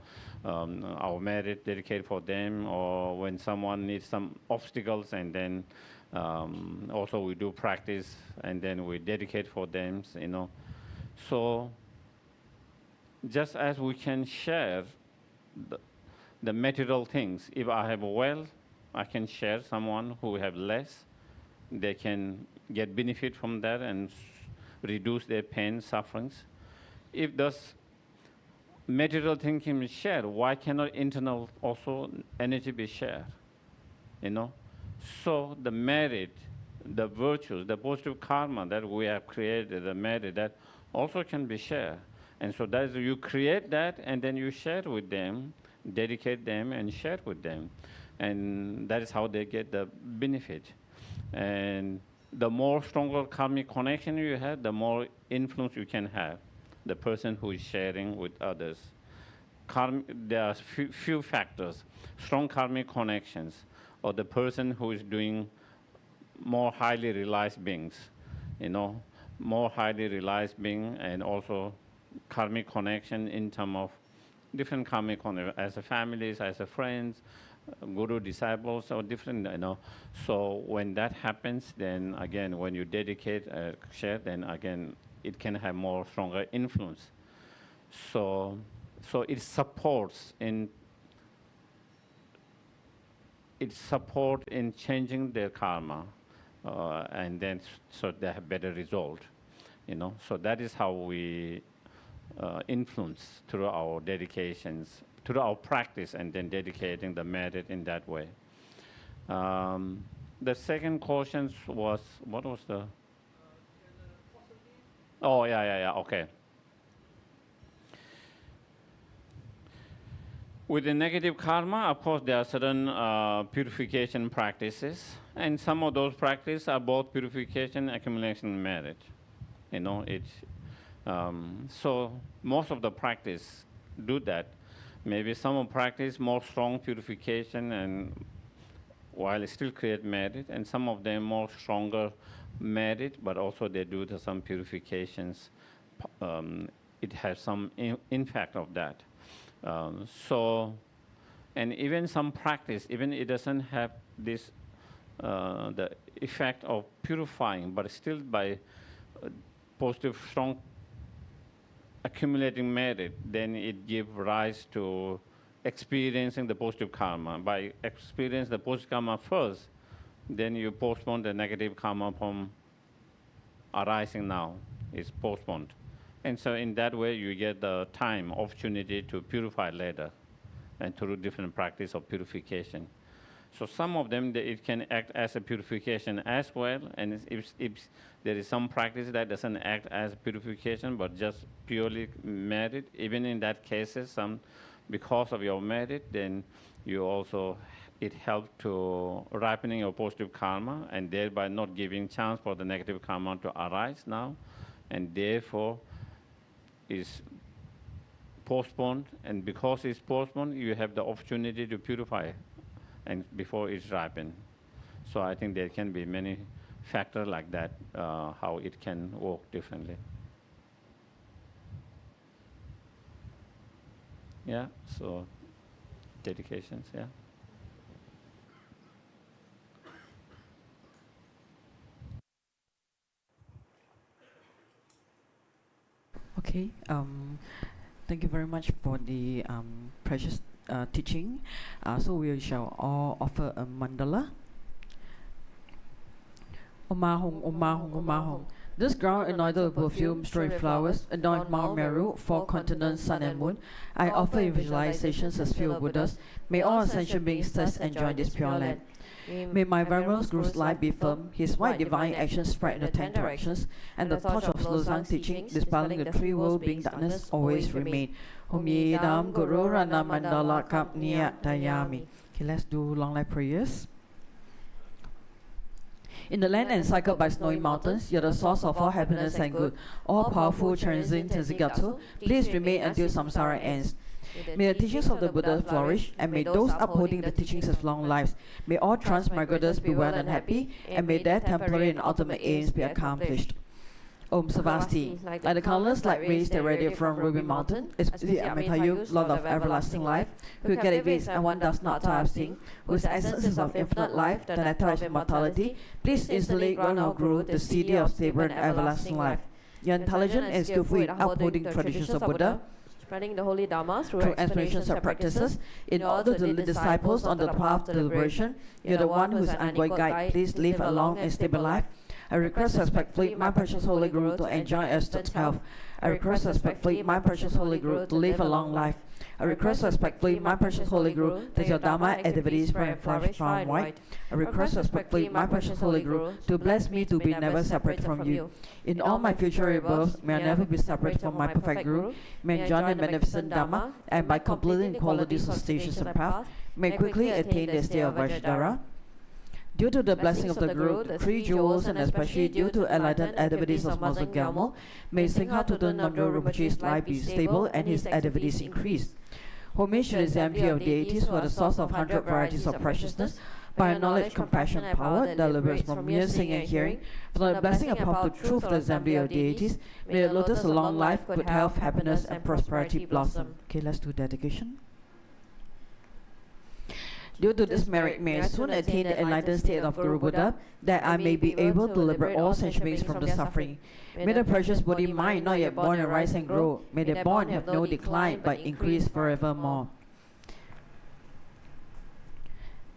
our merit, dedicate for them, or when someone needs some obstacles, and then also we do practice and then we dedicate for them, you know. So just as we can share the material things, if I have wealth, I can share someone who have less, they can get benefit from that and reduce their pain, sufferings. If those material things can be shared, why cannot internal also energy be shared? You know? So the merit, the virtues, the positive karma that we have created, the merit, that also can be shared. And so that is, you create that and then you share with them, dedicate them and share with them. And that is how they get the benefit. And the more stronger karmic connection you have, the more influence you can have, the person who is sharing with others. There are few factors: strong karmic connections, or the person who is doing more highly realized beings, you know, more highly realized being, and also karmic connection in terms of different karmic connection, as a families, as a friends, guru disciples, or different, you know. So when that happens, then again, when you dedicate, share, then again, it can have more stronger influence. So it supports in changing their karma, and then so they have better result, you know. So that is how we influence through our dedications, through our practice, and then dedicating the merit in that way. The second question was, what was the? Oh, yeah, okay. With the negative karma, of course, there are certain purification practices, and some of those practices are both purification, accumulation, and merit. You know, so most of the practice do that. Maybe some will practice more strong purification and while it still create merit, and some of them more stronger merit, but also they do some purifications. It has some impact of that. And even some practice, even it doesn't have this the effect of purifying, but still by positive, strong accumulating merit, then it gives rise to experiencing the positive karma. By experiencing the positive karma first, then you postpone the negative karma from arising now. It's postponed. And so in that way, you get the time, opportunity to purify later, and through different practice of purification. So some of them, it can act as a purification as well, and if there is some practice that doesn't act as purification, but just purely merit, even in that cases, because of your merit, then you also, it helps to ripening your positive karma, and thereby not giving chance for the negative karma to arise now, and therefore is postponed, and because it's postponed, you have the opportunity to purify and before it's ripened. So I think there can be many factors like that, how it can work differently. Yeah, so dedications, yeah. Okay, thank you very much for the precious teaching. So we shall all offer a mandala. Om Mahong, Om Mahong, Om Mahong. This ground anointed with perfume, stray flowers, anoint Mount Meru, four continents, sun and moon. I offer in visualizations as few Buddhas. May all ascension beings thus enjoy this pure land. May my venerable Guru's life be firm, his white divine actions spread in the 10 directions, and the torch of Losang teaching, dispelling the three world being darkness, always remain. Hum Yedam Guru Rana Mandala Kap Niyat Dayami. Okay, let's do long life prayers. In the land encircled by snowy mountains, you're the source of all happiness and good. All powerful transient Tenzigatsu, please remain until samsara ends. May the teachings of the Buddha flourish, and may those upholding the teachings have long lives. May all transmigrators be well and happy, and may their temporary and ultimate aims be accomplished. Om Savasti, like the countless light rays that radiate from Ruby Mountain, is the Amitabha, Lord of everlasting life, who cultivates and one does not tire of seeing, whose essence is of infinite life, the nectar of immortality. Please instantly grant our Guru, the CD of stable and everlasting life. You're intelligent and skillful in upholding traditions of Buddha, spreading the holy Dharma through through explanations and practices, in order to lead disciples on the path to liberation. You're the one who is an unequal guide. Please live a long and stable life. I request respectfully my precious Holy Guru to enjoy astute health. I request respectfully my precious Holy Guru to live a long life. I request respectfully my precious Holy Guru that your Dharma activities spread and flourish far and wide. I request respectfully my precious Holy Guru to bless me to be never separated from you. In all my future rebirths, may I never be separated from my perfect Guru. May I enjoy the magnificent Dharma, and by completing the qualities of stations and path, may quickly attain the state of Vajradhara. Due to the blessing of the Guru, the three jewels, and especially due to enlightened activities of Master Gyalmo, may Singhatuten Namdro Rinpoche's life be stable and his activities increase. Homage to the Zampi of deities who are the source of 100 varieties of preciousness, by knowledge, compassion, power that liberates from mere seeing and hearing, from the blessing and path to truth the assembly of deities, may the lotus of long life, good health, happiness, and prosperity blossom. Okay, let's do dedication. Due to this merit, may I soon attain the enlightened state of Guru Buddha, that I may be able to liberate all sentient beings from the suffering. May the precious Bodhi mind not yet born arise and grow. May the born have no decline, but increase forevermore.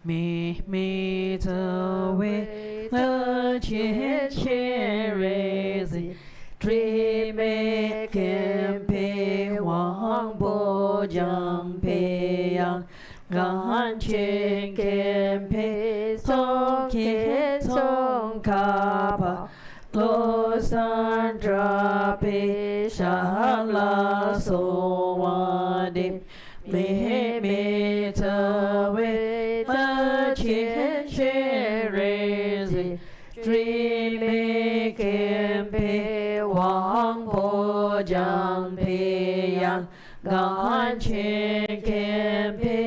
Me the way the cherries, tree make him pay Wang Bo Jiang Pei Yang. Gan Chen Ken Pei Song Ken Song Ka Lo San Dra Pei Sha La So Wa Dim Me Ta Wei Ta Chen Chen Re Zi Tri Me Ken Pei Wang Bo Jiang Pei Yang Gan Chen Ken Pei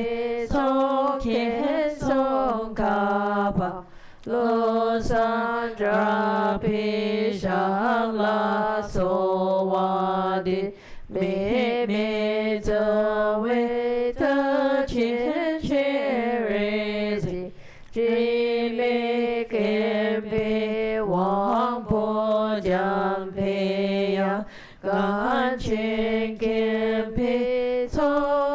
Ken Song Ka Lo San Dra Pi Sha La So Wa Di Me Za Wei Ta Chen Chen Re Zi Ji Me Ken Pei Wang Po Jiang Pei Yang Gan Chen Ken Pei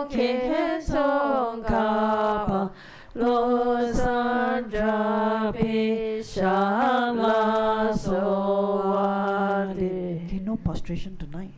Ken Song Ka Lo San Dra Pi Sha La So Wa Di. Okay, no prostration tonight.